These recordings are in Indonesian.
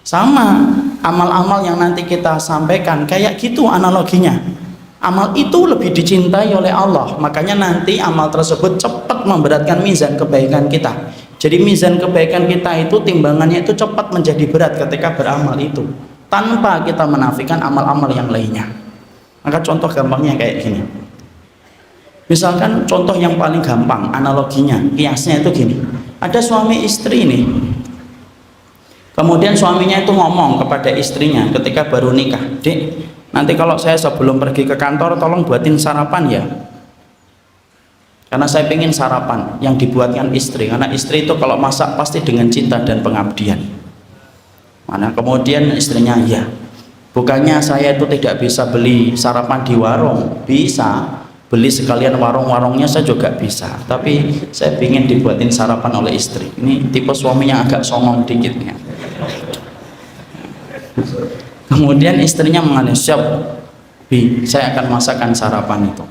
Sama amal-amal yang nanti kita sampaikan kayak gitu analoginya. Amal itu lebih dicintai oleh Allah, makanya nanti amal tersebut cepat memberatkan mizan kebaikan kita. Jadi mizan kebaikan kita itu timbangannya itu cepat menjadi berat ketika beramal itu, tanpa kita menafikan amal-amal yang lainnya. Maka contoh gampangnya kayak gini. Misalkan contoh yang paling gampang analoginya, kiasnya itu gini. Ada suami istri nih. Kemudian suaminya itu ngomong kepada istrinya ketika baru nikah, "Dek, nanti kalau saya sebelum pergi ke kantor tolong buatin sarapan ya. Karena saya pengen sarapan yang dibuatkan istri, karena istri itu kalau masak pasti dengan cinta dan pengabdian." Mana kemudian istrinya, "Ya, bukannya saya itu tidak bisa beli sarapan di warung, bisa beli sekalian warung-warungnya saya juga bisa, tapi saya ingin dibuatin sarapan oleh istri." Ini tipe suaminya agak songong dikit ya. Kemudian istrinya mengatakan, "Siap Bi, saya akan masakkan sarapan itu."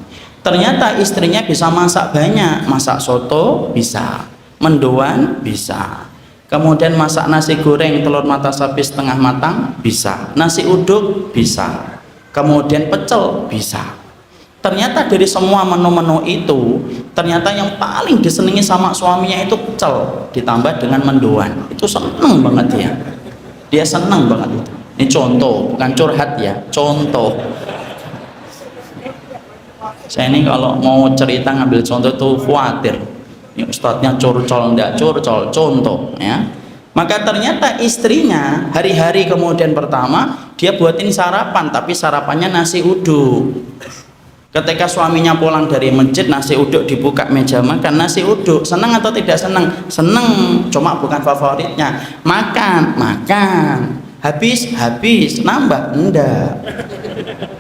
Ternyata istrinya bisa masak banyak, masak soto bisa, mendoan bisa, kemudian masak nasi goreng telur mata sapi setengah matang bisa, nasi uduk bisa, kemudian pecel bisa. Ternyata dari semua menu-menu itu, ternyata yang paling disenangi sama suaminya itu pecel ditambah dengan mendoan. Itu seneng banget ya, dia seneng banget itu. Ini contoh, bukan curhat ya, contoh. Saya ini kalau mau cerita ngambil contoh tuh khawatir ini ustadznya curcol, enggak curcol, contoh ya. Maka ternyata istrinya hari-hari kemudian pertama dia buatin sarapan, tapi sarapannya nasi uduk. Ketika suaminya pulang dari masjid, nasi uduk dibuka meja makan, nasi uduk. Senang atau tidak senang? Senang, cuma bukan favoritnya. Makan, makan. Habis, habis. Nambah, enggak.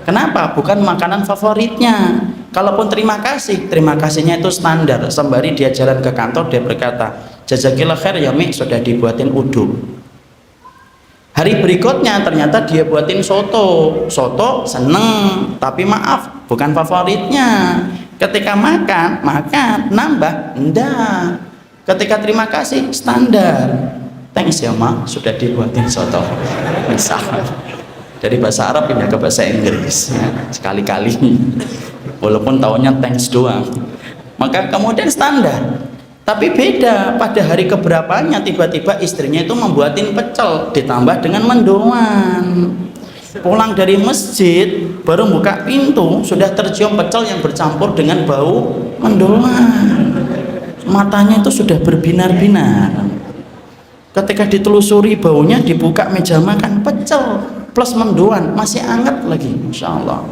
Kenapa? Bukan makanan favoritnya. Kalaupun terima kasih, terima kasihnya itu standar. Sembari dia jalan ke kantor, dia berkata, "Jazakillah khair ya Mi, sudah dibuatin uduk." Hari berikutnya ternyata dia buatin soto, soto seneng, tapi maaf bukan favoritnya. Ketika makan, makan, nambah, enggak. Ketika terima kasih, standar. "Thanks ya Ma, sudah dibuatin soto." Misal dari bahasa Arab pindah ke bahasa Inggris ya, sekali-kali, walaupun taunya thanks doang. Maka kemudian standar. Tapi beda pada hari keberapanya tiba-tiba istrinya itu membuatin pecel ditambah dengan mendoan. Pulang dari masjid baru buka pintu sudah tercium pecel yang bercampur dengan bau mendoan. Matanya itu sudah berbinar-binar. Ketika ditelusuri baunya, dibuka meja makan, pecel plus mendoan masih hangat lagi, Masya Allah.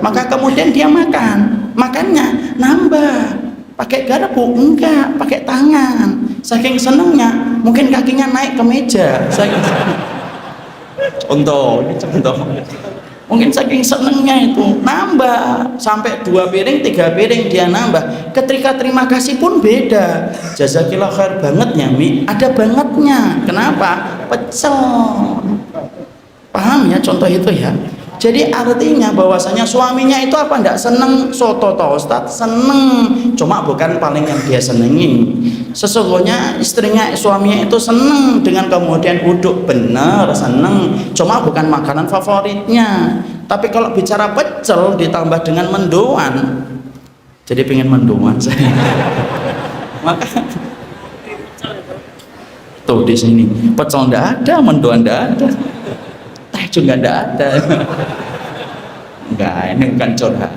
Maka kemudian dia makan, makannya nambah. Pakai garpu? Enggak, pakai tangan. Saking senengnya, mungkin kakinya naik ke meja. Contoh, mungkin saking senengnya itu nambah sampai 2 piring, 3 piring dia nambah. Ketika terima kasih pun beda. "Jazakillah khair banget ya Mi." Ada bangetnya. Kenapa? Pecel. Paham ya contoh itu ya? Jadi artinya bahwasanya suaminya itu apa enggak seneng soto toh Ustaz? Seneng, cuma bukan paling yang dia senengi. Sesungguhnya istrinya, suaminya itu seneng dengan kemudian uduk, bener seneng, cuma bukan makanan favoritnya. Tapi kalau bicara pecel ditambah dengan mendoan, jadi pengen mendoan saya. Maka tuh di sini pecel enggak ada, mendoan enggak ada, teh juga enggak ada. Enggak, ini bukan curhat.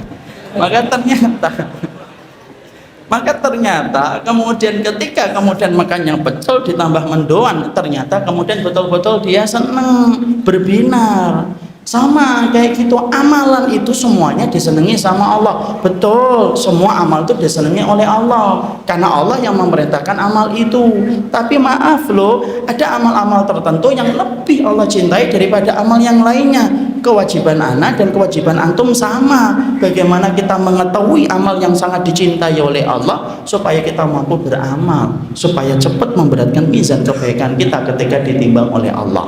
Maka ternyata kemudian ketika kemudian makannya pecel ditambah mendoan, ternyata kemudian betul-betul dia seneng, berbinar. Sama kayak gitu, amalan itu semuanya disenangi sama Allah. Betul, semua amal itu disenangi oleh Allah karena Allah yang memerintahkan amal itu. Tapi maaf loh, ada amal-amal tertentu yang lebih Allah cintai daripada amal yang lainnya. Kewajiban ana dan kewajiban antum sama. Bagaimana kita mengetahui amal yang sangat dicintai oleh Allah supaya kita mampu beramal, supaya cepat memberatkan mizan kebaikan kita ketika ditimbang oleh Allah.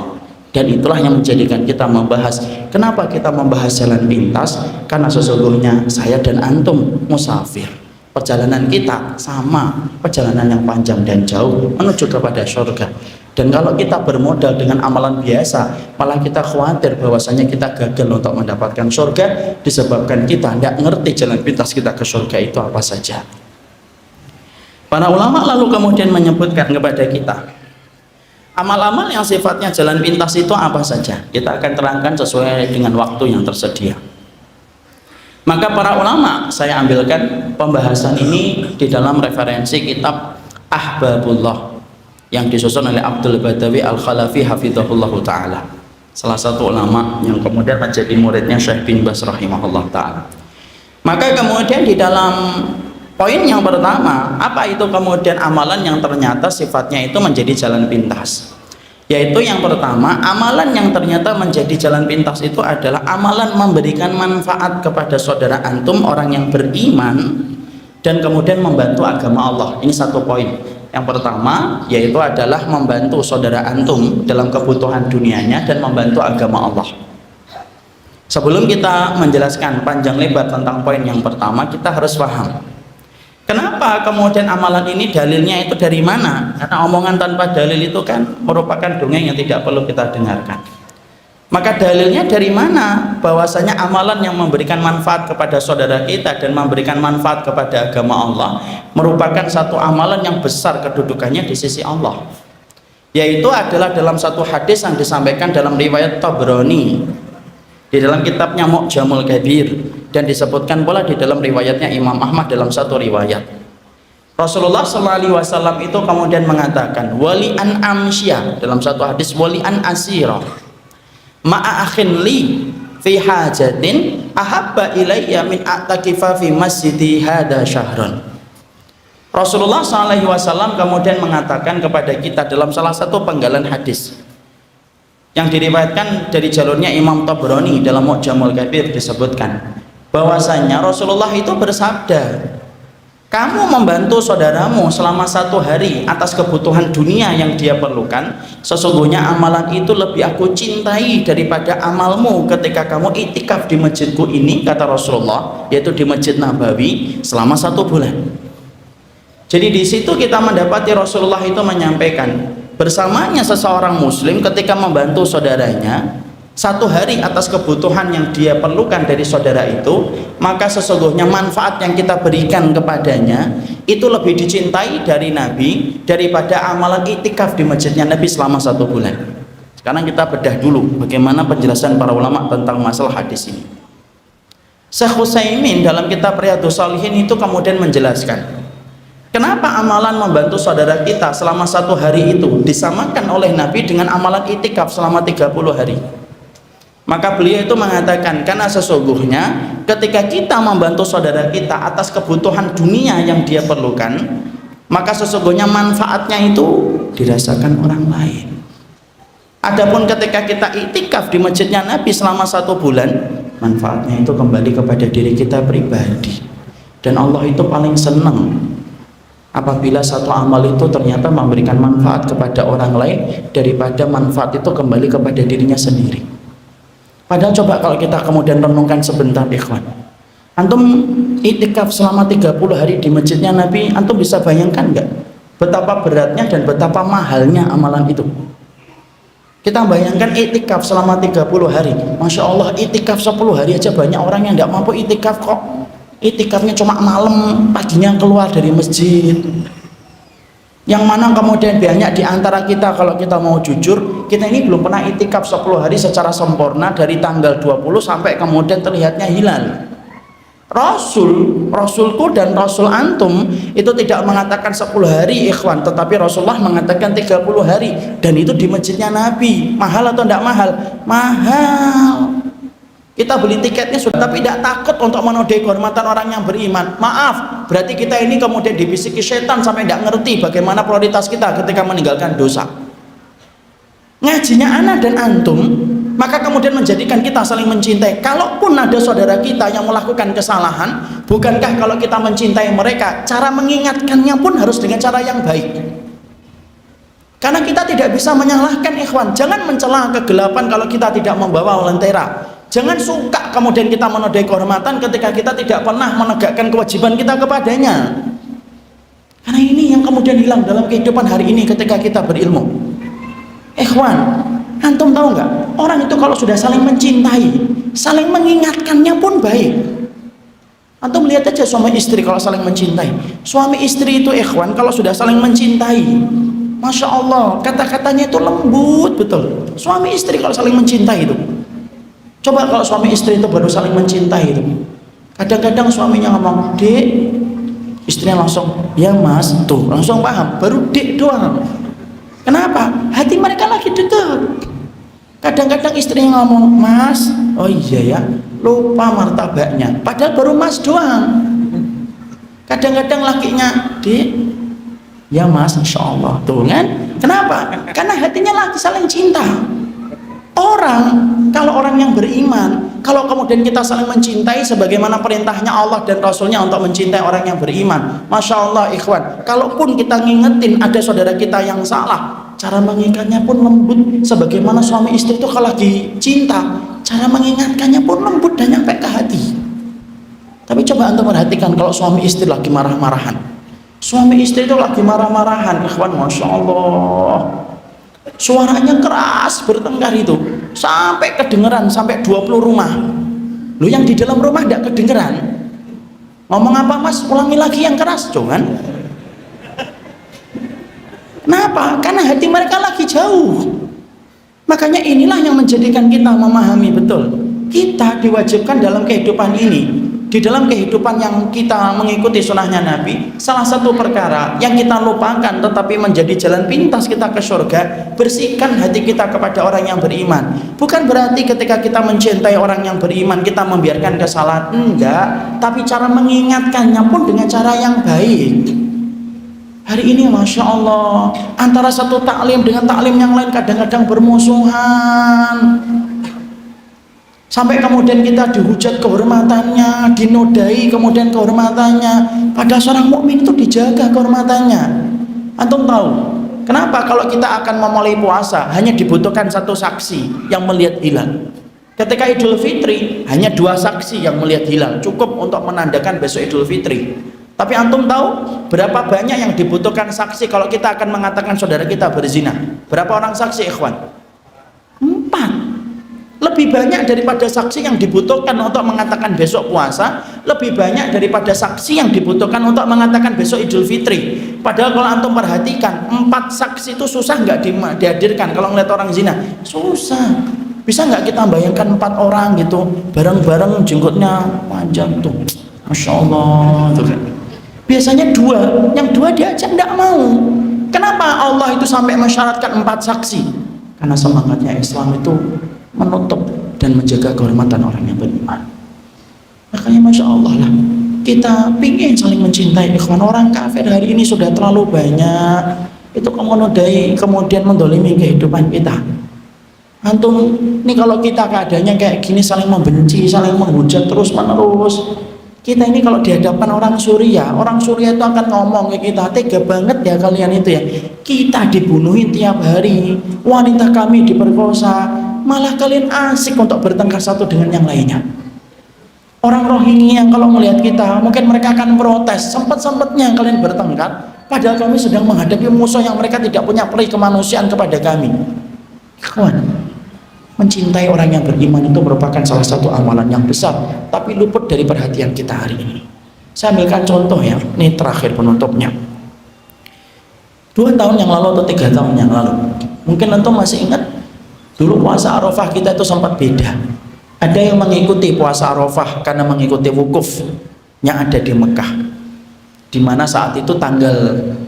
Dan itulah yang menjadikan kita membahas. Kenapa kita membahas jalan pintas? Karena sesungguhnya saya dan antum musafir. Perjalanan kita sama, perjalanan yang panjang dan jauh menuju kepada surga. Dan kalau kita bermodal dengan amalan biasa, malah kita khawatir bahwasanya kita gagal untuk mendapatkan surga disebabkan kita tidak ngerti jalan pintas kita ke surga itu apa saja. Para ulama lalu kemudian menyebutkan kepada kita amal-amal yang sifatnya jalan pintas itu apa saja. Kita akan terangkan sesuai dengan waktu yang tersedia. Maka para ulama, saya ambilkan pembahasan ini di dalam referensi kitab Ahbabullah yang disusun oleh Abdul Badawi Al-Khalafi hafizahullah ta'ala, salah satu ulama yang kemudian menjadi muridnya Syekh bin Baz rahimahullah ta'ala. Maka kemudian di dalam poin yang pertama, apa itu kemudian amalan yang ternyata sifatnya itu menjadi jalan pintas, yaitu yang pertama, amalan yang ternyata menjadi jalan pintas itu adalah amalan memberikan manfaat kepada saudara antum orang yang beriman dan kemudian membantu agama Allah. Ini satu poin. Yang pertama yaitu adalah membantu saudara antum dalam kebutuhan dunianya dan membantu agama Allah. Sebelum kita menjelaskan panjang lebar tentang poin yang pertama, kita harus paham kenapa kemudian amalan ini dalilnya itu dari mana. Karena omongan tanpa dalil itu kan merupakan dongeng yang tidak perlu kita dengarkan. Maka dalilnya dari mana bahwasanya amalan yang memberikan manfaat kepada saudara kita dan memberikan manfaat kepada agama Allah merupakan satu amalan yang besar kedudukannya di sisi Allah, yaitu adalah dalam satu hadis yang disampaikan dalam riwayat Tabrani di dalam kitabnya Mu'jamul Kabir, dan disebutkan pula di dalam riwayatnya Imam Ahmad dalam satu riwayat. Rasulullah SAW itu kemudian mengatakan wali an amsyah, dalam satu hadis wali an asira ma'a akhin li fi hajatin ahabba ilayya min a'takifa fi masjidi hada syahran. Rasulullah SAW kemudian mengatakan kepada kita dalam salah satu penggalan hadis yang diriwayatkan dari jalurnya Imam Tabrani dalam Mu'jamul Kabir, disebutkan bahwasanya Rasulullah itu bersabda, kamu membantu saudaramu selama 1 hari atas kebutuhan dunia yang dia perlukan, sesungguhnya amalan itu lebih aku cintai daripada amalmu ketika kamu iktikaf di masjidku ini, kata Rasulullah, yaitu di Masjid Nabawi selama 1 bulan. Jadi di situ kita mendapati Rasulullah itu menyampaikan bersamanya seseorang muslim ketika membantu saudaranya 1 hari atas kebutuhan yang dia perlukan dari saudara itu, maka sesungguhnya manfaat yang kita berikan kepadanya itu lebih dicintai dari Nabi daripada amalan iktikaf di masjidnya Nabi selama 1 bulan. Sekarang kita bedah dulu bagaimana penjelasan para ulama tentang masalah hadis ini. Syekh Utsaimin dalam kitab Riyadhus Shalihin itu kemudian menjelaskan kenapa amalan membantu saudara kita selama 1 hari itu disamakan oleh Nabi dengan amalan iktikaf selama 30 hari. Maka beliau itu mengatakan karena sesungguhnya ketika kita membantu saudara kita atas kebutuhan dunia yang dia perlukan, maka sesungguhnya manfaatnya itu dirasakan orang lain. Adapun ketika kita iktikaf di masjidnya Nabi selama 1 bulan, manfaatnya itu kembali kepada diri kita pribadi. Dan Allah itu paling senang apabila satu amal itu ternyata memberikan manfaat kepada orang lain daripada manfaat itu kembali kepada dirinya sendiri. Padahal coba kalau kita kemudian renungkan sebentar, ikhwan, antum iktikaf selama 30 hari di masjidnya Nabi, antum bisa bayangkan nggak betapa beratnya dan betapa mahalnya amalan itu? Kita bayangkan iktikaf selama 30 hari, Masya Allah, iktikaf 10 hari aja banyak orang yang nggak mampu iktikaf kok. Iktikafnya cuma malam, paginya keluar dari masjid. Yang mana kemudian banyak di antara kita, kalau kita mau jujur, kita ini belum pernah iktikaf 10 hari secara sempurna dari tanggal 20 sampai kemudian terlihatnya hilal. Rasulku dan Rasul antum itu tidak mengatakan 10 hari ikhwan, tetapi Rasulullah mengatakan 30 hari, dan itu di masjidnya Nabi. Mahal atau tidak mahal? Mahal. Kita beli tiketnya sudah, tapi tidak takut untuk menodai kehormatan orang yang beriman. Maaf, berarti kita ini kemudian dibisiki setan sampai tidak ngerti bagaimana prioritas kita ketika meninggalkan dosa. Ngajinya ana dan antum, maka kemudian menjadikan kita saling mencintai. Kalaupun ada saudara kita yang melakukan kesalahan, bukankah kalau kita mencintai mereka, cara mengingatkannya pun harus dengan cara yang baik? Karena kita tidak bisa menyalahkan ikhwan. Jangan mencela kegelapan kalau kita tidak membawa lentera. Jangan suka kemudian kita menodai kehormatan ketika kita tidak pernah menegakkan kewajiban kita kepadanya. Karena ini yang kemudian hilang dalam kehidupan hari ini ketika kita berilmu. Ikhwan, antum tahu nggak? Orang itu kalau sudah saling mencintai, saling mengingatkannya pun baik. Antum lihat aja suami istri kalau saling mencintai. Suami istri itu ikhwan kalau sudah saling mencintai, Masya Allah, kata-katanya itu lembut betul. Suami istri kalau saling mencintai itu. Coba kalau suami istri itu baru saling mencintai itu. Kadang-kadang suaminya ngomong, "Dek," istrinya langsung, "Ya mas," tuh langsung paham. Baru dek doang. Kenapa? Hati mereka lagi dekat. Kadang-kadang istrinya ngomong, "Mas," oh iya ya, lupa martabaknya. Padahal baru mas doang. Kadang-kadang lakinya, "Dek," "Ya mas," Insya Allah. Tuh kan? Kenapa? Karena hatinya lagi saling cinta. Kalau orang yang beriman, kalau kemudian kita saling mencintai sebagaimana perintahnya Allah dan Rasulnya untuk mencintai orang yang beriman, Masya Allah ikhwan, kalaupun kita ngingetin ada saudara kita yang salah, cara mengingatnya pun lembut. Sebagaimana suami istri itu kalau lagi cinta, cara mengingatkannya pun lembut dan nyampe ke hati. Tapi coba antum perhatikan kalau suami istri lagi marah-marahan, suami istri itu lagi marah-marahan, ikhwan, Masya Allah, suaranya keras bertengkar itu sampai kedengeran sampai 20 rumah. Lu yang di dalam rumah tidak kedengeran. Ngomong apa mas? Ulangi lagi yang keras, jangan. Kenapa? Karena hati mereka lagi jauh. Makanya inilah yang menjadikan kita memahami betul. Kita diwajibkan dalam kehidupan ini, di dalam kehidupan yang kita mengikuti sunnahnya Nabi, salah satu perkara yang kita lupakan tetapi menjadi jalan pintas kita ke surga, bersihkan hati kita kepada orang yang beriman. Bukan berarti ketika kita mencintai orang yang beriman kita membiarkan kesalahan, enggak, tapi cara mengingatkannya pun dengan cara yang baik. Hari ini Masya Allah, antara satu taklim dengan taklim yang lain kadang-kadang bermusuhan, sampai kemudian kita dihujat kehormatannya, dinodai kemudian kehormatannya. Padahal seorang mukmin itu dijaga kehormatannya. Antum tahu kenapa kalau kita akan memulai puasa hanya dibutuhkan satu saksi yang melihat hilal? Ketika Idul Fitri hanya 2 saksi yang melihat hilal, cukup untuk menandakan besok Idul Fitri. Tapi antum tahu berapa banyak yang dibutuhkan saksi kalau kita akan mengatakan saudara kita berzina? Berapa orang saksi ikhwan? 4. Lebih banyak daripada saksi yang dibutuhkan untuk mengatakan besok puasa, lebih banyak daripada saksi yang dibutuhkan untuk mengatakan besok Idul Fitri. Padahal kalau antum perhatikan, 4 saksi itu susah nggak dihadirkan kalau ngeliat orang zina? Susah. Bisa nggak kita bayangkan 4 orang gitu, bareng-bareng jenggotnya panjang tuh, Masya Allah tuh kan. Biasanya 2, yang 2 diajak nggak mau. Kenapa Allah itu sampai mensyaratkan 4 saksi? Karena semangatnya Islam itu menutup dan menjaga kehormatan orang yang beriman. Makanya Masya Allah lah, kita pingin saling mencintai ikhwan. Orang kafir hari ini sudah terlalu banyak itu menodai kemudian mendolimi kehidupan kita. Antum ini kalau kita keadaannya kayak gini, saling membenci, saling menghujat terus menerus, kita ini kalau dihadapkan orang Suriah itu akan ngomong ke kita, "Tega banget ya kalian itu ya, kita dibunuhin tiap hari, wanita kami diperkosa, malah kalian asik untuk bertengkar satu dengan yang lainnya." Orang Rohingya yang kalau melihat kita mungkin mereka akan protes, sempat-sempatnya kalian bertengkar, padahal kami sedang menghadapi musuh yang mereka tidak punya peri kemanusiaan kepada kami. Kawan, mencintai orang yang beriman itu merupakan salah satu amalan yang besar, tapi luput dari perhatian kita hari ini. Saya ambilkan contoh ya, ini terakhir penutupnya. 2 tahun yang lalu atau 3 tahun yang lalu, mungkin antum masih ingat, dulu puasa Arafah kita itu sempat beda. Ada yang mengikuti puasa Arafah karena mengikuti wukuf yang ada di Mekah, di mana saat itu tanggal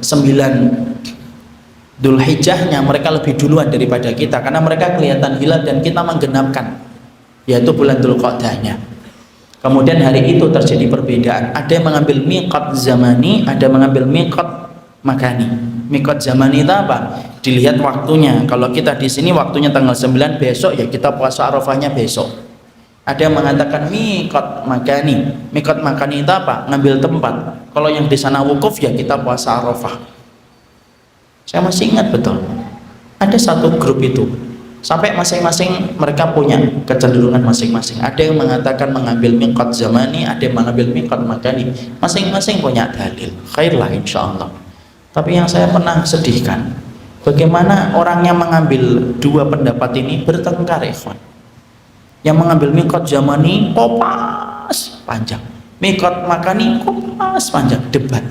9 Dzulhijjahnya mereka lebih duluan daripada kita, karena mereka kelihatan hilal dan kita menggenapkan, yaitu bulan Dzulqa'dahnya. Kemudian hari itu terjadi perbedaan, ada yang mengambil miqat zamani, ada yang mengambil miqat makani. Miqat zamani itu apa? Dilihat waktunya. Kalau kita di sini waktunya tanggal 9 besok, ya kita puasa Arafahnya besok. Ada yang mengatakan miqat makani. Miqat makani itu apa? Ngambil tempat. Kalau yang di sana wukuf, ya kita puasa Arafah. Saya masih ingat betul, ada satu grup itu sampai masing-masing mereka punya kecenderungan masing-masing. Ada yang mengatakan mengambil miqat zamani, ada yang mengambil miqat makani. Masing-masing punya dalil. Khairlah insya Allah. Tapi yang saya pernah sedihkan, Bagaimana orang yang mengambil dua pendapat ini bertengkar, ikhwan. Yang mengambil mikot zamani kopas panjang, mikot makani kopas panjang, debat.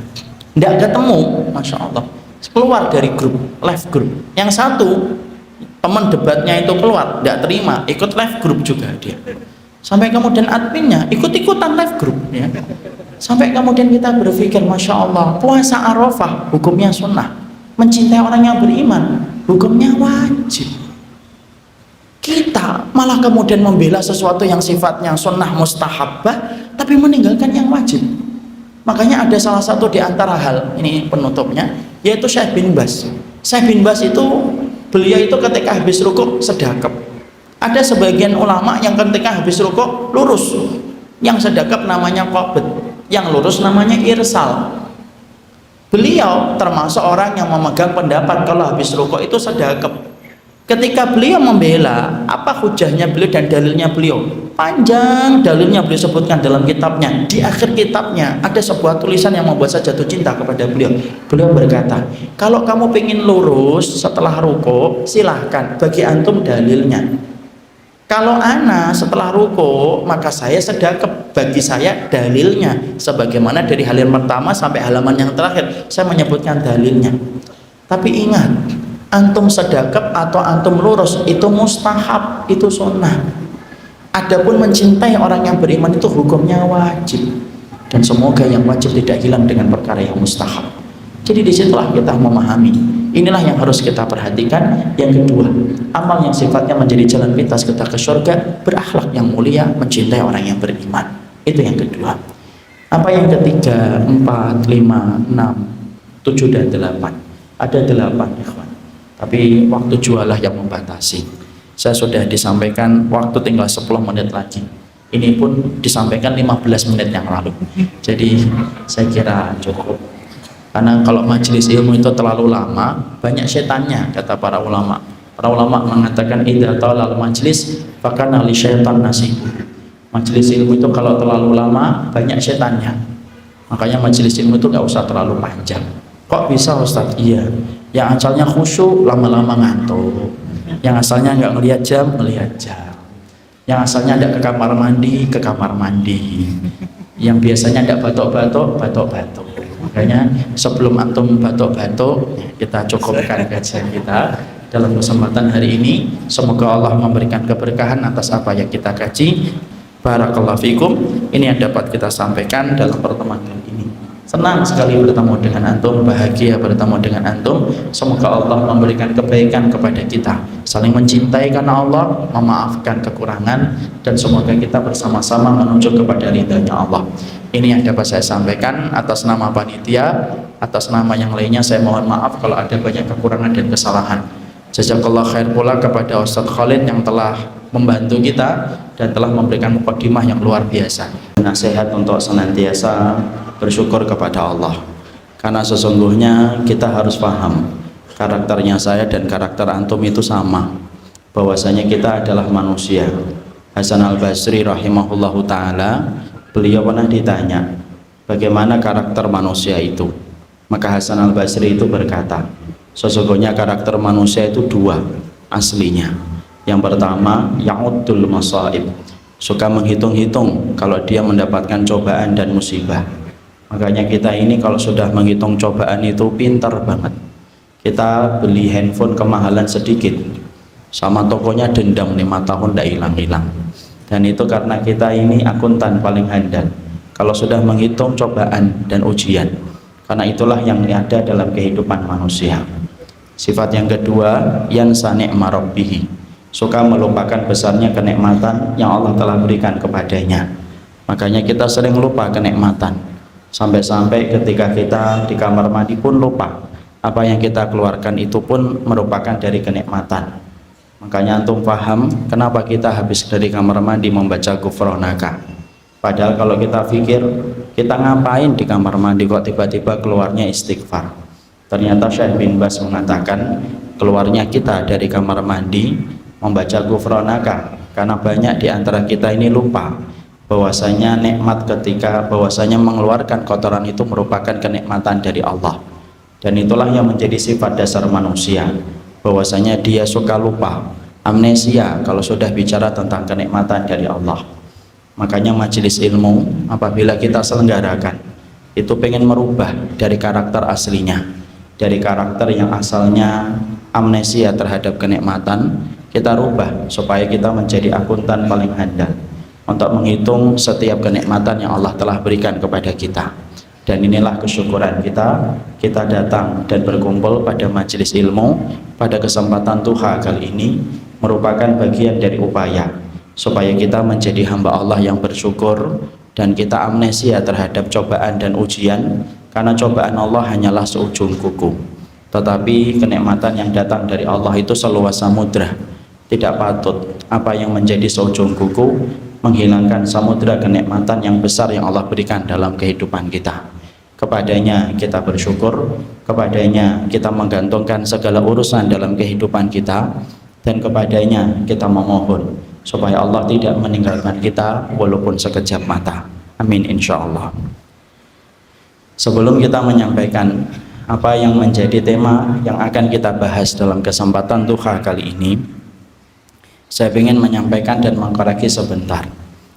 Tidak ketemu, masya Allah. Keluar dari grup, live group. Yang satu teman debatnya itu keluar, tidak terima, ikut live group juga dia. Sampai kemudian adminnya ikut-ikutan live group, ya. Sampai kemudian kita berpikir, masya Allah, puasa Arafah hukumnya sunnah, mencintai orang yang beriman hukumnya wajib. Kita malah kemudian membela sesuatu yang sifatnya sunnah mustahabbah, tapi meninggalkan yang wajib. Makanya ada salah satu di antara hal ini penutupnya, yaitu Syekh bin Baz. Syekh bin Baz itu, beliau itu ketika habis rukuk sedekap. Ada sebagian ulama yang ketika habis rukuk lurus, yang sedekap namanya qabd, yang lurus namanya irsal. Beliau termasuk orang yang memegang pendapat kalau habis rukuk itu sedekap. Ketika beliau membela, apa hujahnya beliau dan dalilnya beliau? Panjang dalilnya beliau sebutkan dalam kitabnya. Di akhir kitabnya ada sebuah tulisan yang membuat saya jatuh cinta kepada beliau. Beliau berkata, kalau kamu pengen lurus setelah rukuk, silahkan, bagi antum dalilnya. Kalau ana setelah rukuk, maka saya sedekap, bagi saya dalilnya. Sebagaimana dari halaman pertama sampai halaman yang terakhir saya menyebutkan dalilnya. Tapi ingat, antum sedekap atau antum lurus itu mustahab, itu sunnah. Adapun mencintai orang yang beriman itu hukumnya wajib, dan semoga yang wajib tidak hilang dengan perkara yang mustahab. Jadi disitulah kita memahami, inilah yang harus kita perhatikan. Yang kedua, amal yang sifatnya menjadi jalan pintas kita ke surga, berakhlak yang mulia, mencintai orang yang beriman. Itu yang kedua. Apa yang ketiga? 4, 5, 6, 7 dan 8. Ada 8, ikhwan. Tapi waktu jualah yang membatasi. Saya sudah disampaikan waktu tinggal 10 menit lagi. Ini pun disampaikan 15 menit yang lalu. Jadi saya kira cukup. Karena kalau majelis ilmu itu terlalu lama, banyak setannya, kata para ulama. Para ulama mengatakan idza talal majlis fakana li syaitan nasib. Majelis ilmu itu kalau terlalu lama, banyak setannya. Makanya majelis ilmu itu nggak usah terlalu panjang. Kok bisa Ustaz? Iya. Yang asalnya khusyuk lama-lama ngantuk, yang asalnya nggak ngelihat jam, ngelihat jam, yang asalnya ada ke kamar mandi, ke kamar mandi, yang biasanya ada batuk-batuk, batuk-batuk. Makanya sebelum antum batuk-batuk, kita cukupkan kajian kita dalam kesempatan hari ini. Semoga Allah memberikan keberkahan atas apa yang kita kaji. Barakallahu fikum. Ini yang dapat kita sampaikan dalam pertemuan kali ini. Senang sekali bertemu dengan antum, bahagia bertemu dengan antum. Semoga Allah memberikan kebaikan kepada kita, saling mencintai karena Allah, memaafkan kekurangan, dan semoga kita bersama-sama menuju kepada ridhanya Allah. Ini yang dapat saya sampaikan atas nama panitia. Atas nama yang lainnya saya mohon maaf kalau ada banyak kekurangan dan kesalahan. Jazakallah khair pula kepada Ustadz Khalid yang telah membantu kita dan telah memberikan mukadimah yang luar biasa. Nasihat untuk senantiasa bersyukur kepada Allah, karena sesungguhnya kita harus paham karakternya saya dan karakter antum itu sama, bahwasanya kita adalah manusia. Hasan al-Basri rahimahullahu ta'ala, beliau pernah ditanya bagaimana karakter manusia itu, maka Hasan al-Basri itu berkata, sesungguhnya karakter manusia itu dua aslinya. Yang pertama, ya'uddul masaib, suka menghitung-hitung kalau dia mendapatkan cobaan dan musibah. Makanya kita ini kalau sudah menghitung cobaan itu pintar banget. Kita beli handphone kemahalan sedikit, sama tokonya dendam 5 tahun tidak hilang-hilang. Dan itu karena kita ini akuntan paling handal kalau sudah menghitung cobaan dan ujian. Karena itulah yang ada dalam kehidupan manusia. Sifat yang kedua, yansa ni'ma rabbih, suka melupakan besarnya kenikmatan yang Allah telah berikan kepadanya. Makanya kita sering lupa kenikmatan. Sampai-sampai ketika kita di kamar mandi pun lupa apa yang kita keluarkan itu pun merupakan dari kenikmatan. Makanya antum paham kenapa kita habis dari kamar mandi membaca Ghufranaka. Padahal kalau kita pikir, kita ngapain di kamar mandi kok tiba-tiba keluarnya istighfar. Ternyata Syekh bin Baz mengatakan keluarnya kita dari kamar mandi membaca Ghufranaka karena banyak di antara kita ini lupa bahwasanya nikmat ketika bahwasanya mengeluarkan kotoran itu merupakan kenikmatan dari Allah. Dan itulah yang menjadi sifat dasar manusia, bahwasanya dia suka lupa, amnesia kalau sudah bicara tentang kenikmatan dari Allah. Makanya majelis ilmu apabila kita selenggarakan itu pengen merubah dari karakter aslinya, dari karakter yang asalnya amnesia terhadap kenikmatan, kita rubah supaya kita menjadi akuntan paling handal untuk menghitung setiap kenikmatan yang Allah telah berikan kepada kita. Dan inilah kesyukuran kita datang dan berkumpul pada majelis ilmu pada kesempatan Duha kali ini merupakan bagian dari upaya supaya kita menjadi hamba Allah yang bersyukur dan kita amnesia terhadap cobaan dan ujian, karena cobaan Allah hanyalah seujung kuku, tetapi kenikmatan yang datang dari Allah itu seluas samudra. Tidak patut apa yang menjadi seujung kuku menghilangkan samudra kenikmatan yang besar yang Allah berikan dalam kehidupan kita. Kepadanya kita bersyukur, kepadanya kita menggantungkan segala urusan dalam kehidupan kita, dan kepadanya kita memohon supaya Allah tidak meninggalkan kita walaupun sekejap mata. Amin insyaallah. Sebelum kita menyampaikan apa yang menjadi tema yang akan kita bahas dalam kesempatan Duha kali ini, saya ingin menyampaikan dan mengkoreksi sebentar.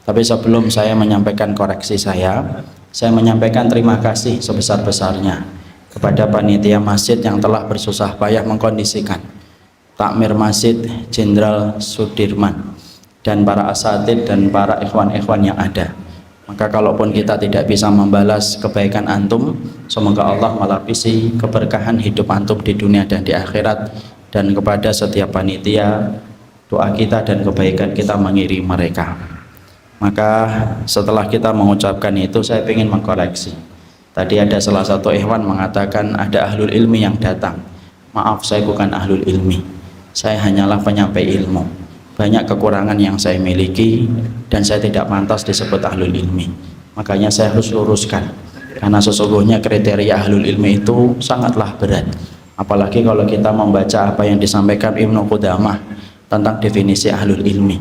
Tapi sebelum saya menyampaikan koreksi saya menyampaikan terima kasih sebesar-besarnya kepada panitia masjid yang telah bersusah payah mengkondisikan takmir masjid Jenderal Sudirman dan para asatid dan para ikhwan-ikhwan yang ada. Maka kalaupun kita tidak bisa membalas kebaikan antum, semoga Allah melapisi keberkahan hidup antum di dunia dan di akhirat. Dan kepada setiap panitia, doa kita dan kebaikan kita mengiringi mereka. Maka setelah kita mengucapkan itu, saya ingin mengkoreksi. Tadi ada salah satu ikhwan mengatakan ada ahlul ilmi yang datang. Maaf, saya bukan ahlul ilmi, saya hanyalah penyampai ilmu. Banyak kekurangan yang saya miliki dan saya tidak pantas disebut ahlul ilmi. Makanya saya harus luruskan, karena sesungguhnya kriteria ahlul ilmi itu sangatlah berat. Apalagi kalau kita membaca apa yang disampaikan Ibnu Qudamah tentang definisi ahlul ilmi.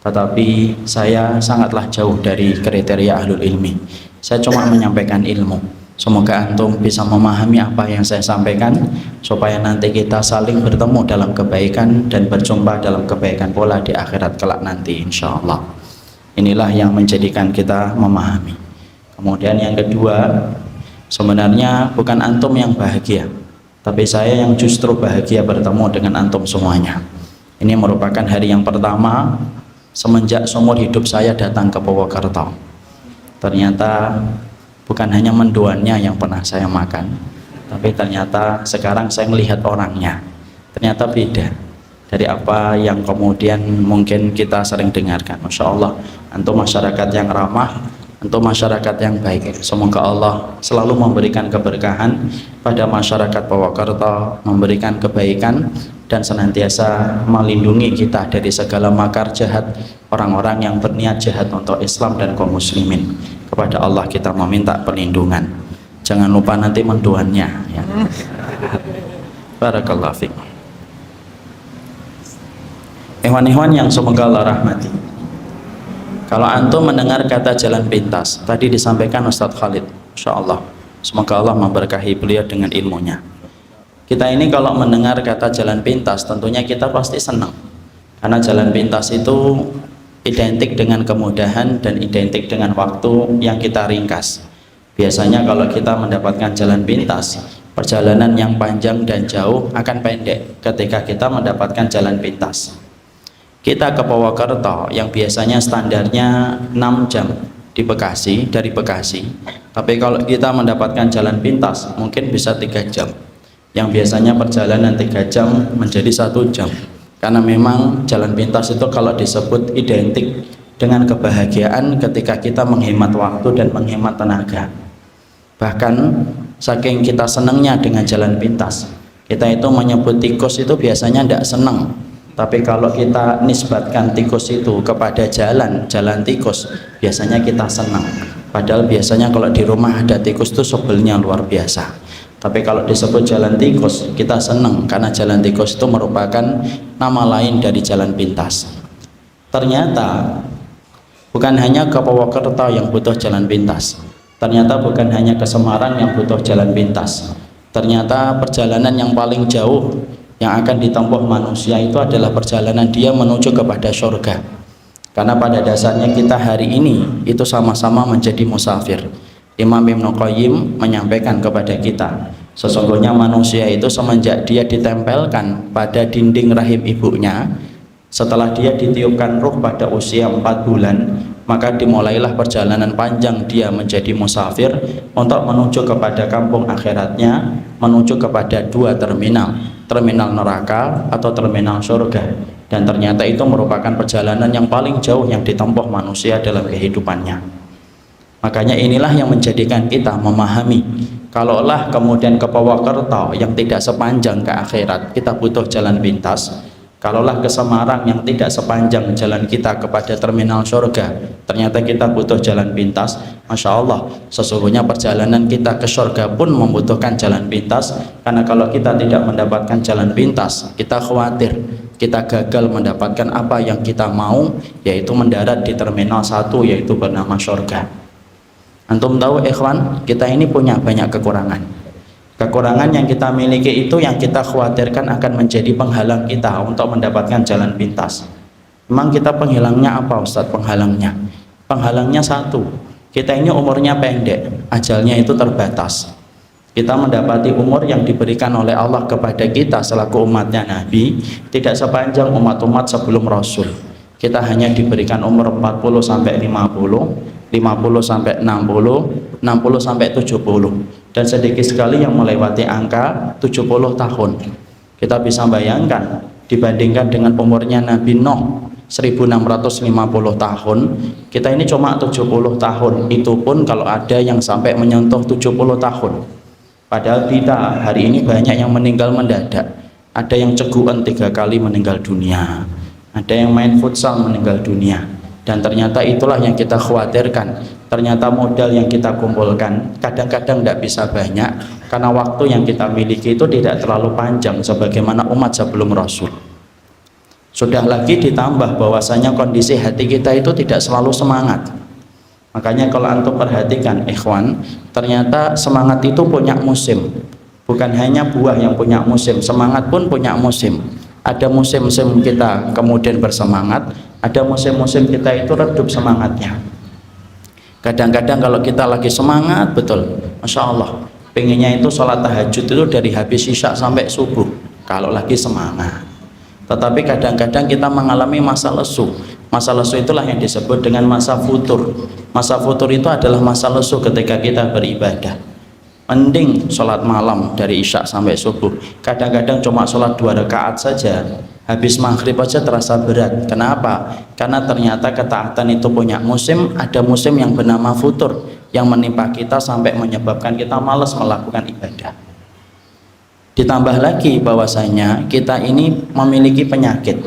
Tetapi saya sangatlah jauh dari kriteria ahlul ilmi. Saya cuma menyampaikan ilmu. Semoga antum bisa memahami apa yang saya sampaikan, supaya nanti kita saling bertemu dalam kebaikan dan berjumpa dalam kebaikan pula di akhirat kelak nanti insyaallah. Inilah yang menjadikan kita memahami. Kemudian yang kedua, sebenarnya bukan antum yang bahagia, tapi saya yang justru bahagia bertemu dengan antum semuanya. Ini merupakan hari yang pertama semenjak seumur hidup saya datang ke Purwokerto. Ternyata bukan hanya mendoannya yang pernah saya makan, tapi ternyata sekarang saya melihat orangnya, ternyata beda dari apa yang kemudian mungkin kita sering dengarkan. Masya Allah, antum masyarakat yang ramah, antum masyarakat yang baik. Semoga Allah selalu memberikan keberkahan pada masyarakat Purwokerto, memberikan kebaikan dan senantiasa melindungi kita dari segala makar jahat orang-orang yang berniat jahat untuk Islam dan kaum muslimin. Kepada Allah kita meminta perlindungan. Jangan lupa nanti mendoannya ya. Barakallahu fiik. Ikhwan-ikhwan yang semoga Allah rahmati, kalau antum mendengar kata jalan pintas, tadi disampaikan Ustadz Khalid, Insya Allah, semoga Allah memberkahi beliau dengan ilmunya. Kita ini kalau mendengar kata jalan pintas, tentunya kita pasti senang, karena jalan pintas itu identik dengan kemudahan dan identik dengan waktu yang kita ringkas. Biasanya kalau kita mendapatkan jalan pintas, perjalanan yang panjang dan jauh akan pendek ketika kita mendapatkan jalan pintas. Kita ke Purwokerto yang biasanya standarnya 6 jam di Bekasi, dari Bekasi, tapi kalau kita mendapatkan jalan pintas mungkin bisa 3 jam, yang biasanya perjalanan 3 jam menjadi 1 jam, karena memang jalan pintas itu kalau disebut identik dengan kebahagiaan ketika kita menghemat waktu dan menghemat tenaga. Bahkan saking kita senangnya dengan jalan pintas, kita itu menyebut tikus itu biasanya tidak senang, tapi kalau kita nisbatkan tikus itu kepada jalan tikus, biasanya kita senang. Padahal biasanya kalau di rumah ada tikus itu sebelnya luar biasa. Tapi kalau disebut jalan tikus, kita senang karena jalan tikus itu merupakan nama lain dari jalan pintas. Ternyata bukan hanya ke Purwokerto yang butuh jalan pintas, ternyata bukan hanya ke Semarang yang butuh jalan pintas. Ternyata perjalanan yang paling jauh yang akan ditempuh manusia itu adalah perjalanan dia menuju kepada surga. Karena pada dasarnya kita hari ini itu sama-sama menjadi musafir. Imam Ibnu Qayyim menyampaikan kepada kita, sesungguhnya manusia itu semenjak dia ditempelkan pada dinding rahim ibunya, setelah dia ditiupkan ruh pada usia 4 bulan, maka dimulailah perjalanan panjang dia menjadi musafir untuk menuju kepada kampung akhiratnya, menuju kepada 2 terminal, terminal neraka atau terminal surga. Dan ternyata itu merupakan perjalanan yang paling jauh yang ditempuh manusia dalam kehidupannya. Makanya inilah yang menjadikan kita memahami, kalaulah kemudian ke Purwokerto yang tidak sepanjang ke akhirat kita butuh jalan pintas, kalaulah ke Semarang yang tidak sepanjang jalan kita kepada terminal surga ternyata kita butuh jalan pintas, Masya Allah, sesungguhnya perjalanan kita ke surga pun membutuhkan jalan pintas. Karena kalau kita tidak mendapatkan jalan pintas, kita khawatir kita gagal mendapatkan apa yang kita mau, yaitu mendarat di terminal 1 yaitu bernama surga. Antum tahu ikhwan, kita ini punya banyak kekurangan. Kekurangan yang kita miliki itu yang kita khawatirkan akan menjadi penghalang kita untuk mendapatkan jalan pintas. Memang kita penghilangnya apa Ustadz? Penghalangnya satu, kita ini umurnya pendek, ajalnya itu terbatas. Kita mendapati umur yang diberikan oleh Allah kepada kita selaku umatnya Nabi tidak sepanjang umat-umat sebelum Rasul. Kita hanya diberikan umur 40 sampai 50, 50 sampai 60, 60 sampai 70, dan sedikit sekali yang melewati angka 70 tahun. Kita bisa bayangkan dibandingkan dengan umurnya Nabi Nuh 1650 tahun, kita ini cuma 70 tahun. Itu pun kalau ada yang sampai menyentuh 70 tahun. Padahal kita hari ini banyak yang meninggal mendadak. Ada yang cegukan 3 kali meninggal dunia, ada yang main futsal meninggal dunia. Dan ternyata itulah yang kita khawatirkan. Ternyata modal yang kita kumpulkan kadang-kadang tidak bisa banyak, karena waktu yang kita miliki itu tidak terlalu panjang sebagaimana umat sebelum Rasul. Sudah lagi ditambah bahwasanya kondisi hati kita itu tidak selalu semangat. Makanya kalau antum perhatikan ikhwan, ternyata semangat itu punya musim. Bukan hanya buah yang punya musim, semangat pun punya musim. Ada musim-musim kita kemudian bersemangat, ada musim-musim kita itu redup semangatnya. Kadang-kadang kalau kita lagi semangat betul, Masya Allah, pengennya itu sholat tahajud itu dari habis isya sampai subuh kalau lagi semangat. Tetapi kadang-kadang kita mengalami masa lesu. Masa lesu itulah yang disebut dengan masa futur. Masa futur itu adalah masa lesu ketika kita beribadah. Mending sholat malam dari isya sampai subuh. Kadang-kadang cuma sholat 2 rakaat saja, habis maghrib aja terasa berat. Kenapa? Karena ternyata ketaatan itu punya musim. Ada musim yang bernama futur yang menimpa kita sampai menyebabkan kita malas melakukan ibadah. Ditambah lagi bahwasanya kita ini memiliki penyakit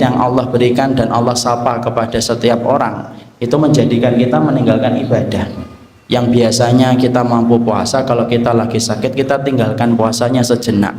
yang Allah berikan dan Allah sapa kepada setiap orang, itu menjadikan kita meninggalkan ibadah. Yang biasanya kita mampu puasa, kalau kita lagi sakit kita tinggalkan puasanya sejenak.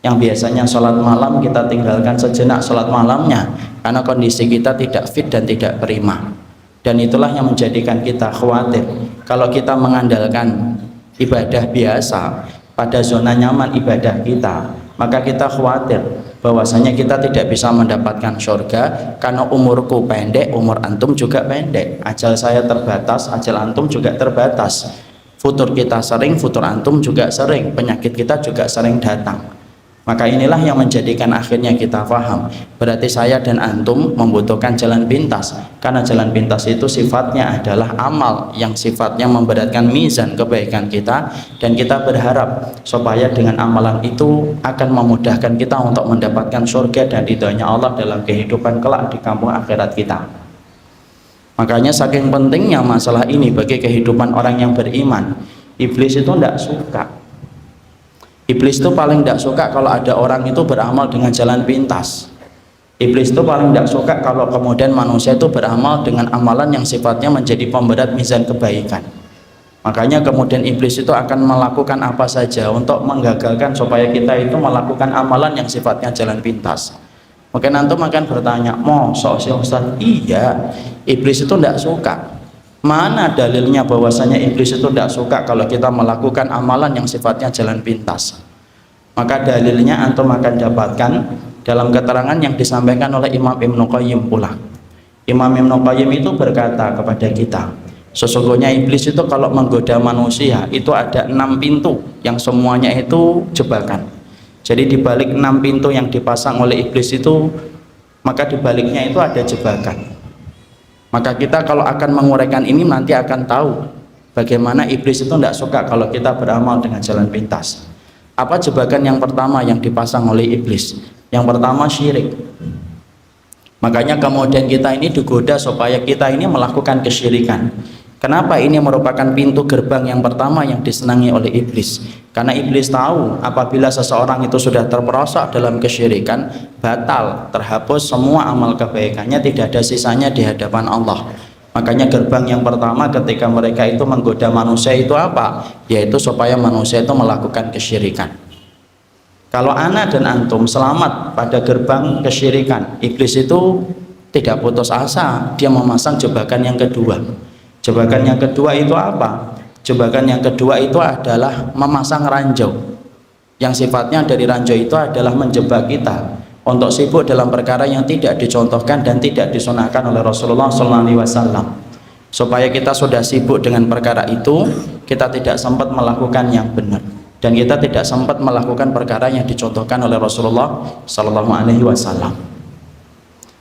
Yang biasanya sholat malam kita tinggalkan sejenak sholat malamnya, karena kondisi kita tidak fit dan tidak prima. Dan itulah yang menjadikan kita khawatir kalau kita mengandalkan ibadah biasa pada zona nyaman ibadah kita, maka kita khawatir bahwasanya kita tidak bisa mendapatkan surga karena umurku pendek, umur antum juga pendek, ajal saya terbatas, ajal antum juga terbatas, futur kita sering, futur antum juga sering, penyakit kita juga sering datang. Maka inilah yang menjadikan akhirnya kita paham, berarti saya dan antum membutuhkan jalan pintas, karena jalan pintas itu sifatnya adalah amal yang sifatnya memberatkan mizan kebaikan kita, dan kita berharap supaya dengan amalan itu akan memudahkan kita untuk mendapatkan surga dan ridhonya Allah dalam kehidupan kelak di kampung akhirat kita. Makanya saking pentingnya masalah ini bagi kehidupan orang yang beriman. Iblis itu tidak suka. Iblis itu paling tidak suka kalau ada orang itu beramal dengan jalan pintas. Iblis itu paling tidak suka kalau kemudian manusia itu beramal dengan amalan yang sifatnya menjadi pemberat mizan kebaikan. Makanya kemudian iblis itu akan melakukan apa saja untuk menggagalkan supaya kita itu melakukan amalan yang sifatnya jalan pintas. Mungkin antum akan bertanya, "Mosok sih Ustaz?" Iya, iblis itu tidak suka. Mana dalilnya bahwasanya iblis itu tidak suka kalau kita melakukan amalan yang sifatnya jalan pintas? Maka dalilnya antum akan dapatkan dalam keterangan yang disampaikan oleh Imam Ibnu Qayyim pula. Imam Ibnu Qayyim itu berkata kepada kita, sesungguhnya iblis itu kalau menggoda manusia itu ada 6 pintu yang semuanya itu jebakan. Jadi di balik 6 pintu yang dipasang oleh iblis itu, maka di baliknya itu ada jebakan. Maka kita kalau akan menguraikan ini nanti akan tahu bagaimana iblis itu tidak suka kalau kita beramal dengan jalan pintas. Apa jebakan yang pertama yang dipasang oleh iblis? Yang pertama syirik. Makanya kemudian kita ini digoda supaya kita ini melakukan kesyirikan. Kenapa ini merupakan pintu gerbang yang pertama yang disenangi oleh iblis? Karena iblis tahu apabila seseorang itu sudah terperosok dalam kesyirikan, batal, terhapus semua amal kebaikannya, tidak ada sisanya di hadapan Allah. Makanya gerbang yang pertama ketika mereka itu menggoda manusia itu apa? Yaitu supaya manusia itu melakukan kesyirikan. Kalau ana dan antum selamat pada gerbang kesyirikan, iblis itu tidak putus asa, dia memasang jebakan yang kedua. Jebakan yang kedua itu apa? Jebakan yang kedua itu adalah memasang ranjau, yang sifatnya dari ranjau itu adalah menjebak kita untuk sibuk dalam perkara yang tidak dicontohkan dan tidak disunahkan oleh Rasulullah SAW, supaya kita sudah sibuk dengan perkara itu, kita tidak sempat melakukan yang benar, dan kita tidak sempat melakukan perkara yang dicontohkan oleh Rasulullah SAW.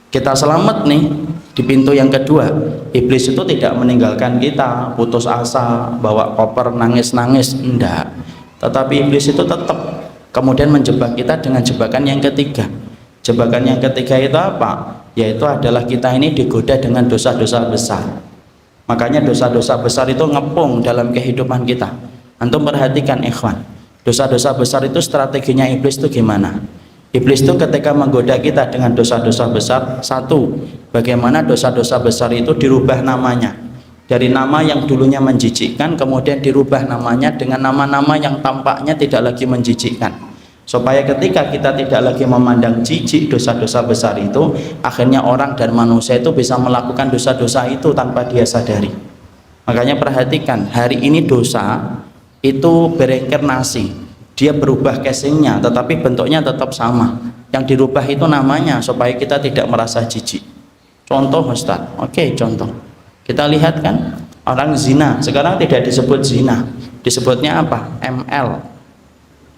Kita selamat nih di pintu yang kedua. Iblis itu tidak meninggalkan kita putus asa, bawa koper nangis-nangis, enggak. Tetapi iblis itu tetap kemudian menjebak kita dengan jebakan yang ketiga. Jebakan yang ketiga itu apa? Yaitu adalah kita ini digoda dengan dosa-dosa besar. Makanya dosa-dosa besar itu ngepung dalam kehidupan kita. Antum perhatikan ikhwan, dosa-dosa besar itu strateginya iblis itu gimana? Iblis itu ketika menggoda kita dengan dosa-dosa besar, satu, bagaimana dosa-dosa besar itu dirubah namanya dari nama yang dulunya menjijikkan, kemudian dirubah namanya dengan nama-nama yang tampaknya tidak lagi menjijikkan, supaya ketika kita tidak lagi memandang jijik dosa-dosa besar itu, akhirnya orang dan manusia itu bisa melakukan dosa-dosa itu tanpa dia sadari. Makanya perhatikan, hari ini dosa itu bereinkarnasi, dia berubah casingnya, tetapi bentuknya tetap sama. Yang dirubah itu namanya supaya kita tidak merasa jijik. Contoh Ustaz, oke, contoh. Kita lihat kan, orang zina sekarang tidak disebut zina, disebutnya apa? ML.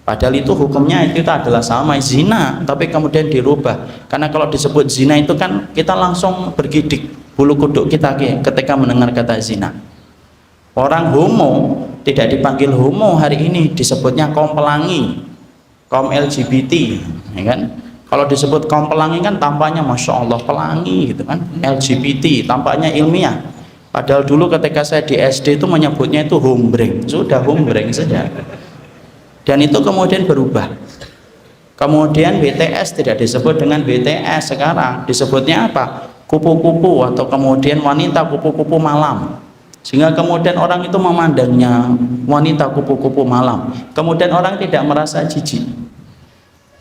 Padahal itu hukumnya itu adalah sama, zina, tapi kemudian dirubah. Karena kalau disebut zina itu kan kita langsung bergidik bulu kuduk kita ketika mendengar kata zina. Orang homo tidak dipanggil homo hari ini, disebutnya kaum pelangi, kaum LGBT, ya kan? Kalau disebut kaum pelangi kan tampaknya masya Allah pelangi gitu kan, LGBT tampaknya ilmiah. Padahal dulu ketika saya di SD itu menyebutnya itu hombreng, sudah hombreng saja. Dan itu kemudian berubah. Kemudian BTS tidak disebut dengan BTS, sekarang disebutnya apa? Kupu-kupu, atau kemudian wanita kupu-kupu malam. Sehingga kemudian orang itu memandangnya wanita kupu-kupu malam, kemudian orang tidak merasa jijik.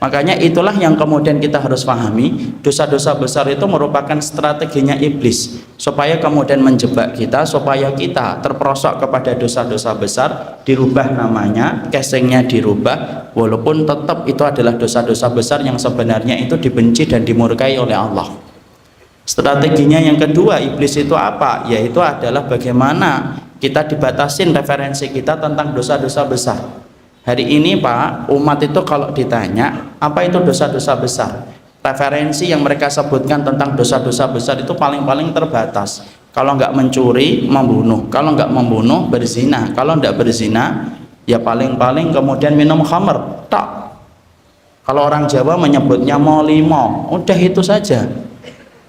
Makanya itulah yang kemudian kita harus pahami, dosa-dosa besar itu merupakan strateginya iblis supaya kemudian menjebak kita, supaya kita terperosok kepada dosa-dosa besar, dirubah namanya, casingnya dirubah, walaupun tetap itu adalah dosa-dosa besar yang sebenarnya itu dibenci dan dimurkai oleh Allah. Strateginya yang kedua iblis itu apa? Yaitu adalah bagaimana kita dibatasin referensi kita tentang dosa-dosa besar. Hari ini Pak, umat itu kalau ditanya apa itu dosa-dosa besar, referensi yang mereka sebutkan tentang dosa-dosa besar itu paling-paling terbatas. Kalau nggak mencuri, membunuh. Kalau nggak membunuh, berzina. Kalau nggak berzina, ya paling-paling kemudian minum khamr. Tak. Kalau orang Jawa menyebutnya molimo, udah itu saja.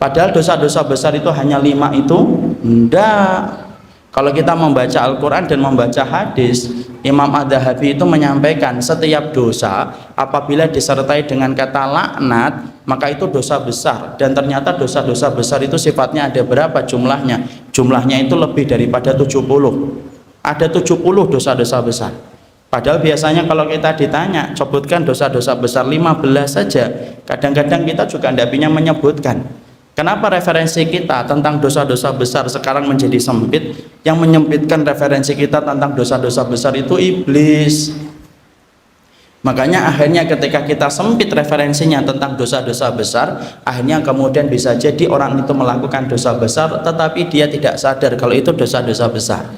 Padahal dosa-dosa besar itu hanya 5 itu? Enggak. Kalau kita membaca Al-Quran dan membaca hadis, Imam Ad-Dhahabi itu menyampaikan setiap dosa apabila disertai dengan kata laknat, maka itu dosa besar. Dan ternyata dosa-dosa besar itu sifatnya ada berapa jumlahnya? Jumlahnya itu lebih daripada 70. Ada 70 dosa-dosa besar. Padahal biasanya kalau kita ditanya, sebutkan dosa-dosa besar 15 saja. Kadang-kadang kita juga tidak punya menyebutkan. Kenapa referensi kita tentang dosa-dosa besar sekarang menjadi sempit? Yang menyempitkan referensi kita tentang dosa-dosa besar itu iblis. Makanya akhirnya ketika kita sempit referensinya tentang dosa-dosa besar, akhirnya kemudian bisa jadi orang itu melakukan dosa besar tetapi dia tidak sadar kalau itu dosa-dosa besar.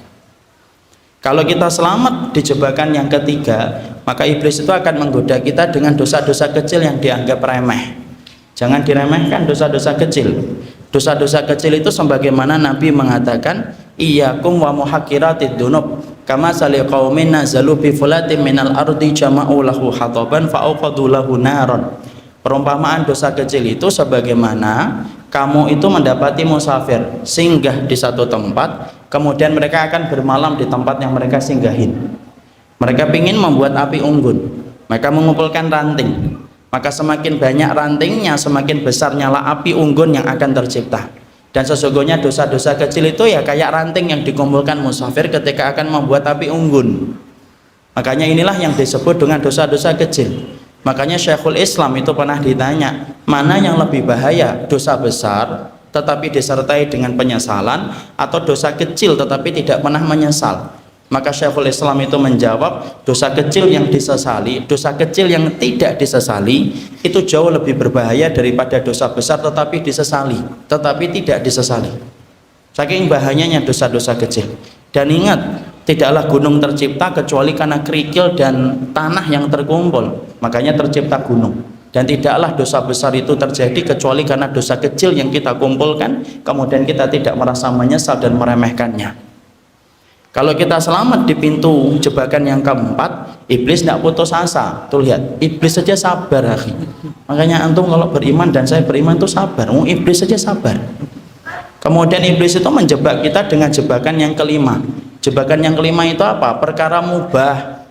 Kalau kita selamat di jebakan yang ketiga, maka iblis itu akan menggoda kita dengan dosa-dosa kecil yang dianggap remeh. Jangan diremehkan dosa-dosa kecil. Dosa-dosa kecil itu sebagaimana Nabi mengatakan, iyyakum wa muhaqqiratid dzunub kama sali qaumin nazalu bi fulatin minal ardi jama'u lahu hataban fa auqadu lahu naron. Perumpamaan dosa kecil itu sebagaimana kamu itu mendapati musafir singgah di satu tempat, kemudian mereka akan bermalam di tempat yang mereka singgahin. Mereka ingin membuat api unggun, mereka mengumpulkan ranting. Maka semakin banyak rantingnya, semakin besar nyala api unggun yang akan tercipta. Dan sesungguhnya dosa-dosa kecil itu ya kayak ranting yang dikumpulkan musafir ketika akan membuat api unggun. Makanya inilah yang disebut dengan dosa-dosa kecil. Makanya Syekhul Islam itu pernah ditanya, mana yang lebih bahaya, dosa besar tetapi disertai dengan penyesalan, atau dosa kecil tetapi tidak pernah menyesal? Maka Syekhul Islam itu menjawab, dosa kecil yang disesali, dosa kecil yang tidak disesali itu jauh lebih berbahaya daripada dosa besar tetapi disesali, tetapi tidak disesali. Saking bahayanya dosa-dosa kecil. Dan ingat, tidaklah gunung tercipta kecuali karena kerikil dan tanah yang terkumpul, makanya tercipta gunung. Dan tidaklah dosa besar itu terjadi kecuali karena dosa kecil yang kita kumpulkan, kemudian kita tidak merasa menyesal dan meremehkannya. Kalau kita selamat di pintu jebakan yang keempat, iblis tidak putus asa. Tuh lihat, iblis saja sabar, akhi. Makanya antum kalau beriman dan saya beriman itu sabar. Iblis saja sabar. Kemudian iblis itu menjebak kita dengan jebakan yang kelima. Jebakan yang kelima itu apa? Perkara mubah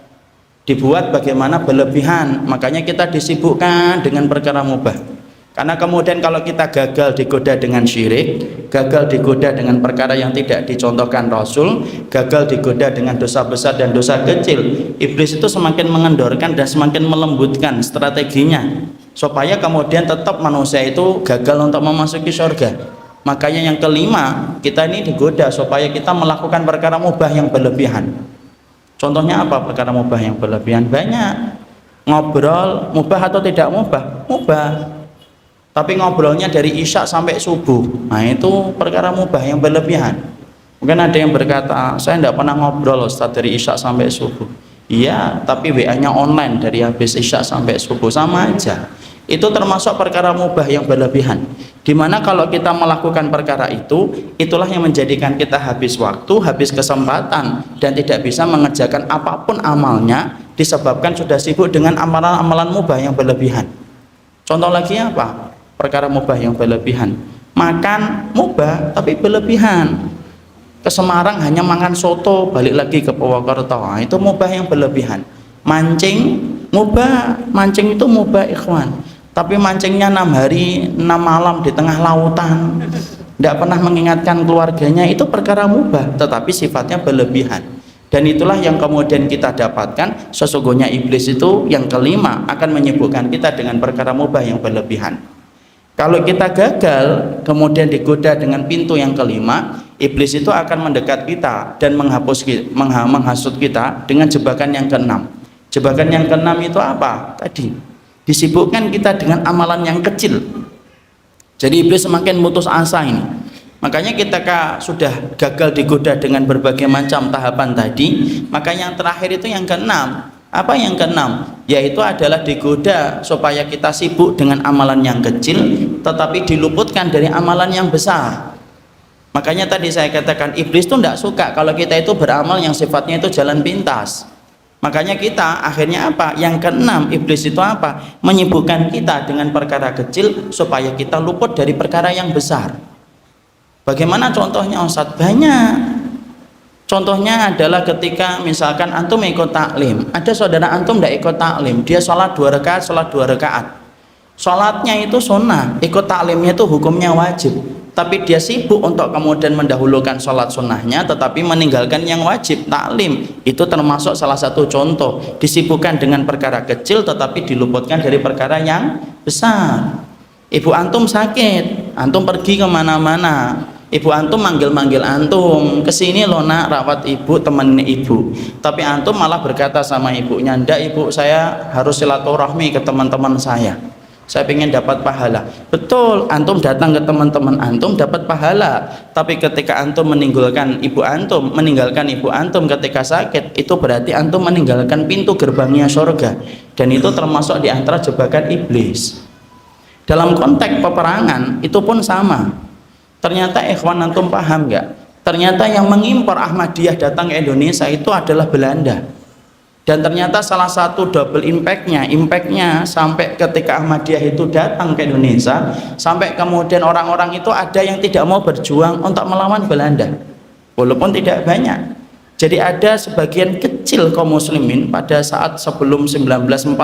dibuat bagaimana berlebihan. Makanya kita disibukkan dengan perkara mubah. Karena kemudian kalau kita gagal digoda dengan syirik, gagal digoda dengan perkara yang tidak dicontohkan Rasul, gagal digoda dengan dosa besar dan dosa kecil, iblis itu semakin mengendorkan dan semakin melembutkan strateginya supaya kemudian tetap manusia itu gagal untuk memasuki surga. Makanya yang kelima, kita ini digoda supaya kita melakukan perkara mubah yang berlebihan. Contohnya apa perkara mubah yang berlebihan? Banyak. Ngobrol mubah atau tidak mubah? Mubah. Tapi ngobrolnya dari isya sampai subuh, nah itu perkara mubah yang berlebihan. Mungkin ada yang berkata, saya tidak pernah ngobrol Ustaz dari isya sampai subuh. Iya, tapi WA-nya online dari habis isya sampai subuh, sama aja. Itu termasuk perkara mubah yang berlebihan. Dimana kalau kita melakukan perkara itu, itulah yang menjadikan kita habis waktu, habis kesempatan, dan tidak bisa mengerjakan apapun amalnya, disebabkan sudah sibuk dengan amalan-amalan mubah yang berlebihan. Contoh lagi apa? Perkara mubah yang berlebihan. Makan mubah tapi berlebihan. Ke Semarang hanya makan soto, balik lagi ke Purwokerto. Nah, itu mubah yang berlebihan. Mancing mubah, mancing itu mubah ikhwan. Tapi mancingnya 6 hari 6 malam di tengah lautan, tidak pernah mengingatkan keluarganya, itu perkara mubah tetapi sifatnya berlebihan. Dan itulah yang kemudian kita dapatkan, sesungguhnya iblis itu yang kelima akan menyibukkan kita dengan perkara mubah yang berlebihan. Kalau kita gagal kemudian digoda dengan pintu yang kelima, iblis itu akan mendekat kita dan menghasut kita dengan jebakan yang keenam. Jebakan yang keenam itu apa? Tadi disibukkan kita dengan amalan yang kecil. Jadi iblis semakin putus asa ini. Makanya kita sudah gagal digoda dengan berbagai macam tahapan tadi, maka yang terakhir itu yang keenam. Apa yang keenam? Yaitu adalah digoda supaya kita sibuk dengan amalan yang kecil tetapi diluputkan dari amalan yang besar. Makanya tadi saya katakan iblis itu tidak suka kalau kita itu beramal yang sifatnya itu jalan pintas. Makanya kita akhirnya apa? Yang keenam, iblis itu apa? Menyibukkan kita dengan perkara kecil supaya kita luput dari perkara yang besar. Bagaimana contohnya Ustaz? Banyak. Contohnya adalah ketika misalkan antum ikut taklim, ada saudara antum tidak ikut taklim, dia sholat 2 rakaat, sholat 2 rakaat. Sholatnya itu sunnah, ikut taklimnya itu hukumnya wajib. Tapi dia sibuk untuk kemudian mendahulukan sholat sunnahnya, tetapi meninggalkan yang wajib, taklim. Itu termasuk salah satu contoh, disibukkan dengan perkara kecil, tetapi diluputkan dari perkara yang besar. Ibu antum sakit, antum pergi kemana-mana, ibu antum manggil-manggil antum, kesini loh nak rawat ibu, temenin ibu. Tapi antum malah berkata sama ibunya, ndak ibu, saya harus silaturahmi ke teman-teman saya ingin dapat pahala. Betul, antum datang ke teman-teman antum dapat pahala. Tapi ketika antum meninggalkan ibu antum ketika sakit, itu berarti antum meninggalkan pintu gerbangnya surga. Dan itu termasuk di antara jebakan iblis. Dalam konteks peperangan itu pun sama. Ternyata ikhwan antum paham nggak? Ternyata yang mengimpor Ahmadiyah datang ke Indonesia itu adalah Belanda. Dan ternyata salah satu double impactnya sampai ketika Ahmadiyah itu datang ke Indonesia, sampai kemudian orang-orang itu ada yang tidak mau berjuang untuk melawan Belanda, walaupun tidak banyak. Jadi ada sebagian kecil kaum muslimin pada saat sebelum 1945,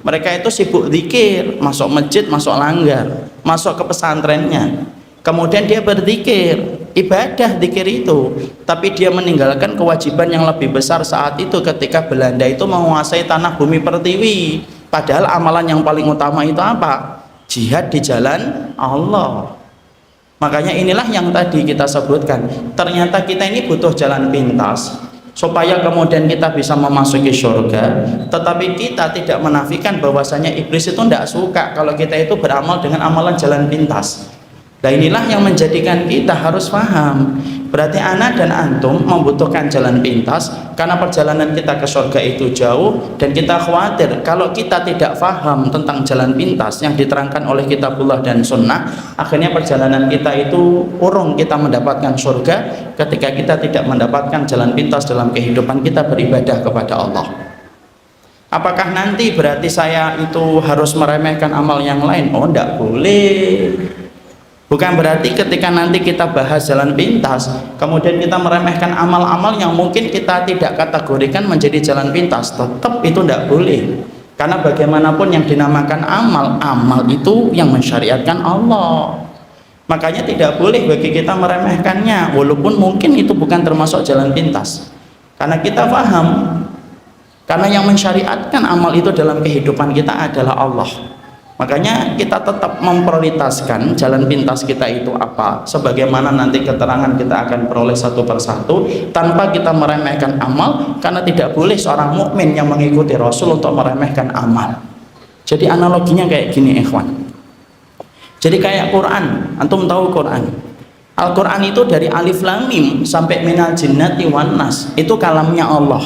mereka itu sibuk zikir, masuk masjid, masuk langgar, masuk ke pesantrennya. Kemudian dia berzikir, ibadah zikir itu, tapi dia meninggalkan kewajiban yang lebih besar saat itu ketika Belanda itu menguasai tanah bumi pertiwi. Padahal amalan yang paling utama itu apa? Jihad di jalan Allah. Makanya inilah yang tadi kita sebutkan, ternyata kita ini butuh jalan pintas supaya kemudian kita bisa memasuki surga. Tetapi kita tidak menafikan bahwasanya iblis itu tidak suka kalau kita itu beramal dengan amalan jalan pintas. Nah inilah yang menjadikan kita harus paham, berarti ana dan antum membutuhkan jalan pintas karena perjalanan kita ke surga itu jauh. Dan kita khawatir kalau kita tidak paham tentang jalan pintas yang diterangkan oleh kitabullah dan sunnah, akhirnya perjalanan kita itu urung kita mendapatkan surga ketika kita tidak mendapatkan jalan pintas dalam kehidupan kita beribadah kepada Allah. Apakah nanti berarti saya itu harus meremehkan amal yang lain? Oh, tidak boleh. Bukan berarti ketika nanti kita bahas jalan pintas, kemudian kita meremehkan amal-amal yang mungkin kita tidak kategorikan menjadi jalan pintas. Tetap itu tidak boleh. Karena bagaimanapun yang dinamakan amal, amal itu yang mensyariatkan Allah. Makanya tidak boleh bagi kita meremehkannya, walaupun mungkin itu bukan termasuk jalan pintas. Karena kita paham, karena yang mensyariatkan amal itu dalam kehidupan kita adalah Allah. Makanya kita tetap memprioritaskan jalan pintas kita itu apa, sebagaimana nanti keterangan kita akan peroleh satu persatu tanpa kita meremehkan amal. Karena tidak boleh seorang mukmin yang mengikuti Rasul untuk meremehkan amal. Jadi analoginya kayak gini ikhwan. Jadi kayak Quran, antum tahu Quran. Al-Quran itu dari alif lam mim sampai minal jinnati wan nas, itu kalamnya Allah.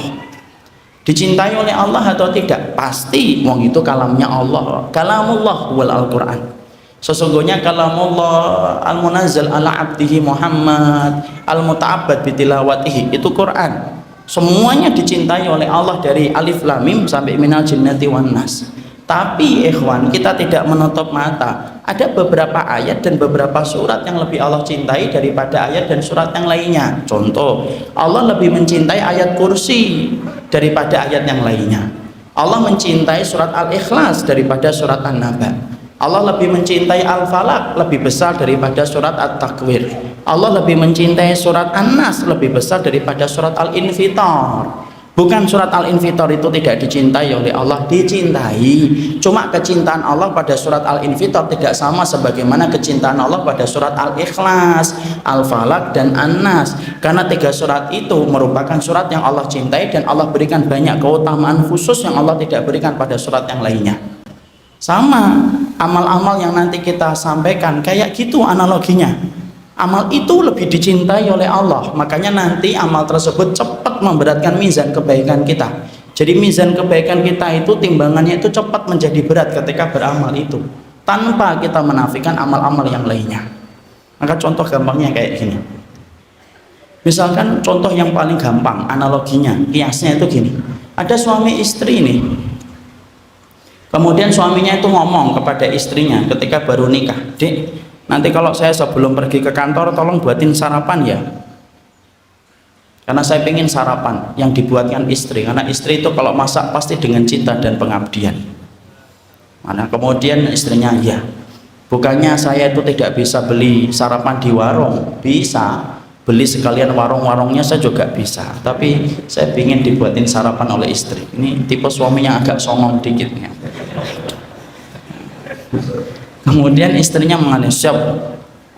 Dicintai oleh Allah atau tidak? Pasti, wong itu kalamnya Allah. Kalamullah wal Al-Quran. Sesungguhnya kalamullah al-munazzal ala abdihi Muhammad al-muta'abbad bitilawatihi, itu Quran. Semuanya dicintai oleh Allah dari alif lam mim sampai minal jinnati wan nas. Tapi ikhwan, kita tidak menutup mata. Ada beberapa ayat dan beberapa surat yang lebih Allah cintai daripada ayat dan surat yang lainnya. Contoh, Allah lebih mencintai ayat kursi daripada ayat yang lainnya. Allah mencintai surat Al-Ikhlas daripada surat An-Naba. Allah lebih mencintai Al-Falaq lebih besar daripada surat At-Takwir. Allah lebih mencintai surat An-Nas lebih besar daripada surat Al-Infitar. Bukan surat Al-Infitar itu tidak dicintai oleh Allah, dicintai. Cuma kecintaan Allah pada surat Al-Infitar tidak sama sebagaimana kecintaan Allah pada surat Al-Ikhlas, Al-Falaq, dan An-Nas. Karena tiga surat itu merupakan surat yang Allah cintai dan Allah berikan banyak keutamaan khusus yang Allah tidak berikan pada surat yang lainnya. Sama amal-amal yang nanti kita sampaikan kayak gitu analoginya. Amal itu lebih dicintai oleh Allah, makanya nanti amal tersebut cepat memberatkan mizan kebaikan kita. Jadi mizan kebaikan kita itu timbangannya itu cepat menjadi berat ketika beramal itu, tanpa kita menafikan amal-amal yang lainnya. Maka contoh gampangnya kayak gini. Misalkan contoh yang paling gampang analoginya, kiasnya itu gini. Ada suami istri nih. Kemudian suaminya itu ngomong kepada istrinya ketika baru nikah, "Dek, nanti kalau saya sebelum pergi ke kantor tolong buatin sarapan ya, karena saya pengen sarapan yang dibuatkan istri, karena istri itu kalau masak pasti dengan cinta dan pengabdian." Mana kemudian istrinya, "Ya, bukannya saya itu tidak bisa beli sarapan di warung?" "Bisa, beli sekalian warung-warungnya saya juga bisa, tapi saya pengen dibuatin sarapan oleh istri." Ini tipe suaminya agak songong dikit ya. Kemudian istrinya mengatakan, siap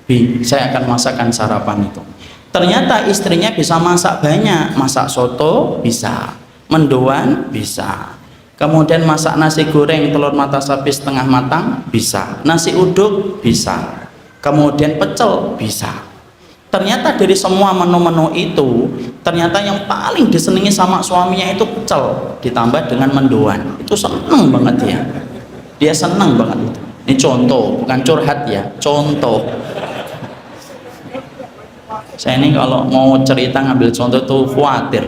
Bi, saya akan masakan sarapan itu. Ternyata istrinya bisa masak banyak, masak soto bisa, mendoan bisa, kemudian masak nasi goreng telur mata sapi setengah matang bisa, nasi uduk bisa, kemudian pecel bisa. Ternyata dari semua menu-menu itu, ternyata yang paling disenangi sama suaminya itu pecel ditambah dengan mendoan. Itu seneng banget ya, dia seneng banget itu. Ini contoh, bukan curhat ya, contoh. Saya ini kalau mau cerita ngambil contoh tuh khawatir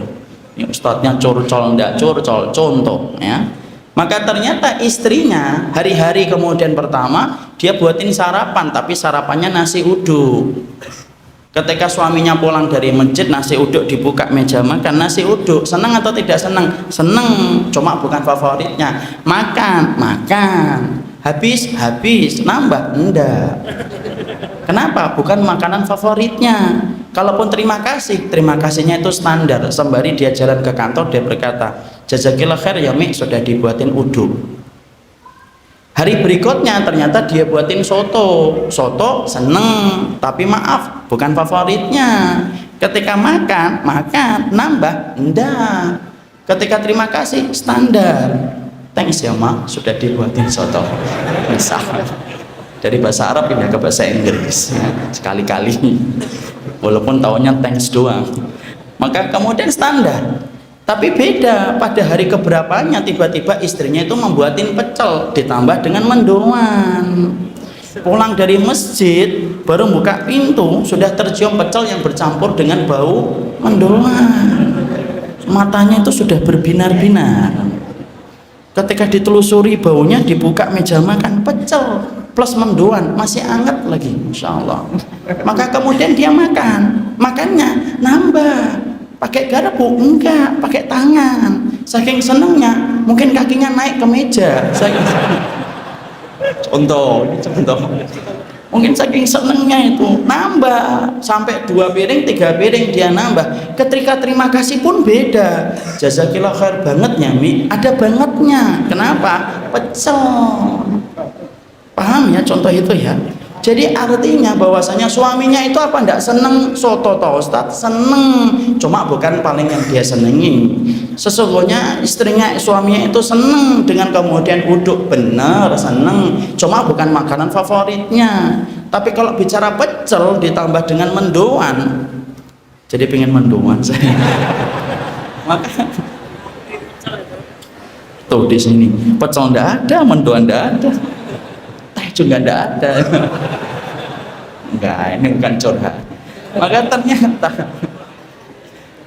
ini ustadznya curcol enggak curcol, contoh ya. Maka ternyata istrinya hari-hari kemudian pertama dia buatin sarapan, tapi sarapannya nasi uduk. Ketika suaminya pulang dari masjid, nasi uduk dibuka meja makan, nasi uduk. Senang atau tidak senang? Senang, cuma bukan favoritnya. Makan, makan. Habis, habis. Nambah? Enggak. Kenapa? Bukan makanan favoritnya. Kalaupun terima kasih, terima kasihnya itu standar. Sembari dia jalan ke kantor, dia berkata, jazakillah khair ya Mi, sudah dibuatin uduk. Hari berikutnya ternyata dia buatin soto. Soto seneng, tapi maaf, bukan favoritnya. Ketika makan, makan, nambah, enggak. Ketika terima kasih, standar. Thanks ya Ma, sudah dibuatin soto. Bisa. Dari bahasa Arab pindah ke bahasa Inggris ya, sekali-kali. Walaupun taunya thanks doang. Maka kemudian standar. Tapi beda pada hari keberapanya tiba-tiba istrinya itu membuatin pecel ditambah dengan mendoan. Pulang dari masjid baru buka pintu sudah tercium pecel yang bercampur dengan bau mendoan. Matanya itu sudah berbinar-binar. Ketika ditelusuri baunya, dibuka meja makan, pecel plus mendoan masih hangat lagi, Insya Allah. Maka kemudian dia makan, makannya nambah. Pakai garpu? Enggak, pakai tangan. Saking senangnya, mungkin kakinya naik ke meja. Contoh. Mungkin saking senangnya itu nambah sampai 2 piring, 3 piring dia nambah. Ketika terima kasih pun beda. Jazakillah khair banget ya Mi, ada bangetnya. Kenapa? Pecel. Paham ya contoh itu ya? Jadi artinya bahwasanya suaminya itu apa enggak seneng soto toh Ustaz? Seneng, cuma bukan paling yang dia senengi. Sesungguhnya istrinya, suaminya itu seneng dengan kemudian uduk, bener seneng, cuma bukan makanan favoritnya. Tapi kalau bicara pecel ditambah dengan mendoan, jadi pengen mendoan saya. Maka tuh di sini pecel enggak ada, mendoan enggak ada. Juga enggak ada. Enggak, ini bukan curhat.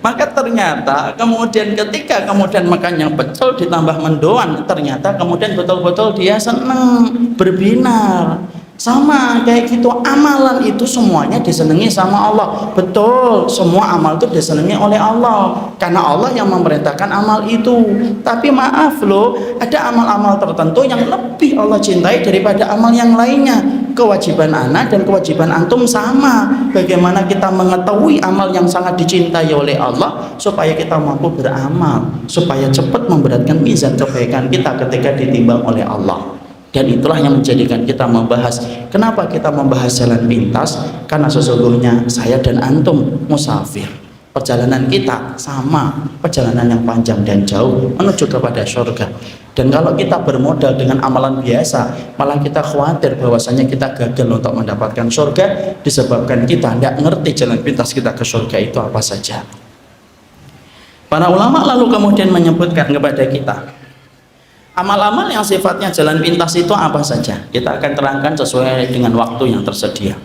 Maka ternyata kemudian ketika kemudian makan yang pecel ditambah mendoan, ternyata kemudian betul-betul dia senang, berbinar. Sama kayak gitu, amalan itu semuanya disenangi sama Allah. Betul, semua amal itu disenangi oleh Allah karena Allah yang memerintahkan amal itu. Tapi maaf loh, ada amal-amal tertentu yang lebih Allah cintai daripada amal yang lainnya. Kewajiban anak dan kewajiban antum sama. Bagaimana kita mengetahui amal yang sangat dicintai oleh Allah supaya kita mampu beramal, supaya cepat memberatkan mizan kebaikan kita ketika ditimbang oleh Allah. Dan itulah yang menjadikan kita membahas. Kenapa kita membahas jalan pintas? Karena sesungguhnya saya dan antum musafir. Perjalanan kita sama, perjalanan yang panjang dan jauh menuju kepada surga. Dan kalau kita bermodal dengan amalan biasa, malah kita khawatir bahwasanya kita gagal untuk mendapatkan surga disebabkan kita tidak ngerti jalan pintas kita ke surga itu apa saja. Para ulama lalu kemudian menyebutkan kepada kita, amal-amal yang sifatnya jalan pintas itu apa saja? Kita akan terangkan sesuai dengan waktu yang tersedia.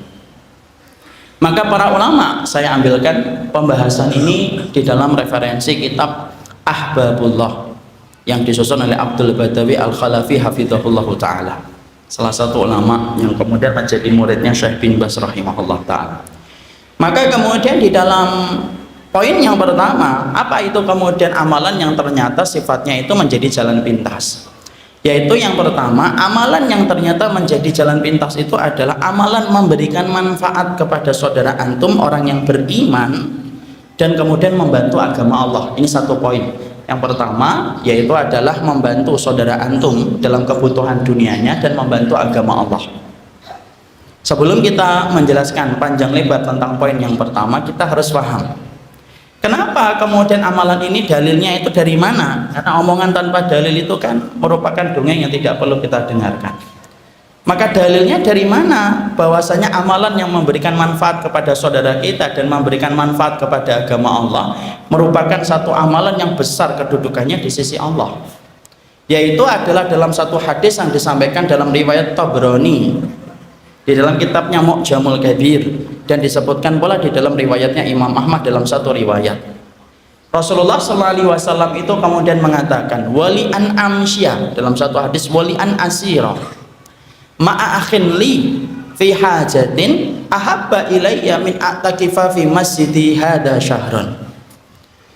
Maka para ulama, saya ambilkan pembahasan ini di dalam referensi kitab Ahbabullah yang disusun oleh Abdul Badawi Al-Khalafi hafizahullah ta'ala, salah satu ulama yang kemudian menjadi muridnya Syekh bin Baz rahimahullah ta'ala. Maka kemudian di dalam poin yang pertama, apa itu kemudian amalan yang ternyata sifatnya itu menjadi jalan pintas? Yaitu yang pertama, amalan yang ternyata menjadi jalan pintas itu adalah amalan memberikan manfaat kepada saudara antum, orang yang beriman, dan kemudian membantu agama Allah. Ini satu poin. Yang pertama yaitu adalah membantu saudara antum dalam kebutuhan dunianya dan membantu agama Allah. Sebelum kita menjelaskan panjang lebar tentang poin yang pertama, kita harus paham kenapa kemudian amalan ini dalilnya itu dari mana. Karena omongan tanpa dalil itu kan merupakan dongeng yang tidak perlu kita dengarkan. Maka dalilnya dari mana bahwasanya amalan yang memberikan manfaat kepada saudara kita dan memberikan manfaat kepada agama Allah merupakan satu amalan yang besar kedudukannya di sisi Allah, yaitu adalah dalam satu hadis yang disampaikan dalam riwayat Tabrani di dalam kitabnya Mu'jamul Kabir, dan disebutkan pula di dalam riwayatnya Imam Ahmad dalam satu riwayat. Rasulullah SAW itu kemudian mengatakan, wali an amsyah, dalam satu hadis, wali an asira ma'a akhin li fi hajatin ahabba ilayya min a'takifa fi masjidi hada syahran.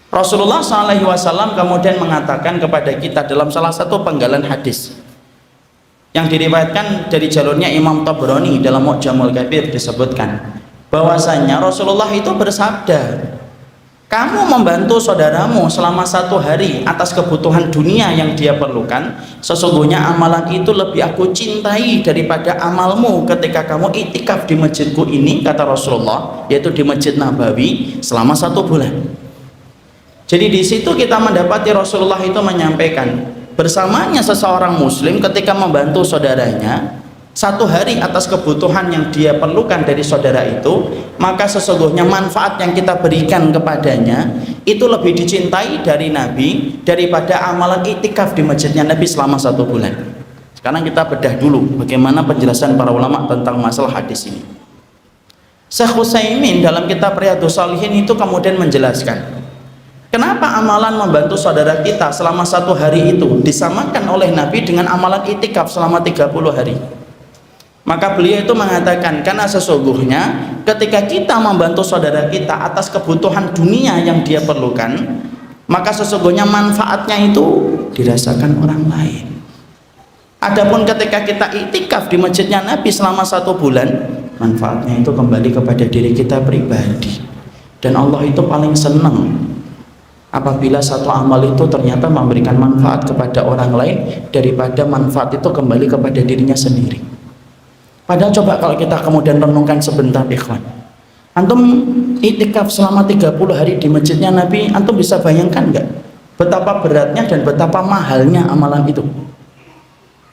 Rasulullah SAW kemudian mengatakan kepada kita dalam salah satu penggalan hadis yang diriwayatkan dari jalurnya Imam Tabrani dalam Mu'jamul Kabir, disebutkan bahwasanya Rasulullah itu bersabda, kamu membantu saudaramu selama 1 hari atas kebutuhan dunia yang dia perlukan, sesungguhnya amalan itu lebih aku cintai daripada amalmu ketika kamu iktikaf di masjidku ini, kata Rasulullah, yaitu di Masjid Nabawi selama 1 bulan. Jadi di situ kita mendapati Rasulullah itu menyampaikan, bersamanya seseorang muslim ketika membantu saudaranya 1 hari atas kebutuhan yang dia perlukan dari saudara itu, maka sesungguhnya manfaat yang kita berikan kepadanya itu lebih dicintai dari Nabi daripada amalan iktikaf di masjidnya Nabi selama 1 bulan. Sekarang kita bedah dulu bagaimana penjelasan para ulama tentang masalah hadis ini. Syekh Utsaimin dalam kitab Riyadhus Shalihin itu kemudian menjelaskan, kenapa amalan membantu saudara kita selama 1 hari itu disamakan oleh Nabi dengan amalan itikaf selama 30 hari? Maka beliau itu mengatakan, karena sesungguhnya ketika kita membantu saudara kita atas kebutuhan dunia yang dia perlukan, maka sesungguhnya manfaatnya itu dirasakan orang lain. Adapun ketika kita itikaf di masjidnya Nabi selama 1 bulan, manfaatnya itu kembali kepada diri kita pribadi. Dan Allah itu paling senang apabila satu amal itu ternyata memberikan manfaat kepada orang lain daripada manfaat itu kembali kepada dirinya sendiri. Padahal coba kalau kita kemudian renungkan sebentar, ikhwan, antum iktikaf selama 30 hari di masjidnya Nabi, antum bisa bayangkan nggak betapa beratnya dan betapa mahalnya amalan itu?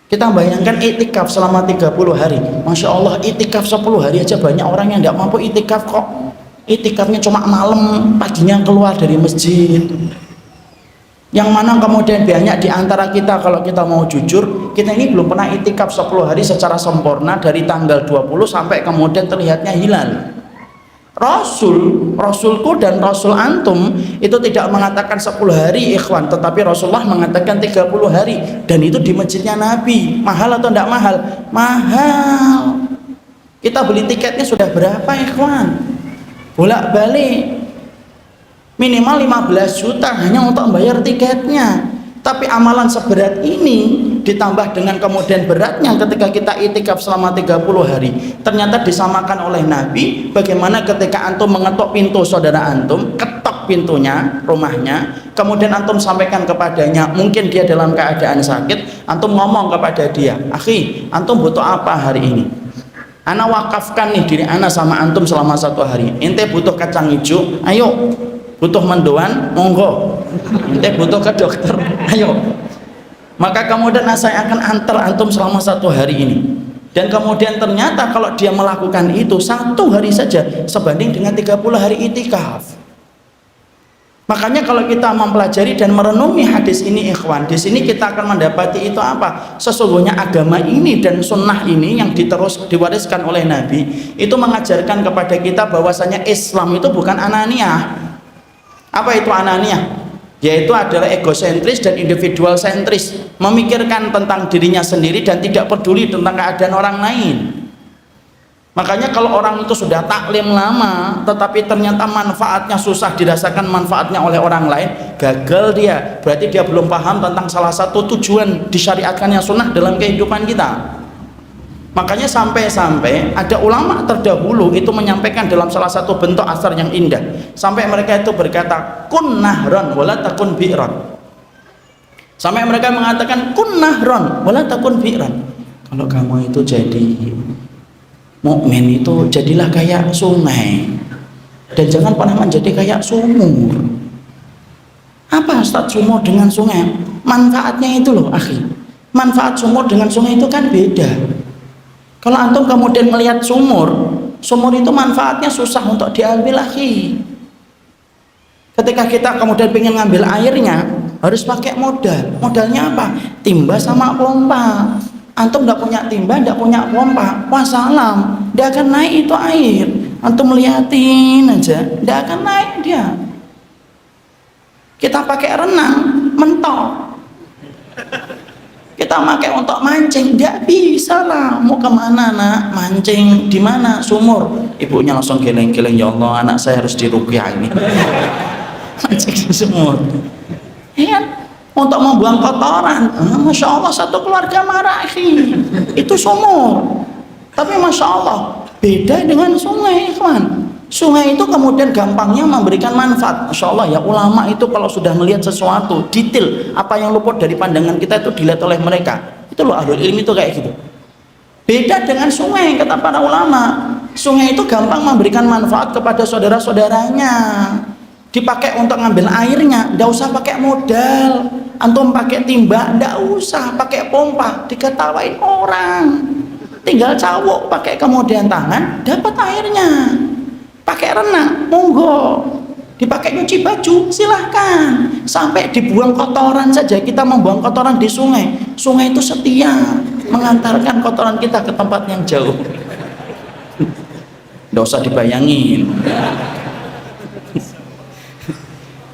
Kita bayangkan iktikaf selama 30 hari, Masya Allah, iktikaf 10 hari aja banyak orang yang nggak mampu iktikaf kok. Itikafnya cuma malam, paginya keluar dari masjid. Yang mana kemudian banyak di antara kita, kalau kita mau jujur, kita ini belum pernah itikaf 10 hari secara sempurna dari tanggal 20 sampai kemudian terlihatnya hilal. Rasulku dan Rasul antum itu tidak mengatakan 10 hari ikhwan, tetapi Rasulullah mengatakan 30 hari, dan itu di masjidnya Nabi. Mahal atau tidak mahal? Mahal. Kita beli tiketnya sudah berapa ikhwan? Bolak-balik minimal 15 juta hanya untuk membayar tiketnya. Tapi amalan seberat ini ditambah dengan kemudian beratnya ketika kita itikaf selama 30 hari, ternyata disamakan oleh Nabi. Bagaimana ketika antum mengetuk pintu saudara antum, ketok pintunya rumahnya, kemudian antum sampaikan kepadanya, mungkin dia dalam keadaan sakit, antum ngomong kepada dia, akhi, antum butuh apa hari ini? Ana wakafkan nih diri ana sama antum selama 1 hari. Ente butuh kacang hijau, ayo. Butuh mendoan, monggo. Ente butuh ke dokter, ayo. Maka kemudian saya akan antar antum selama 1 hari ini. Dan kemudian ternyata kalau dia melakukan itu 1 hari saja sebanding dengan 30 hari itikaf. Makanya kalau kita mempelajari dan merenungi hadis ini ikhwan, di sini kita akan mendapati itu apa? Sesungguhnya agama ini dan sunnah ini yang diwariskan oleh Nabi itu mengajarkan kepada kita bahwasanya Islam itu bukan ananiah. Apa itu ananiah? Yaitu adalah egosentris dan individual sentris, memikirkan tentang dirinya sendiri dan tidak peduli tentang keadaan orang lain. Makanya kalau orang itu sudah taklim lama tetapi ternyata manfaatnya susah dirasakan manfaatnya oleh orang lain, gagal dia. Berarti dia belum paham tentang salah satu tujuan disyariatkannya sunnah dalam kehidupan kita. Makanya sampai-sampai ada ulama terdahulu itu menyampaikan dalam salah satu bentuk asar yang indah, sampai mereka itu berkata kun nahron wala takun bi'ran. Sampai mereka mengatakan kun nahron wala takun bi'ran. Kalau kamu itu jadi Mukmin itu jadilah kayak sungai dan jangan pernah menjadi kayak sumur. Apa Ustaz sumur dengan sungai? Manfaatnya itu loh akhi. Manfaat sumur dengan sungai itu kan beda. Kalau antum kemudian melihat sumur itu manfaatnya susah untuk diambil akhi. Ketika kita kemudian ingin ngambil airnya harus pakai modal. Modalnya apa? Timba sama pompa. Antum tidak punya timba, tidak punya pompa, wassalam, tidak akan naik itu air. Antum liatin aja, tidak akan naik dia. Kita pakai renang, mentok. Kita pakai untuk mancing, tidak bisa lah. Mau kemana nak? Mancing di mana? Sumur. Ibunya langsung geleng-geleng, ya Allah, anak saya harus diruqyah ini. Mancing di sumur. Iya. Untuk membuang kotoran, masya Allah satu keluarga marah, itu sumur. Tapi masya Allah beda dengan sungai, kawan. Sungai itu kemudian gampangnya memberikan manfaat. Masya Allah ya, ulama itu kalau sudah melihat sesuatu detail apa yang luput dari pandangan kita itu dilihat oleh mereka. Itu loh ahlul ilmi itu kayak gitu. Beda dengan sungai, kata para ulama. Sungai itu gampang memberikan manfaat kepada saudara-saudaranya. Dipakai untuk ngambil airnya, ndak usah pakai modal. Antum pakai timba, ndak usah pakai pompa, diketawain orang. Tinggal cawok pakai kemudian tangan, dapat airnya. Pakai renang, monggo. Dipakai nyuci baju, silahkan. Sampai dibuang kotoran saja, kita membuang kotoran di sungai. Sungai itu setia mengantarkan kotoran kita ke tempat yang jauh. Ndak usah dibayangin.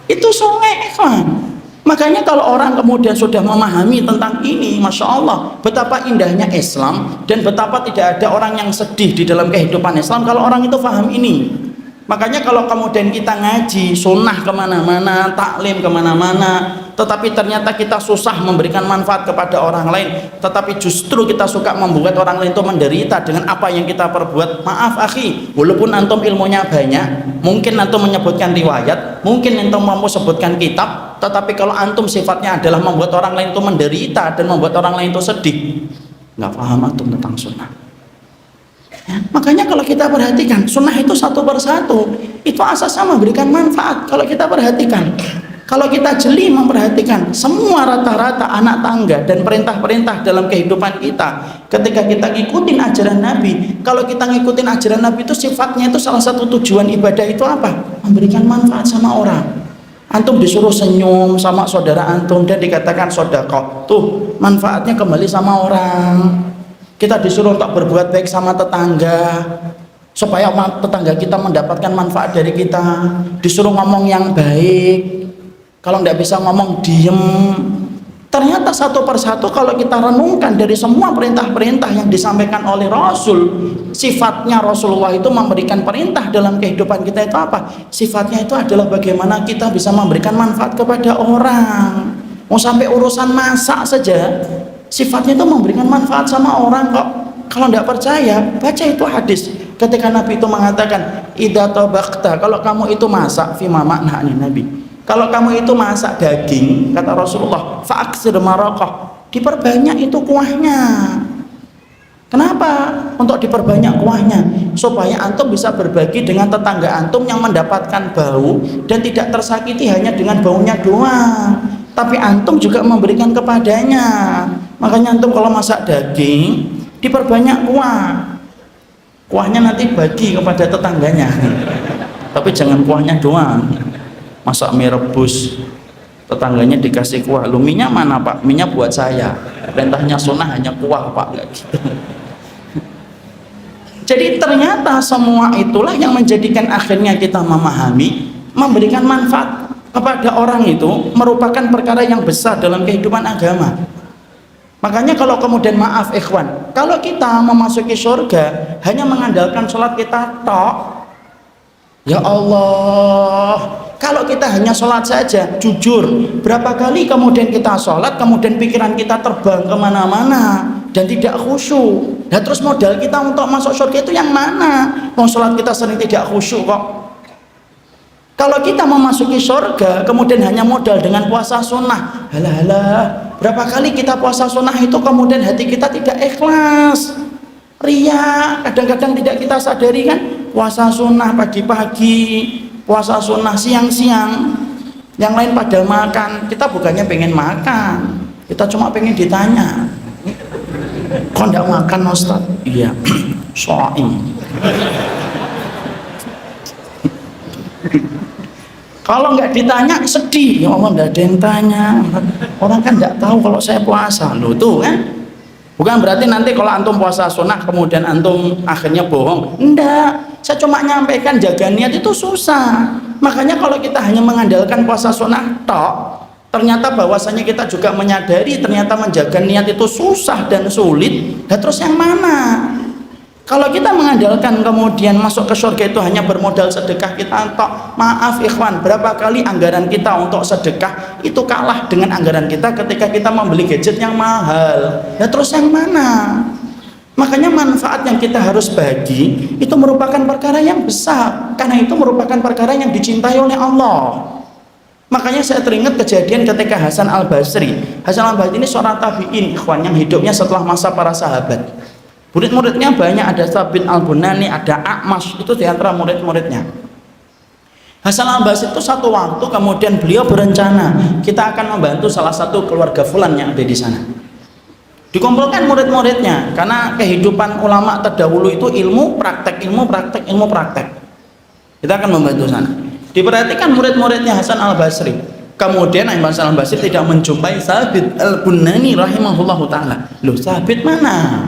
Itu sungai, ikhwan. Makanya kalau orang kemudian sudah memahami tentang ini, masya Allah, betapa indahnya Islam dan betapa tidak ada orang yang sedih di dalam kehidupan Islam kalau orang itu paham ini. Makanya kalau kemudian kita ngaji sunnah kemana-mana, taklim kemana-mana, tetapi ternyata kita susah memberikan manfaat kepada orang lain, tetapi justru kita suka membuat orang lain itu menderita dengan apa yang kita perbuat. Maaf akhi, walaupun antum ilmunya banyak, mungkin antum menyebutkan riwayat, mungkin antum mampu sebutkan kitab, tetapi kalau antum sifatnya adalah membuat orang lain itu menderita dan membuat orang lain itu sedih, nggak paham antum tentang sunnah. Ya, makanya kalau kita perhatikan sunnah itu satu persatu itu asasnya memberikan manfaat. Kalau kita perhatikan, kalau kita jeli memperhatikan semua rata-rata anak tangga dan perintah-perintah dalam kehidupan kita, ketika kita ngikutin ajaran Nabi, kalau kita ngikutin ajaran Nabi itu sifatnya itu salah satu tujuan ibadah itu apa? Memberikan manfaat sama orang. Antum disuruh senyum sama saudara antum dan dikatakan sedekah, tuh manfaatnya kembali sama orang. Kita disuruh untuk berbuat baik sama tetangga supaya tetangga kita mendapatkan manfaat dari kita. Disuruh ngomong yang baik, kalau tidak bisa ngomong diem. Ternyata satu persatu kalau kita renungkan dari semua perintah-perintah yang disampaikan oleh Rasul, sifatnya Rasulullah itu memberikan perintah dalam kehidupan kita itu apa? Sifatnya itu adalah bagaimana kita bisa memberikan manfaat kepada orang. Mau sampai urusan masak saja sifatnya itu memberikan manfaat sama orang kok. Kalau tidak percaya, baca itu hadis. Ketika Nabi itu mengatakan, idza tabaqta, kalau kamu itu masak, fi makna Nabi. Kalau kamu itu masak daging, kata Rasulullah, fa'aksir maraqah, diperbanyak itu kuahnya. Kenapa? Untuk diperbanyak kuahnya, supaya antum bisa berbagi dengan tetangga antum yang mendapatkan bau dan tidak tersakiti hanya dengan baunya doang, tapi antum juga memberikan kepadanya. Makanya antum kalau masak daging diperbanyak kuah, kuahnya nanti bagi kepada tetangganya. Tapi jangan kuahnya doang. Masak mie rebus, tetangganya dikasih kuah. Lu minyak mana pak? Minyak buat saya. Perintahnya sunnah hanya kuah pak, nggak gitu. Jadi ternyata semua itulah yang menjadikan akhirnya kita memahami, memberikan manfaat kepada orang itu merupakan perkara yang besar dalam kehidupan agama. Makanya kalau kemudian maaf ikhwan, kalau kita memasuki surga hanya mengandalkan sholat kita tok, ya Allah, kalau kita hanya sholat saja, jujur berapa kali kemudian kita sholat, kemudian pikiran kita terbang kemana-mana dan tidak khusyuk. Dan terus modal kita untuk masuk surga itu yang mana? Mau sholat kita sering tidak khusyuk kok. Kalau kita memasuki surga kemudian hanya modal dengan puasa sunnah, halah, berapa kali kita puasa sunnah itu kemudian hati kita tidak ikhlas, Ria kadang-kadang tidak kita sadari kan, puasa sunnah pagi-pagi, puasa sunnah siang-siang, yang lain pada makan, kita bukannya pengen makan, kita cuma pengen ditanya, kok enggak makan Ustaz? Iya, shaim. Kalau nggak ditanya sedih, ya Allah nggak ada yang tanya, orang kan nggak tahu kalau saya puasa loh tuh kan. Bukan berarti nanti kalau antum puasa sunnah kemudian antum akhirnya bohong. Enggak, saya cuma nyampaikan jaga niat itu susah. Makanya kalau kita hanya mengandalkan puasa sunnah tok, ternyata bahwasanya kita juga menyadari ternyata menjaga niat itu susah dan sulit. Dan terus yang mana? Kalau kita mengandalkan kemudian masuk ke surga itu hanya bermodal sedekah kita tok, maaf ikhwan, berapa kali anggaran kita untuk sedekah itu kalah dengan anggaran kita ketika kita membeli gadget yang mahal. Ya terus yang mana? Makanya manfaat yang kita harus bagi itu merupakan perkara yang besar, karena itu merupakan perkara yang dicintai oleh Allah. Makanya saya teringat kejadian ketika Hasan al-Basri. Hasan al-Basri ini seorang tabi'in ikhwan yang hidupnya setelah masa para sahabat. Murid-muridnya banyak, ada Thabit al-Bunani, ada A'mash, itu diantara murid-muridnya. Hasan al-Basri itu satu waktu kemudian beliau berencana, kita akan membantu salah satu keluarga fulan yang ada di sana. Dikumpulkan murid-muridnya, karena kehidupan ulama terdahulu itu ilmu praktek, ilmu praktek, ilmu praktek. Kita akan membantu sana. Diperhatikan murid-muridnya Hasan al-Basri. Kemudian Hasan al-Basri tidak menjumpai Thabit al-Bunani rahimahullahu ta'ala. Loh, Thabit mana?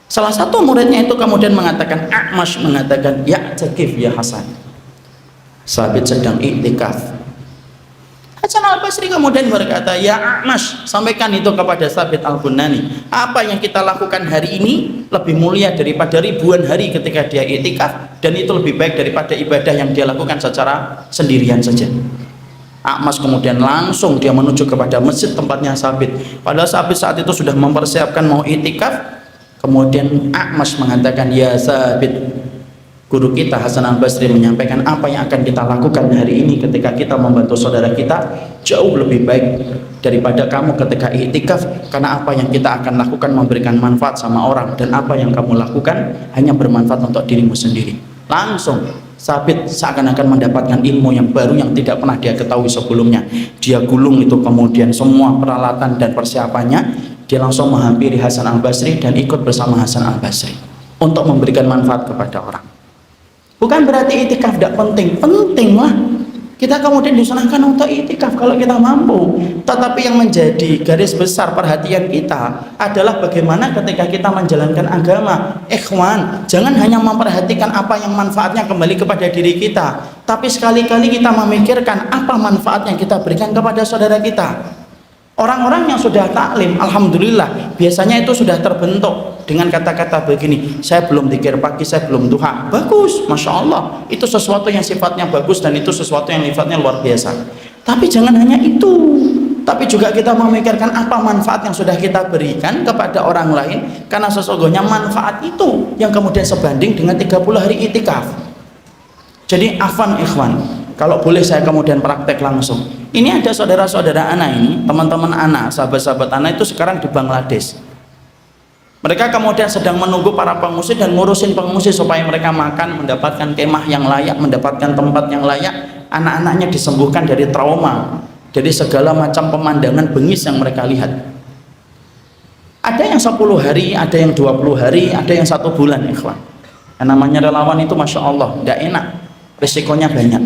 Salah satu muridnya itu kemudian mengatakan, A'mash mengatakan, ya takif ya Hasan, Thabit sedang iktikaf. Hasan al-Basri kemudian berkata, ya A'mash, sampaikan itu kepada Thabit al-Bunani, apa yang kita lakukan hari ini lebih mulia daripada ribuan hari ketika dia iktikaf, dan itu lebih baik daripada ibadah yang dia lakukan secara sendirian saja. A'mash kemudian langsung dia menuju kepada masjid tempatnya Thabit. Padahal Thabit saat itu sudah mempersiapkan mau iktikaf. Kemudian A'mash mengatakan, ya Thabit, guru kita Hasan al-Basri menyampaikan apa yang akan kita lakukan hari ini ketika kita membantu saudara kita jauh lebih baik daripada kamu ketika iktikaf, karena apa yang kita akan lakukan memberikan manfaat sama orang, dan apa yang kamu lakukan hanya bermanfaat untuk dirimu sendiri. Langsung Thabit seakan-akan mendapatkan ilmu yang baru yang tidak pernah dia ketahui sebelumnya. Dia gulung itu kemudian semua peralatan dan persiapannya, dia langsung menghampiri Hasan al-Basri dan ikut bersama Hasan al-Basri untuk memberikan manfaat kepada orang. Bukan berarti itikaf tidak penting, penting lah. Kita kemudian disunahkan untuk itikaf kalau kita mampu. Tetapi yang menjadi garis besar perhatian kita adalah bagaimana ketika kita menjalankan agama. Ikhwan, jangan hanya memperhatikan apa yang manfaatnya kembali kepada diri kita, tapi sekali-kali kita memikirkan apa manfaat yang kita berikan kepada saudara kita. Orang-orang yang sudah taklim, alhamdulillah, biasanya itu sudah terbentuk dengan kata-kata begini, saya belum zikir pagi, saya belum duha. Bagus, Masya Allah, itu sesuatu yang sifatnya bagus dan itu sesuatu yang sifatnya luar biasa. Tapi jangan hanya itu, tapi juga kita memikirkan apa manfaat yang sudah kita berikan kepada orang lain, karena sesungguhnya manfaat itu yang kemudian sebanding dengan 30 hari itikaf. Jadi afan ikhwan, kalau boleh saya kemudian praktek langsung. Ini ada saudara-saudara anak ini, teman-teman anak, sahabat-sahabat anak itu sekarang di Bangladesh. Mereka kemudian sedang menunggu para pengungsi dan ngurusin pengungsi supaya mereka makan, mendapatkan kemah yang layak, mendapatkan tempat yang layak. Anak-anaknya disembuhkan dari trauma, dari segala macam pemandangan bengis yang mereka lihat. Ada yang 10 hari, ada yang 20 hari, ada yang 1 bulan, ikhwan. Yang namanya relawan itu Masya Allah, tidak enak, risikonya banyak.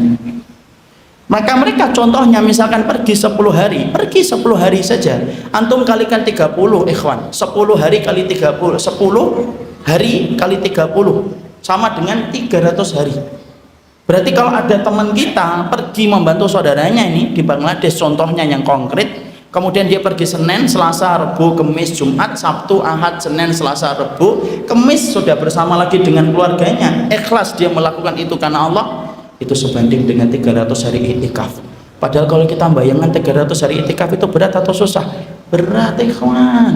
Maka mereka contohnya misalkan pergi 10 hari, pergi 10 hari saja, antum kalikan 30 ikhwan, 10 hari kali 30, 10 hari kali 30 sama dengan 300 hari. Berarti kalau ada teman kita pergi membantu saudaranya ini di Bangladesh, contohnya yang konkret, kemudian dia pergi Senin, Selasa, Rabu, Kamis, Jumat, Sabtu, Ahad, Senin, Selasa, Rabu, Kamis sudah bersama lagi dengan keluarganya, ikhlas dia melakukan itu karena Allah, itu sebanding dengan 300 hari itikaf. Padahal kalau kita bayangkan 300 hari itikaf itu berat atau susah? Berat ikhwan.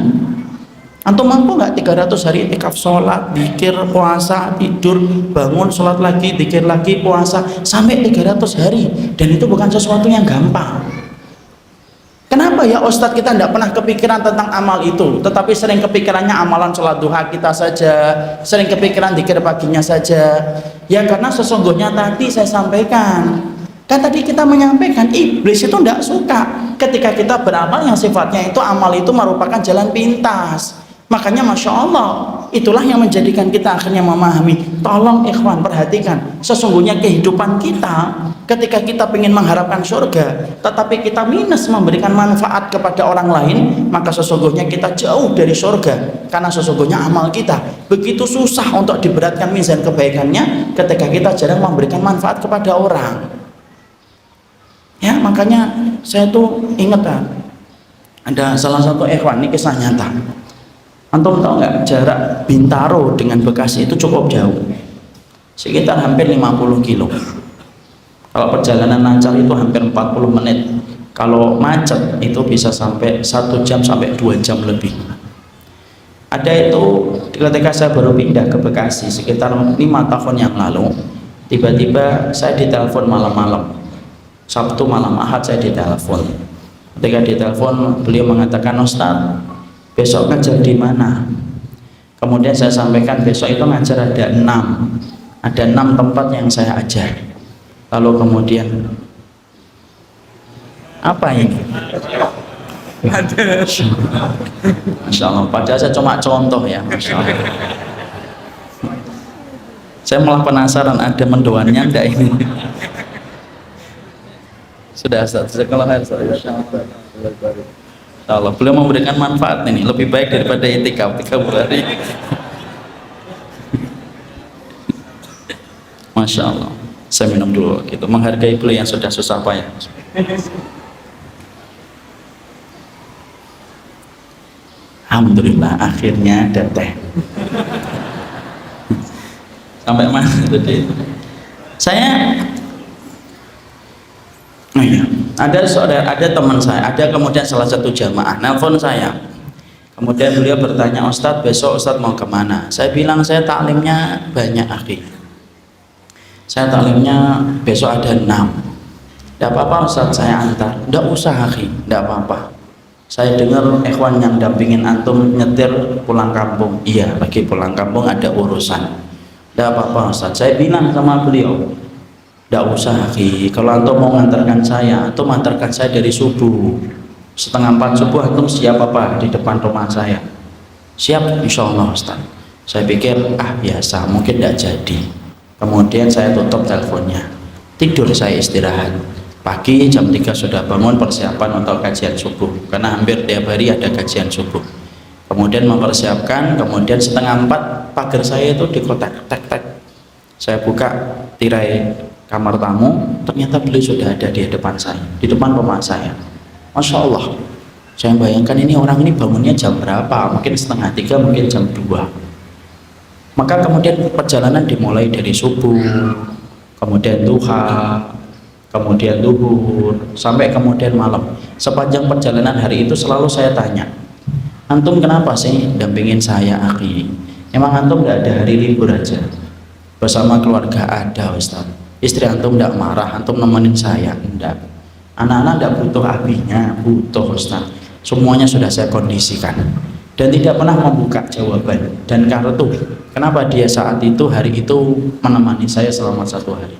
Antum mampu nggak 300 hari itikaf, sholat, zikir, puasa, tidur, bangun, sholat lagi, zikir lagi, puasa sampai 300 hari, dan itu bukan sesuatu yang gampang. Kenapa kenapa ya Ustadz kita tidak pernah kepikiran tentang amal itu, tetapi sering kepikirannya amalan sholat duha kita saja, sering kepikiran zikir paginya saja? Ya karena sesungguhnya tadi saya sampaikan, kan tadi kita menyampaikan iblis itu tidak suka ketika kita beramal yang sifatnya itu amal itu merupakan jalan pintas. Makanya Masya Allah, itulah yang menjadikan kita akhirnya memahami. Tolong ikhwan perhatikan, sesungguhnya kehidupan kita ketika kita ingin mengharapkan surga tetapi kita minus memberikan manfaat kepada orang lain, maka sesungguhnya kita jauh dari surga. Karena sesungguhnya amal kita begitu susah untuk diberatkan mizan kebaikannya ketika kita jarang memberikan manfaat kepada orang. Ya makanya saya tuh ingat ada salah satu ikhwan, ini kisah nyata. Antum tahu nggak jarak Bintaro dengan Bekasi itu cukup jauh, sekitar hampir 50 kilo. Kalau perjalanan lancar itu hampir 40 menit, kalau macet itu bisa sampai 1 jam sampai 2 jam lebih. Ada itu ketika saya baru pindah ke Bekasi sekitar 5 tahun yang lalu, tiba-tiba saya ditelepon malam-malam, Sabtu malam Ahad saya ditelepon. Ketika ditelepon beliau mengatakan, Ustaz, besok ngajar di mana? Kemudian saya sampaikan besok itu ngajar ada 6 tempat yang saya ajar. Lalu kemudian apa ini? Masya Allah, padahal saya cuma contoh ya. Masya Allah. Saya malah penasaran ada mendoannya enggak ini. Sudah Ustaz, kalau Allah beliau memberikan manfaat ini lebih baik daripada itikaf 30 hari. Masya Allah, saya minum dulu gitu, menghargai beliau yang sudah susah payah. Alhamdulillah akhirnya ada teh. Sampai mana tadi? Saya iya, ada teman saya, ada kemudian salah satu jamaah nelpon saya. Kemudian beliau bertanya, Ustadz besok Ustadz mau kemana? Saya bilang saya taklimnya banyak akhi. Saya taklimnya besok ada 6. Tidak apa-apa Ustadz saya antar. Tidak usah akhi, tidak apa-apa. Saya dengar ikhwan yang dampingin antum nyetir pulang kampung. Iya, lagi pulang kampung ada urusan. Tidak apa-apa Ustadz. Saya bilang sama beliau, tidak usah akhi, kalau antum mau ngantarkan saya, antum antarkan saya dari subuh, 3:30 subuh antum siap apa di depan rumah saya? Siap insya Allah Ustaz. Saya pikir biasa, mungkin tidak jadi. Kemudian saya tutup teleponnya, tidur, saya istirahat. Pagi jam 3 sudah bangun persiapan untuk kajian subuh, karena hampir tiap hari ada kajian subuh. Kemudian mempersiapkan, kemudian 3:30 pagar saya itu dikotak, tek. Saya buka tirai kamar tamu, ternyata beliau sudah ada di depan saya, di depan rumah saya. Masya Allah, saya bayangkan ini orang ini bangunnya jam berapa, mungkin 2:30, mungkin jam 2. Maka kemudian perjalanan dimulai dari subuh, kemudian duha, kemudian duhur, sampai kemudian malam. Sepanjang perjalanan hari itu selalu saya tanya, antum kenapa sih dampingin saya akhi? Emang antum tidak ada hari libur aja? Bersama keluarga ada Ustaz. Istri antum tidak marah, antum nemenin saya? Enggak. Anak-anak tidak butuh abinya, butuh Ustaz. Semuanya sudah saya kondisikan. Dan tidak pernah membuka jawaban dan kartu. Kenapa dia saat itu, hari itu menemani saya selama 1 hari.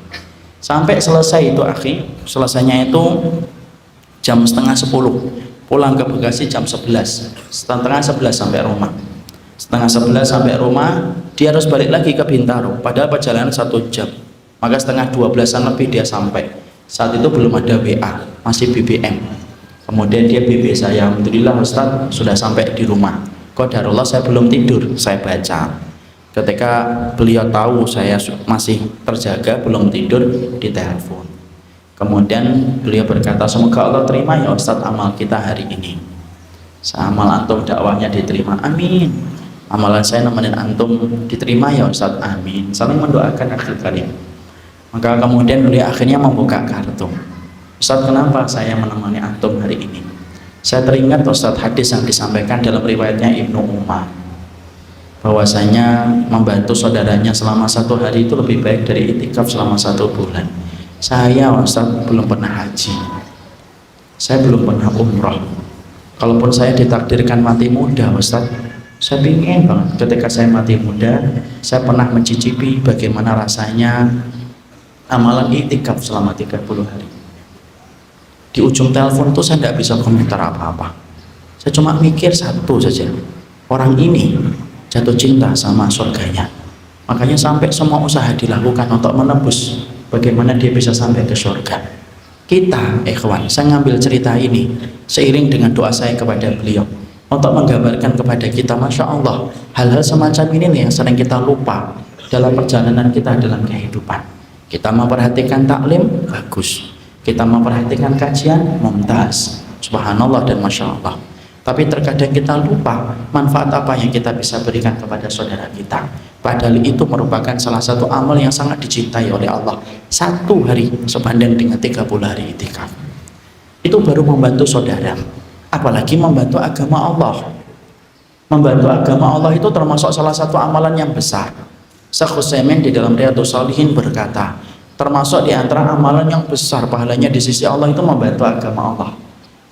Sampai selesai itu akhi, selesainya itu jam 9:30. Pulang ke Bekasi jam 11. 10:30 sampai rumah. 10:30 sampai rumah, dia harus balik lagi ke Bintaro. Padahal perjalanan 1 jam. Maka 11:30 lebih dia sampai. Saat itu belum ada WA, masih BBM. Kemudian dia BB saya, alhamdulillah Ustaz sudah sampai di rumah. Qadarullah saya belum tidur, saya baca. Ketika beliau tahu saya masih terjaga, belum tidur, ditelepon. Kemudian beliau berkata, semoga Allah terima ya Ustaz amal kita hari ini. Amal antum dakwahnya diterima, amin. Amalan saya nemenin antum diterima ya Ustaz, amin. Saling mendoakan akhir karim. Maka kemudian beliau akhirnya membuka kartu. Ustaz, kenapa saya menemani antum hari ini? Saya teringat Ustaz hadis yang disampaikan dalam riwayatnya Ibnu Umar, bahwasanya membantu saudaranya selama 1 hari itu lebih baik dari itikaf selama 1 bulan. Saya Ustaz belum pernah haji, saya belum pernah umroh, Kalaupun saya ditakdirkan mati muda, Ustaz, saya ingin banget ketika saya mati muda, saya pernah mencicipi bagaimana rasanya amalan itikaf selama 30 hari. Di ujung telepon itu saya tidak bisa komentar apa-apa. Saya cuma mikir satu saja, orang ini jatuh cinta sama surganya. Makanya sampai semua usaha dilakukan untuk menebus bagaimana dia bisa sampai ke surga. Kita, ikhwan, saya ngambil cerita ini seiring dengan doa saya kepada beliau untuk menggambarkan kepada kita, Masya Allah, hal-hal semacam ini nih yang sering kita lupa dalam perjalanan kita dalam kehidupan. Kita memperhatikan taklim, bagus. Kita memperhatikan kajian, mumtaz, subhanallah dan Masya Allah. Tapi terkadang kita lupa manfaat apa yang kita bisa berikan kepada saudara kita. Padahal itu merupakan salah satu amal yang sangat dicintai oleh Allah. 1 hari sebanding dengan 30 hari itikaf. Itu baru membantu saudara. Apalagi membantu agama Allah. Membantu agama Allah itu termasuk salah satu amalan yang besar. Syekh Utsaimin di dalam Riyadhus Shalihin berkata, termasuk di antara amalan yang besar pahalanya di sisi Allah itu membantu agama Allah.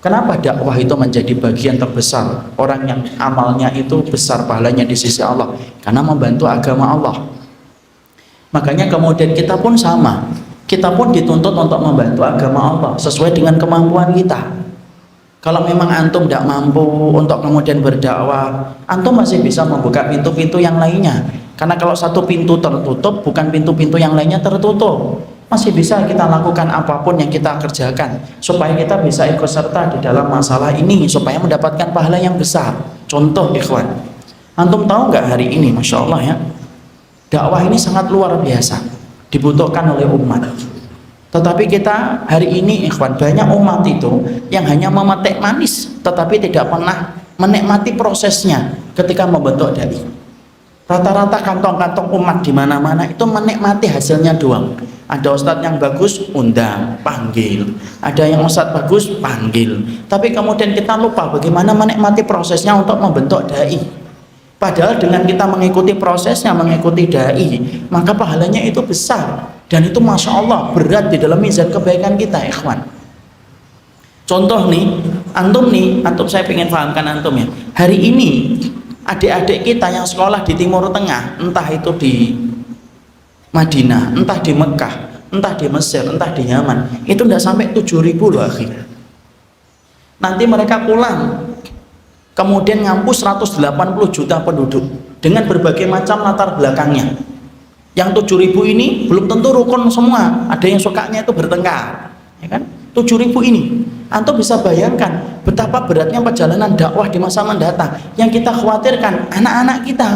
Kenapa dakwah itu menjadi bagian terbesar? Orang yang amalnya itu besar pahalanya di sisi Allah, karena membantu agama Allah. Makanya kemudian kita pun sama. Kita pun dituntut untuk membantu agama Allah sesuai dengan kemampuan kita. Kalau memang antum tidak mampu untuk kemudian berdakwah, antum masih bisa membuka pintu-pintu yang lainnya. Karena kalau satu pintu tertutup, bukan pintu-pintu yang lainnya tertutup. Masih bisa kita lakukan apapun yang kita kerjakan supaya kita bisa ikut serta di dalam masalah ini, supaya mendapatkan pahala yang besar. Contoh, ikhwan, antum tahu nggak hari ini, Masya Allah ya, dakwah ini sangat luar biasa dibutuhkan oleh umat. Tetapi kita hari ini, ikhwan, banyak umat itu yang hanya memetik manis tetapi tidak pernah menikmati prosesnya ketika membentuk dai. Rata-rata kantong-kantong umat di mana-mana itu menikmati hasilnya doang. Ada ustadz yang bagus, undang, panggil. Ada yang ustadz bagus, panggil. Tapi kemudian kita lupa bagaimana menikmati prosesnya untuk membentuk dai. Padahal dengan kita mengikuti prosesnya, mengikuti dai, maka pahalanya itu besar. Dan itu Masya Allah berat di dalam mizan kebaikan kita, ikhwan. Contoh nih, antum saya ingin pahamkan antum ya. Hari ini adik-adik kita yang sekolah di Timur Tengah, entah itu di Madinah, entah di Mekah, entah di Mesir, entah di Yaman, itu tidak sampai 7.000 loh akhi. Nanti mereka pulang, kemudian ngampus 180 juta penduduk dengan berbagai macam latar belakangnya. Yang 7.000 ini belum tentu rukun semua, ada yang sukanya itu bertengkar, ya kan? 7.000 ini, antum bisa bayangkan betapa beratnya perjalanan dakwah di masa mendatang. Yang kita khawatirkan anak-anak kita.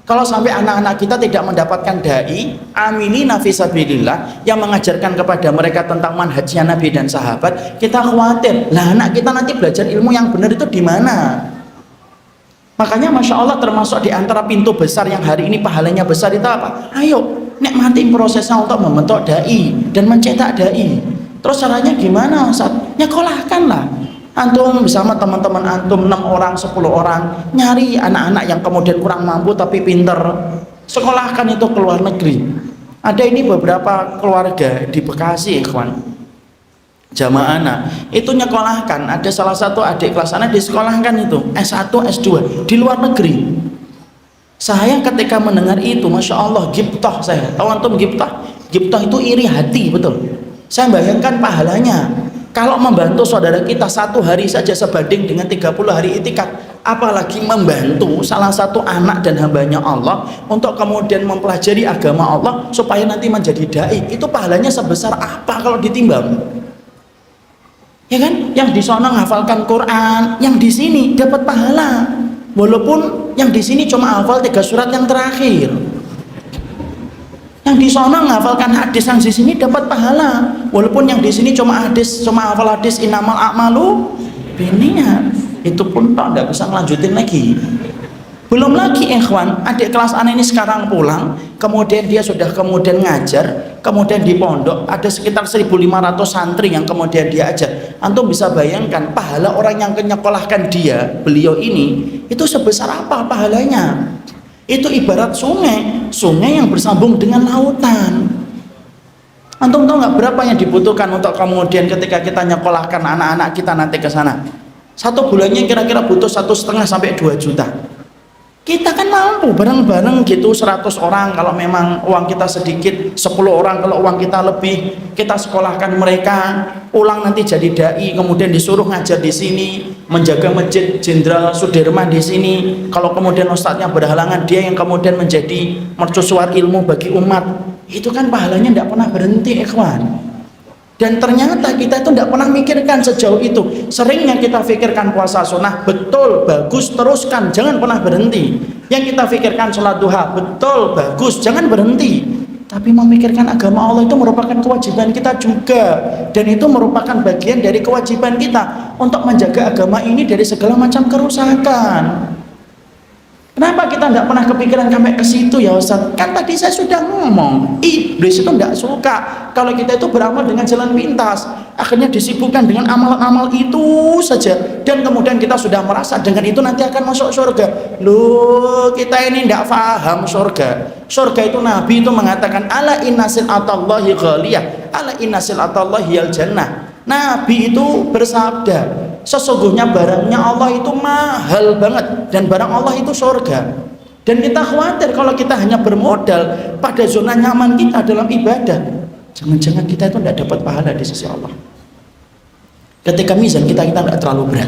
Kalau sampai anak-anak kita tidak mendapatkan dai amilina fi sabilillah yang mengajarkan kepada mereka tentang manhajnya Nabi dan sahabat, kita khawatir, lah anak kita nanti belajar ilmu yang benar itu di mana? Makanya Masya Allah termasuk di antara pintu besar yang hari ini pahalanya besar itu apa? Ayo nikmatin prosesnya untuk membentuk dai dan mencetak dai. Terus caranya gimana Ustaz? Nyekolahkanlah. Antum bersama teman-teman antum 6 orang, 10 orang, nyari anak-anak yang kemudian kurang mampu tapi pinter, sekolahkan itu ke luar negeri. Ada ini beberapa keluarga di Bekasi, ikhwan, jamaah anak itu nyekolahkan, ada salah satu adik kelas anak disekolahkan itu S1, S2 di luar negeri. Saya ketika mendengar itu, Masya Allah, gibtah saya. Tahu antum gibtah? Gibtah itu iri hati, betul. Saya bayangkan pahalanya. Kalau membantu saudara kita 1 hari saja sebanding dengan 30 hari itikaf, apalagi membantu salah satu anak dan hambanya Allah untuk kemudian mempelajari agama Allah supaya nanti menjadi dai, itu pahalanya sebesar apa kalau ditimbang? Ya kan? Yang di sana menghafalkan Quran, yang di sini dapat pahala. Walaupun yang di sini cuma hafal 3 surat yang terakhir. Yang di sana menghafalkan hadis, yang di sini dapat pahala. Walaupun yang di sini cuma hafal hadis innamal a'malu binniyat. Itu pun tidak bisa ngelanjutin lagi. Belum lagi ikhwan, adik kelas anak ini sekarang pulang, kemudian dia sudah kemudian ngajar, kemudian di pondok ada sekitar 1.500 santri yang kemudian dia ajar. Antum bisa bayangkan pahala orang yang menyekolahkan beliau ini itu sebesar apa pahalanya? Itu ibarat sungai yang bersambung dengan lautan. Antum tahu nggak berapa yang dibutuhkan untuk kemudian ketika kita nyekolahkan anak-anak kita nanti ke sana? Satu bulannya kira-kira butuh 1,5 sampai 2 juta. Kita kan mampu bareng-bareng gitu 100 orang kalau memang uang kita sedikit, 10 orang kalau uang kita lebih, kita sekolahkan mereka, pulang nanti jadi dai, kemudian disuruh ngajar di sini, menjaga masjid Jenderal Sudirman di sini. Kalau kemudian ustadznya berhalangan, dia yang kemudian menjadi mercusuar ilmu bagi umat. Itu kan pahalanya tidak pernah berhenti, ikhwan. Dan ternyata kita itu tidak pernah mikirkan sejauh itu. Seringnya kita pikirkan puasa sunnah, betul, bagus, teruskan, jangan pernah berhenti. Yang kita pikirkan sholat duha, betul, bagus, jangan berhenti. Tapi memikirkan agama Allah itu merupakan kewajiban kita juga. Dan itu merupakan bagian dari kewajiban kita untuk menjaga agama ini dari segala macam kerusakan. Kenapa kita tidak pernah kepikiran sampai ke situ ya Ustaz? Kan tadi saya sudah ngomong, iblis itu tidak suka kalau kita itu beramal dengan jalan pintas. Akhirnya disibukkan dengan amal-amal itu saja. Dan kemudian kita sudah merasa dengan itu nanti akan masuk surga. Loh, kita ini tidak paham surga. Surga itu Nabi itu mengatakan, ala inna sil'atallahi ghaliyah, ala inna sil'atallahi al jannah. Nabi itu bersabda, sesungguhnya barangnya Allah itu mahal banget dan barang Allah itu surga. Dan kita khawatir kalau kita hanya bermodal pada zona nyaman kita dalam ibadah, jangan-jangan kita itu tidak dapat pahala di sisi Allah. Ketika mizan kita tidak terlalu berat.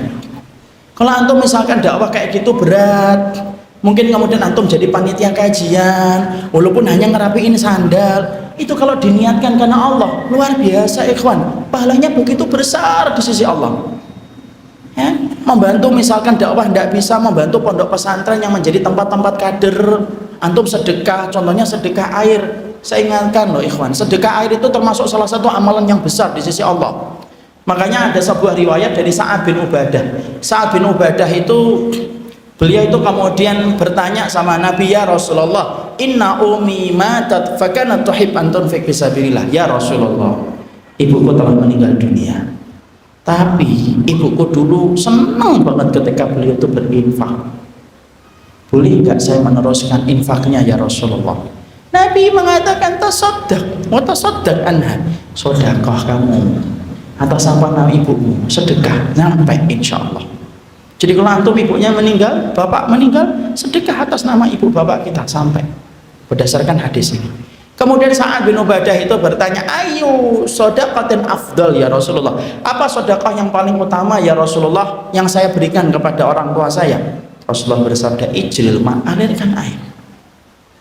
Kalau antum misalkan dakwah kayak gitu berat, mungkin kemudian antum jadi panitia kajian walaupun hanya ngerapiin sandal, itu kalau diniatkan karena Allah luar biasa ikhwan, pahalanya begitu besar di sisi Allah. Ya, membantu misalkan dakwah tidak bisa, membantu pondok pesantren yang menjadi tempat-tempat kader, antum sedekah, contohnya sedekah air. Saya ingatkan loh ikhwan, sedekah air itu termasuk salah satu amalan yang besar di sisi Allah. Makanya ada sebuah riwayat dari Sa'ad bin Ubadah. Sa'ad bin Ubadah itu, beliau itu kemudian bertanya sama Nabi, ya Rasulullah, inna umi matat fakana tuhib antun fik fisabilillah. Ya Rasulullah, ibuku telah meninggal dunia, tapi ibuku dulu senang banget ketika beliau itu berinfak. Boleh enggak saya meneruskan infaknya ya Rasulullah? Nabi mengatakan tasaddaq wa tasaddaq anha, sedekah kamu atas apa nama ibumu, sedekah sampai insyaallah. Jadi kalau antum ibunya meninggal, bapak meninggal, sedekah atas nama ibu bapak kita sampai, berdasarkan hadis ini. Kemudian Sa'ad bin Ubadah itu bertanya, ayu sodaqatin afdal ya Rasulullah, apa sedekah yang paling utama ya Rasulullah yang saya berikan kepada orang tua saya? Rasulullah bersabda, ijlil ma, alirkan air.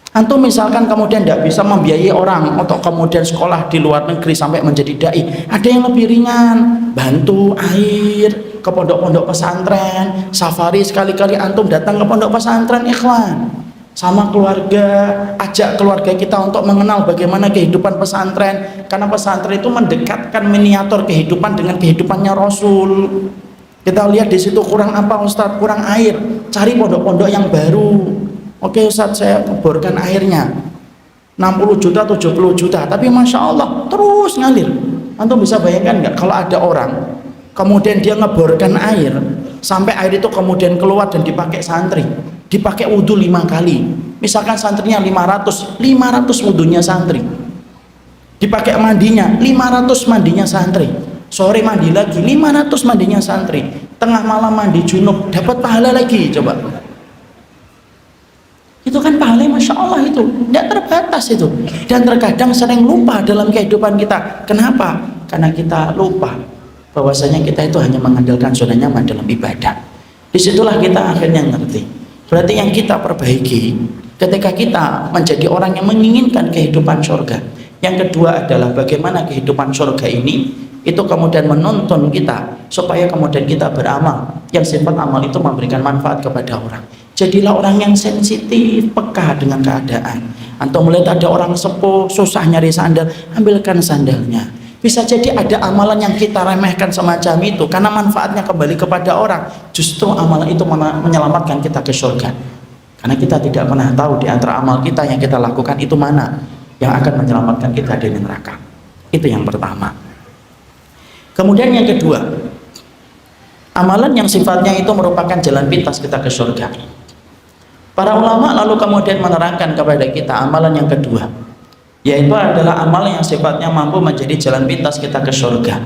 Antum misalkan kemudian tidak bisa membiayai orang untuk kemudian sekolah di luar negeri sampai menjadi dai, ada yang lebih ringan, bantu air ke pondok-pondok pesantren, safari sekali-kali antum datang ke pondok pesantren ikhwan, sama keluarga, ajak keluarga kita untuk mengenal bagaimana kehidupan pesantren, karena pesantren itu mendekatkan miniatur kehidupan dengan kehidupannya Rasul. Kita lihat di situ kurang apa Ustadz, kurang air, cari pondok-pondok yang baru. Oke Ustadz, saya keborkan airnya 60 juta, 70 juta, tapi Masya Allah terus ngalir. Antum bisa bayangkan nggak kalau ada orang kemudian dia ngeborkan air sampai air itu kemudian keluar dan dipakai santri, dipakai wudhu 5 kali, misalkan santrinya 500 wudhunya santri, dipakai mandinya 500 mandinya santri, sore mandi lagi 500 mandinya santri, tengah malam mandi junub, dapat pahala lagi. Coba, itu kan pahala Masya Allah, itu tidak terbatas itu. Dan terkadang sering lupa dalam kehidupan kita. Kenapa? Karena kita lupa bahwasanya kita itu hanya mengandalkan zona nyaman dalam ibadah. Disitulah kita akhirnya ngerti. Berarti yang kita perbaiki ketika kita menjadi orang yang menginginkan kehidupan surga. Yang kedua adalah bagaimana kehidupan surga ini itu kemudian menuntun kita supaya kemudian kita beramal yang sifat amal itu memberikan manfaat kepada orang. Jadilah orang yang sensitif, peka dengan keadaan. Antum melihat ada orang sepuh susah nyari sandal, ambilkan sandalnya. Bisa jadi ada amalan yang kita remehkan semacam itu karena manfaatnya kembali kepada orang, justru amalan itu menyelamatkan kita ke surga. Karena kita tidak pernah tahu di antara amal kita yang kita lakukan itu mana yang akan menyelamatkan kita dari neraka. Itu yang pertama. Kemudian yang kedua, amalan yang sifatnya itu merupakan jalan pintas kita ke surga. Para ulama lalu kemudian menerangkan kepada kita amalan yang kedua, yaitu adalah amalan yang sifatnya mampu menjadi jalan pintas kita ke surga.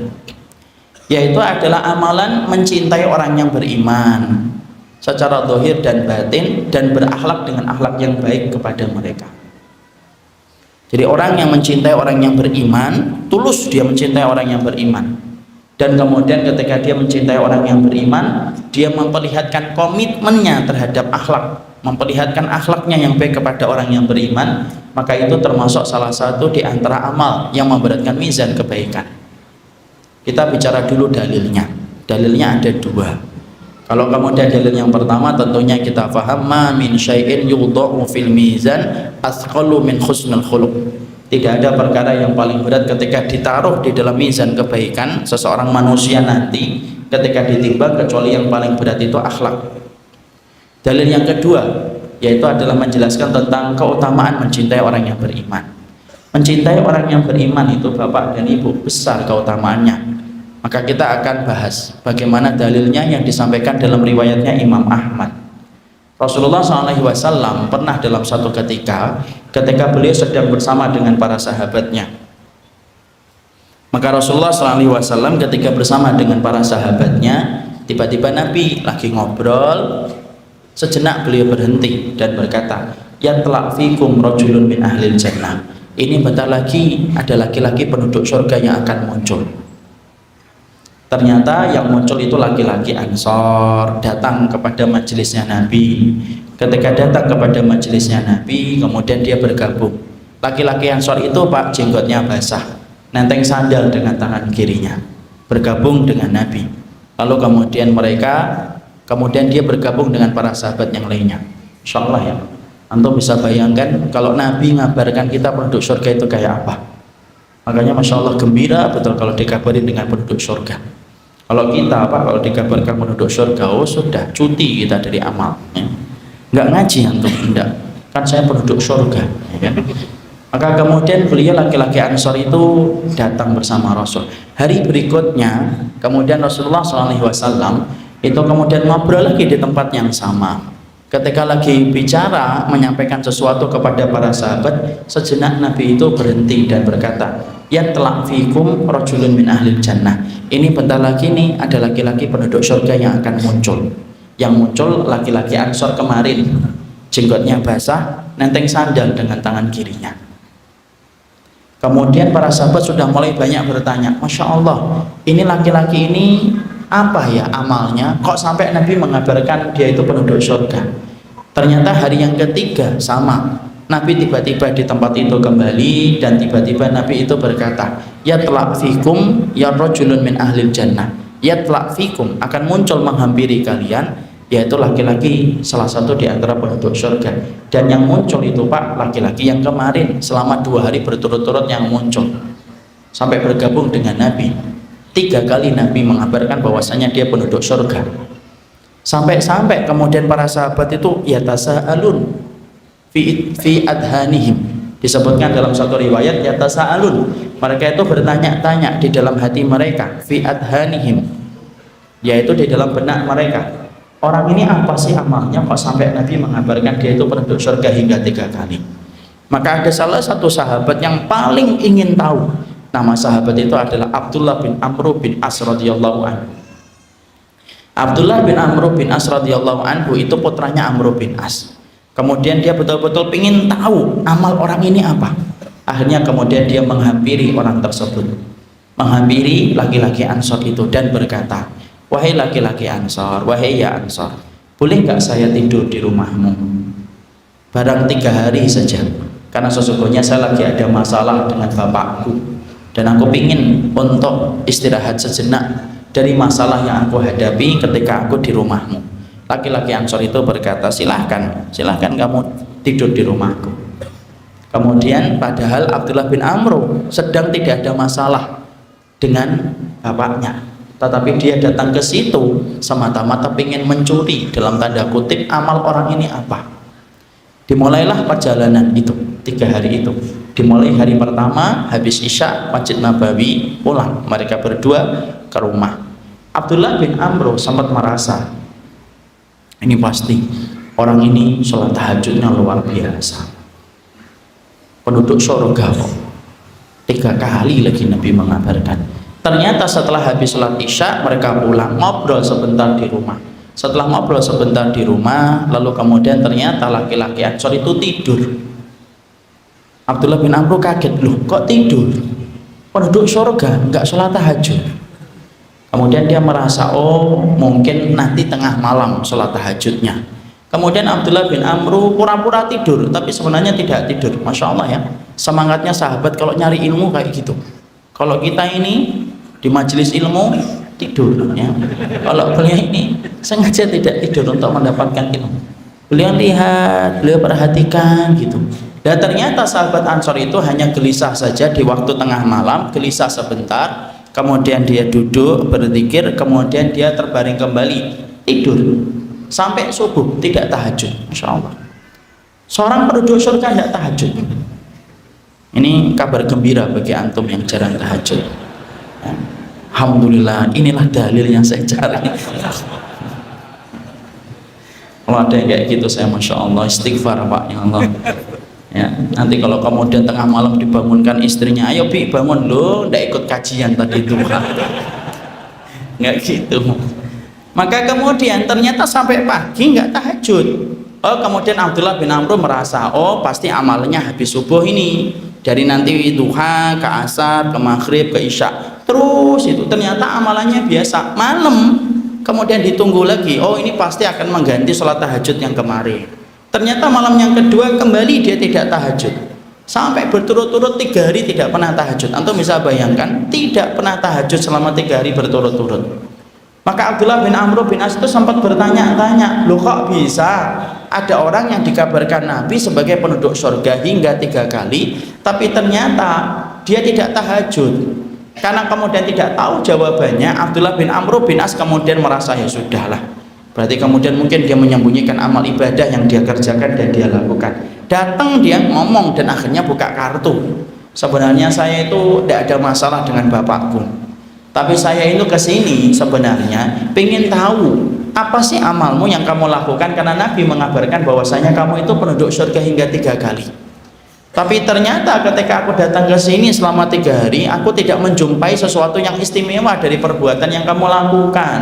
yaitu adalah amalan mencintai orang yang beriman secara zahir dan batin, dan berakhlak dengan akhlak yang baik kepada mereka. Jadi orang yang mencintai orang yang beriman, tulus dia mencintai orang yang beriman, dan kemudian ketika dia mencintai orang yang beriman, dia memperlihatkan komitmennya terhadap akhlak, memperlihatkan akhlaknya yang baik kepada orang yang beriman, maka itu termasuk salah satu di antara amal yang memberatkan mizan kebaikan. Kita bicara dulu dalilnya. Dalilnya ada dua. Kalau kemudian dalil yang pertama, tentunya kita paham ma min syai'in yudha'u fil mizan athqalu min husnul khuluq. Tidak ada perkara yang paling berat ketika ditaruh di dalam mizan kebaikan seseorang manusia nanti ketika ditimbang, kecuali yang paling berat itu akhlak. Dalil yang kedua yaitu adalah menjelaskan tentang keutamaan mencintai orang yang beriman. Mencintai orang yang beriman itu Bapak dan Ibu besar keutamaannya. Maka kita akan bahas bagaimana dalilnya yang disampaikan dalam riwayatnya Imam Ahmad. Rasulullah SAW pernah dalam satu ketika beliau sedang bersama dengan para sahabatnya, maka Rasulullah SAW ketika bersama dengan para sahabatnya, tiba-tiba Nabi lagi ngobrol, sejenak beliau berhenti dan berkata, yatlaq fikum rajulun min ahlil jannah. Ini bentar lagi ada laki-laki penduduk surga yang akan muncul. Ternyata yang muncul itu laki-laki Ansor, datang kepada majelisnya Nabi. Ketika datang kepada majelisnya Nabi, kemudian dia bergabung. Laki-laki Ansor itu Pak, jenggotnya basah, nenteng sandal dengan tangan kirinya, bergabung dengan Nabi. Lalu kemudian dia bergabung dengan para sahabat yang lainnya. Insya Allah ya, antum bisa bayangkan kalau Nabi ngabarkan kita penduduk surga itu kayak apa. Makanya Masya Allah gembira betul kalau dikabarin dengan penduduk surga. Kalau kita kalau dikabarkan penduduk surga, oh sudah cuti kita dari amal ya. Nggak ngaji antum, enggak, kan saya penduduk surga ya. Maka kemudian beliau laki-laki Ansor itu datang bersama Rasul. Hari berikutnya kemudian Rasulullah SAW itu kemudian ngobrol lagi di tempat yang sama. Ketika lagi bicara menyampaikan sesuatu kepada para sahabat, sejenak Nabi itu berhenti dan berkata, yatlaq fikum rajulun min ahlil jannah. Ini bentar lagi nih ada laki-laki penduduk surga yang akan muncul. Yang muncul laki-laki Ansor kemarin, jenggotnya basah, nenteng sandal dengan tangan kirinya. Kemudian para sahabat sudah mulai banyak bertanya, Masya Allah, ini laki-laki ini apa ya amalnya, kok sampai Nabi mengabarkan dia itu penduduk surga. Ternyata hari yang ketiga sama, Nabi tiba-tiba di tempat itu kembali, dan tiba-tiba Nabi itu berkata, yatlaq fikum ya rajulun min ahlil jannah. Yatlaq fikum, akan muncul menghampiri kalian, yaitu laki-laki salah satu di antara penduduk surga. Dan yang muncul itu Pak, laki-laki yang kemarin selama 2 hari berturut-turut yang muncul sampai bergabung dengan Nabi. 3 kali Nabi mengabarkan bahwasanya dia penduduk surga. Sampai-sampai kemudian para sahabat itu yatasaalun fi adhanihim, disebutkan dalam satu riwayat yatasaalun, mereka itu bertanya-tanya di dalam hati mereka, fi adhanihim, yaitu di dalam benak mereka, orang ini apa sih amalnya kok sampai Nabi mengabarkan dia itu penduduk surga hingga 3 kali. Maka ada salah satu sahabat yang paling ingin tahu. Nama sahabat itu adalah Abdullah bin Amr bin As radhiyallahu anhu. Abdullah bin Amr bin As radhiyallahu anhu itu putranya Amr bin As. Kemudian dia betul-betul ingin tahu amal orang ini apa. Akhirnya kemudian dia menghampiri orang tersebut, menghampiri laki-laki Ansor itu dan berkata, wahai laki-laki Ansor, wahai ya Ansor, boleh nggak saya tidur di rumahmu barang 3 hari saja, karena sesungguhnya saya lagi ada masalah dengan bapakku dan aku ingin untuk istirahat sejenak dari masalah yang aku hadapi ketika aku di rumahmu. Laki-laki Ansor itu berkata, silahkan kamu tidur di rumahku. Kemudian padahal Abdullah bin Amr sedang tidak ada masalah dengan bapaknya, tetapi dia datang ke situ semata-mata ingin mencuri dalam tanda kutip amal orang ini apa. Dimulailah perjalanan itu 3 hari itu. Dimulai hari pertama habis Isya Masjid Nabawi, pulang mereka berdua ke rumah. Abdullah bin Amr sempat merasa, ini pasti orang ini sholat tahajudnya luar biasa, penduduk surga kok. 3 kali lagi Nabi mengabarkan. Ternyata setelah habis sholat isya mereka pulang, ngobrol sebentar di rumah. Setelah ngobrol sebentar di rumah, lalu kemudian ternyata laki-laki Ansor itu tidur. Abdullah bin Amr kaget, loh kok tidur? Penduduk surga nggak sholat tahajud. Kemudian dia merasa, oh mungkin nanti tengah malam sholat tahajudnya. Kemudian Abdullah bin Amr pura-pura tidur, tapi sebenarnya tidak tidur. Masya Allah ya, semangatnya sahabat kalau nyari ilmu kayak gitu. Kalau kita ini di majelis ilmu tidur ya. Kalau beliau ini sengaja tidak tidur untuk mendapatkan ilmu. Beliau lihat, beliau perhatikan gitu. Dan ternyata sahabat Ansor itu hanya gelisah saja di waktu tengah malam, gelisah sebentar, kemudian dia duduk berzikir, kemudian dia terbaring kembali tidur sampai subuh, tidak tahajud. Masya Allah, seorang penduduk surga tidak tahajud. Ini kabar gembira bagi antum yang jarang tahajud. Alhamdulillah, inilah dalil yang saya cari. Kalau ada yang kayak gitu, saya Masya Allah istighfar Pak, ya Allah ya. Nanti kalau kemudian tengah malam dibangunkan istrinya, ayo Bi bangun, lo ndak ikut kajian tadi itu nggak gitu. Maka kemudian ternyata sampai pagi nggak tahajud. Oh, kemudian Abdullah bin Amr merasa, oh pasti amalnya habis subuh ini, dari nanti duha ke asar ke maghrib ke isya terus itu. Ternyata amalannya biasa. Malam kemudian ditunggu lagi, oh ini pasti akan mengganti sholat tahajud yang kemarin. Ternyata malam yang kedua kembali dia tidak tahajud sampai berturut-turut 3 hari tidak pernah tahajud. Antum bisa bayangkan, tidak pernah tahajud selama 3 hari berturut-turut. Maka Abdullah bin Amr bin As itu sempat bertanya-tanya, loh kok bisa ada orang yang dikabarkan Nabi sebagai penduduk surga hingga 3 kali, tapi ternyata dia tidak tahajud. Karena kemudian tidak tahu jawabannya, Abdullah bin Amr bin As kemudian merasa, ya sudahlah, berarti kemudian mungkin dia menyembunyikan amal ibadah yang dia kerjakan dan dia lakukan. Datang dia ngomong dan akhirnya buka kartu, sebenarnya saya itu tidak ada masalah dengan bapakku, tapi saya itu kesini sebenarnya pengen tahu apa sih amalmu yang kamu lakukan, karena Nabi mengabarkan bahwasanya kamu itu penduduk surga hingga 3 kali. Tapi ternyata ketika aku datang ke sini selama 3 hari, aku tidak menjumpai sesuatu yang istimewa dari perbuatan yang kamu lakukan.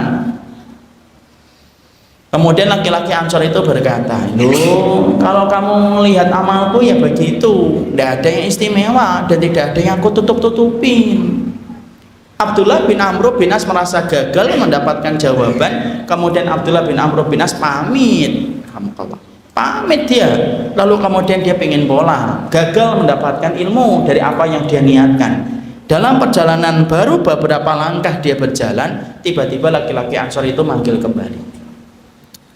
Kemudian laki-laki Ansor itu berkata, loh kalau kamu melihat amalku ya begitu, tidak ada yang istimewa dan tidak ada yang aku tutup-tutupin. Abdullah bin Amr bin As merasa gagal mendapatkan jawaban. Kemudian Abdullah bin Amr bin As pamit, pamit dia. Lalu kemudian dia pengen pulang, gagal mendapatkan ilmu dari apa yang dia niatkan. Dalam perjalanan baru beberapa langkah dia berjalan, tiba-tiba laki-laki Ansor itu manggil kembali,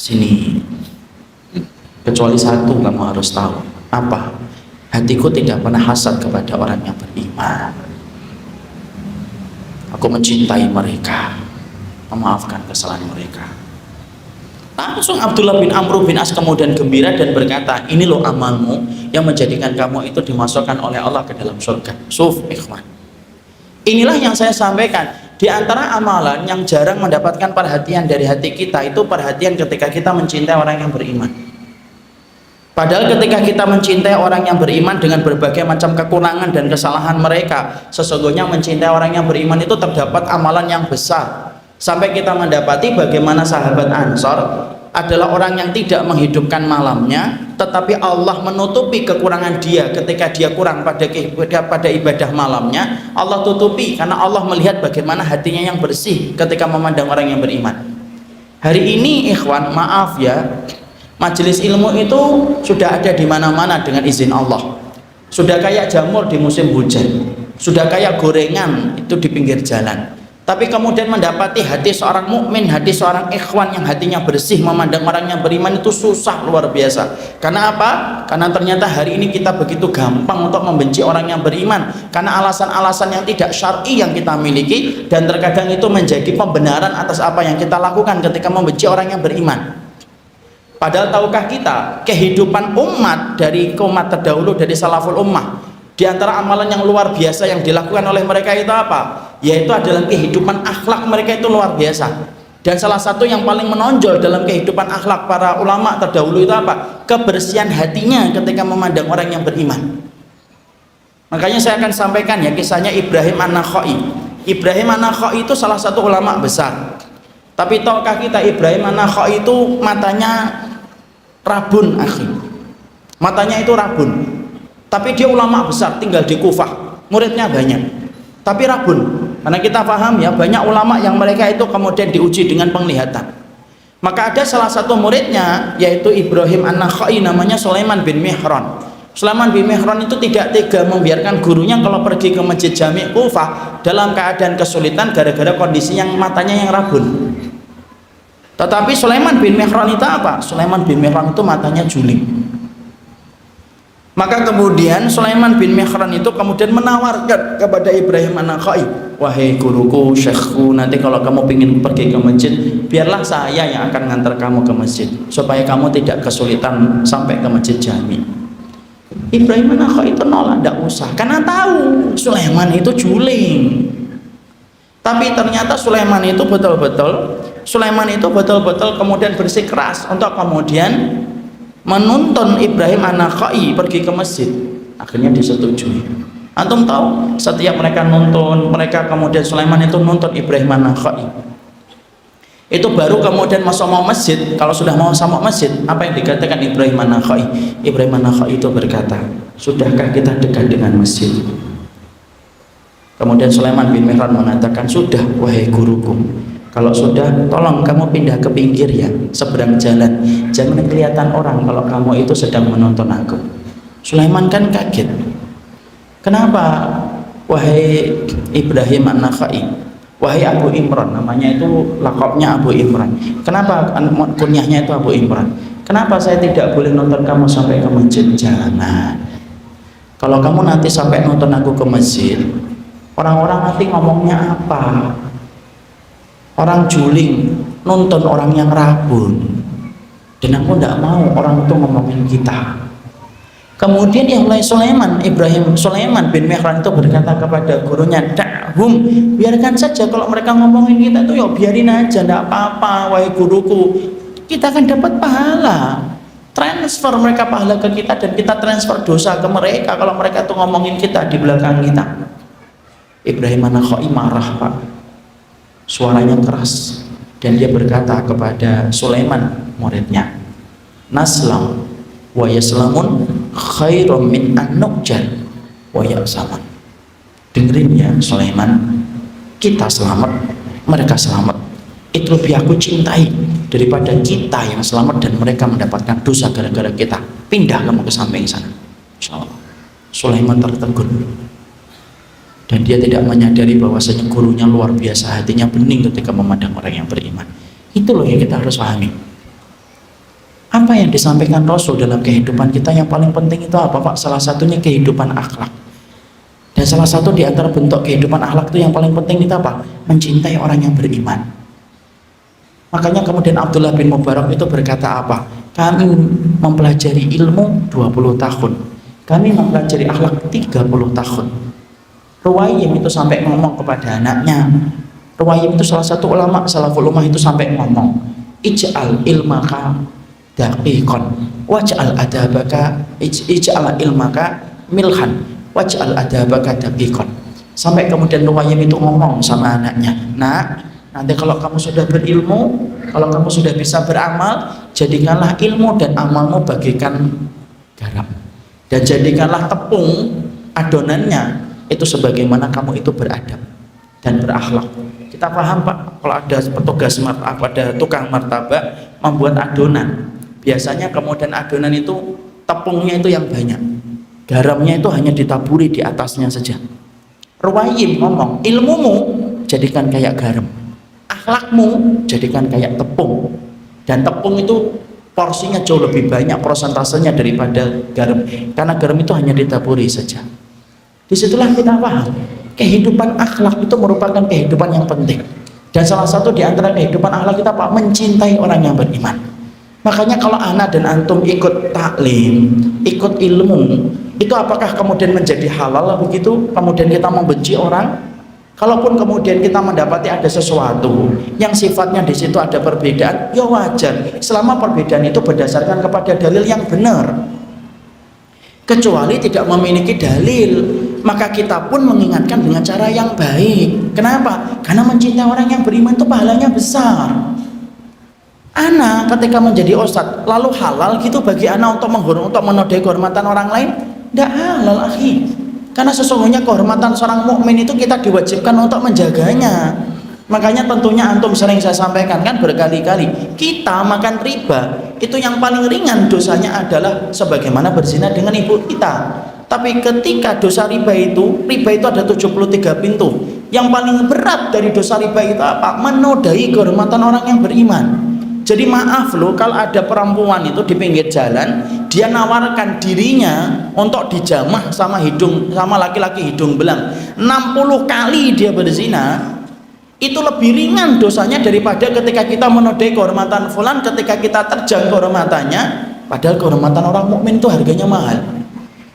sini, kecuali satu kamu harus tahu. Apa? Hatiku tidak pernah hasad kepada orang yang beriman. Aku mencintai mereka, memaafkan kesalahan mereka. Langsung Abdullah bin Amr bin As kemudian gembira dan berkata, ini loh amalmu yang menjadikan kamu itu dimasukkan oleh Allah ke dalam surga. Suf, ikhwan, inilah yang saya sampaikan. Di antara amalan yang jarang mendapatkan perhatian dari hati kita, itu perhatian ketika kita mencintai orang yang beriman. Padahal ketika kita mencintai orang yang beriman dengan berbagai macam kekurangan dan kesalahan mereka, sesungguhnya mencintai orang yang beriman itu terdapat amalan yang besar. Sampai kita mendapati bagaimana sahabat Ansor adalah orang yang tidak menghidupkan malamnya, tetapi Allah menutupi kekurangan dia ketika dia kurang pada ibadah malamnya. Allah tutupi karena Allah melihat bagaimana hatinya yang bersih ketika memandang orang yang beriman. Hari ini ikhwan, maaf ya, majelis ilmu itu sudah ada di mana-mana dengan izin Allah. Sudah kayak jamur di musim hujan, sudah kayak gorengan itu di pinggir jalan. Tapi kemudian mendapati hati seorang mukmin, hati seorang ikhwan yang hatinya bersih memandang orang yang beriman itu susah luar biasa. Karena apa? Karena ternyata hari ini kita begitu gampang untuk membenci orang yang beriman karena alasan-alasan yang tidak syar'i yang kita miliki, dan terkadang itu menjadi pembenaran atas apa yang kita lakukan ketika membenci orang yang beriman. Padahal tahukah kita kehidupan umat dari umat terdahulu, dari salaful ummah, di antara amalan yang luar biasa yang dilakukan oleh mereka itu apa? Yaitu adalah kehidupan akhlak mereka itu luar biasa. Dan salah satu yang paling menonjol dalam kehidupan akhlak para ulama terdahulu itu apa? Kebersihan hatinya ketika memandang orang yang beriman. Makanya saya akan sampaikan ya kisahnya Ibrahim An-Nakhai. Ibrahim An-Nakhai itu salah satu ulama besar. Tapi tahukah kita Ibrahim An-Nakhai itu matanya rabun, akhi. Matanya itu rabun. Tapi dia ulama besar, tinggal di Kufah. Muridnya banyak. Tapi rabun. Karena kita paham ya, banyak ulama yang mereka itu kemudian diuji dengan penglihatan. Maka ada salah satu muridnya yaitu Ibrahim An-Nakhai, namanya Sulaiman bin Mihran. Sulaiman bin Mihran itu tidak tega membiarkan gurunya kalau pergi ke masjid Jami' Kufah dalam keadaan kesulitan gara-gara kondisi yang matanya yang rabun. Tetapi Sulaiman bin Mihran itu apa? Sulaiman bin Mihran itu matanya juling. Maka kemudian Sulaiman bin Mihran itu kemudian menawarkan kepada Ibrahim An-Nakhai, wahai guruku, syekhku, nanti kalau kamu ingin pergi ke masjid, biarlah saya yang akan ngantar kamu ke masjid supaya kamu tidak kesulitan sampai ke masjid Jami'. Ibrahim An-Nakhai itu nolak, tidak usah, karena tahu Sulaiman itu juling. Tapi ternyata Sulaiman itu betul-betul kemudian bersikeras untuk kemudian menuntun Ibrahim An-Nakhai pergi ke masjid. Akhirnya disetujui. Antum tahu, setiap mereka nuntun, mereka kemudian Sulaiman itu nuntun Ibrahim An-Nakhai. Itu baru kemudian masuk mau masjid. Kalau sudah mau sama masjid, apa yang dikatakan Ibrahim An-Nakhai? Ibrahim An-Nakhai itu berkata, sudahkah kita dekat dengan masjid? Kemudian Sulaiman bin Mihran mengatakan, sudah wahai guruku, kalau sudah tolong kamu pindah ke pinggir ya, seberang jalan, jangan kelihatan orang kalau kamu itu sedang menonton aku. Sulaiman kan kaget, kenapa wahai Ibrahim An-Nakhai, wahai Abu Imran, namanya itu lakopnya Abu Imran, kenapa kunyahnya itu Abu Imran, kenapa saya tidak boleh nonton kamu sampai ke masjid? Jangan, kalau kamu nanti sampai nonton aku ke masjid, orang-orang nanti ngomongnya apa? Orang juling nonton orang yang rabun, dan aku tidak mau orang itu ngomongin kita. Kemudian yang lain Sulaiman bin Mihran itu berkata kepada gurunya, da'hum, biarkan saja kalau mereka ngomongin kita itu ya biarin aja, tidak apa-apa wahai guruku, kita akan dapat pahala, transfer mereka pahala ke kita dan kita transfer dosa ke mereka kalau mereka tuh ngomongin kita di belakang kita. Ibrahim An-Nakhai marah, Pak, suaranya keras, dan dia berkata kepada Sulaiman muridnya, naslam wa yaslamun khairum min an nuqjar wa ya'samun. Dengerin ya Sulaiman, kita selamat, mereka selamat, itu lebih aku cintai daripada kita yang selamat dan mereka mendapatkan dosa gara-gara kita. Pindah kamu ke samping sana. Insyaallah. Sulaiman tertegun dan dia tidak menyadari bahwasanya gurunya luar biasa, hatinya bening ketika memandang orang yang beriman. Itu loh yang kita harus pahami. Apa yang disampaikan Rasul dalam kehidupan kita yang paling penting itu apa, Pak? Salah satunya kehidupan akhlak. Dan salah satu di antara bentuk kehidupan akhlak itu yang paling penting itu apa? Mencintai orang yang beriman. Makanya kemudian Abdullah bin Mubarak itu berkata apa? Kami mempelajari ilmu 20 tahun. Kami mempelajari akhlak 30 tahun. Ruwaiyim itu sampai ngomong kepada anaknya. Ruwaiyim itu salah satu ulama salaful ummah itu sampai ngomong, ij'al ilmaka daqiqan waj'al adabaka ij'al ilmaka milhan waj'al adabaka daqiqan. Sampai kemudian Ruwaiyim itu ngomong sama anaknya, nak, nanti kalau kamu sudah berilmu, kalau kamu sudah bisa beramal, jadikanlah ilmu dan amalmu bagaikan garam, dan jadikanlah tepung adonannya itu sebagaimana kamu itu beradab dan berakhlak. Kita paham, Pak, kalau ada petugas martabak, ada tukang martabak membuat adonan, biasanya kemudian adonan itu tepungnya itu yang banyak, garamnya itu hanya ditaburi di atasnya saja. Ruwaiyim ngomong, ilmumu jadikan kayak garam, akhlakmu jadikan kayak tepung, dan tepung itu porsinya jauh lebih banyak persentasenya daripada garam, karena garam itu hanya ditaburi saja. Disitulah kita paham kehidupan akhlak itu merupakan kehidupan yang penting, dan salah satu di antara kehidupan akhlak kita, Pak, mencintai orang yang beriman. Makanya kalau anak dan antum ikut taklim, ikut ilmu, itu apakah kemudian menjadi halal begitu kemudian kita membenci orang? Kalaupun kemudian kita mendapati ada sesuatu yang sifatnya di situ ada perbedaan, ya wajar selama perbedaan itu berdasarkan kepada dalil yang benar. Kecuali tidak memiliki dalil, maka kita pun mengingatkan dengan cara yang baik. Kenapa? Karena mencintai orang yang beriman itu pahalanya besar. Ana ketika menjadi ustadz, lalu halal gitu bagi ana untuk menodai kehormatan orang lain? Tidak halal, akhi. Karena sesungguhnya kehormatan seorang mukmin itu kita diwajibkan untuk menjaganya. Makanya tentunya antum sering saya sampaikan kan berkali-kali, kita makan riba itu yang paling ringan dosanya adalah sebagaimana berzina dengan ibu kita. Tapi ketika dosa riba itu ada 73 pintu. Yang paling berat dari dosa riba itu apa? Menodai kehormatan orang yang beriman. Jadi maaf loh, kalau ada perempuan itu di pinggir jalan, dia nawarkan dirinya untuk dijamah sama laki-laki hidung belang 60 kali dia berzina, itu lebih ringan dosanya daripada ketika kita menodai kehormatan fulan, ketika kita terjang kehormatannya, padahal kehormatan orang mukmin itu harganya mahal.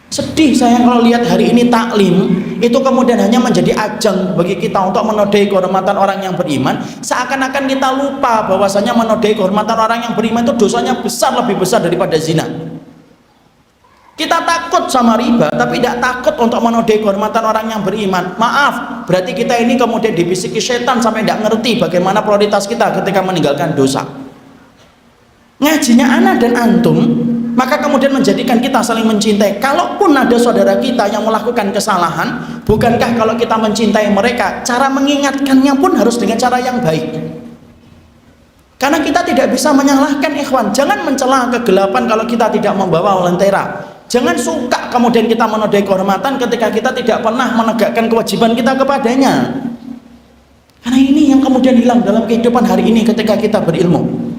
Sedih saya kalau lihat hari ini taklim itu kemudian hanya menjadi ajang bagi kita untuk menodai kehormatan orang yang beriman, seakan-akan kita lupa bahwasanya menodai kehormatan orang yang beriman itu dosanya lebih besar daripada zina. Kita takut sama riba tapi tidak takut untuk menodai kehormatan orang yang beriman. Maaf, berarti kita ini kemudian dibisiki setan sampai tidak ngerti bagaimana prioritas kita ketika meninggalkan dosa. Ngajinya ana dan antum, maka kemudian menjadikan kita saling mencintai. Kalaupun ada saudara kita yang melakukan kesalahan, bukankah kalau kita mencintai mereka, cara mengingatkannya pun harus dengan cara yang baik? Karena kita tidak bisa menyalahkan ikhwan. Jangan mencela kegelapan kalau kita tidak membawa lentera. Jangan suka kemudian kita menodai kehormatan ketika kita tidak pernah menegakkan kewajiban kita kepadanya. Karena ini yang kemudian hilang dalam kehidupan hari ini ketika kita berilmu.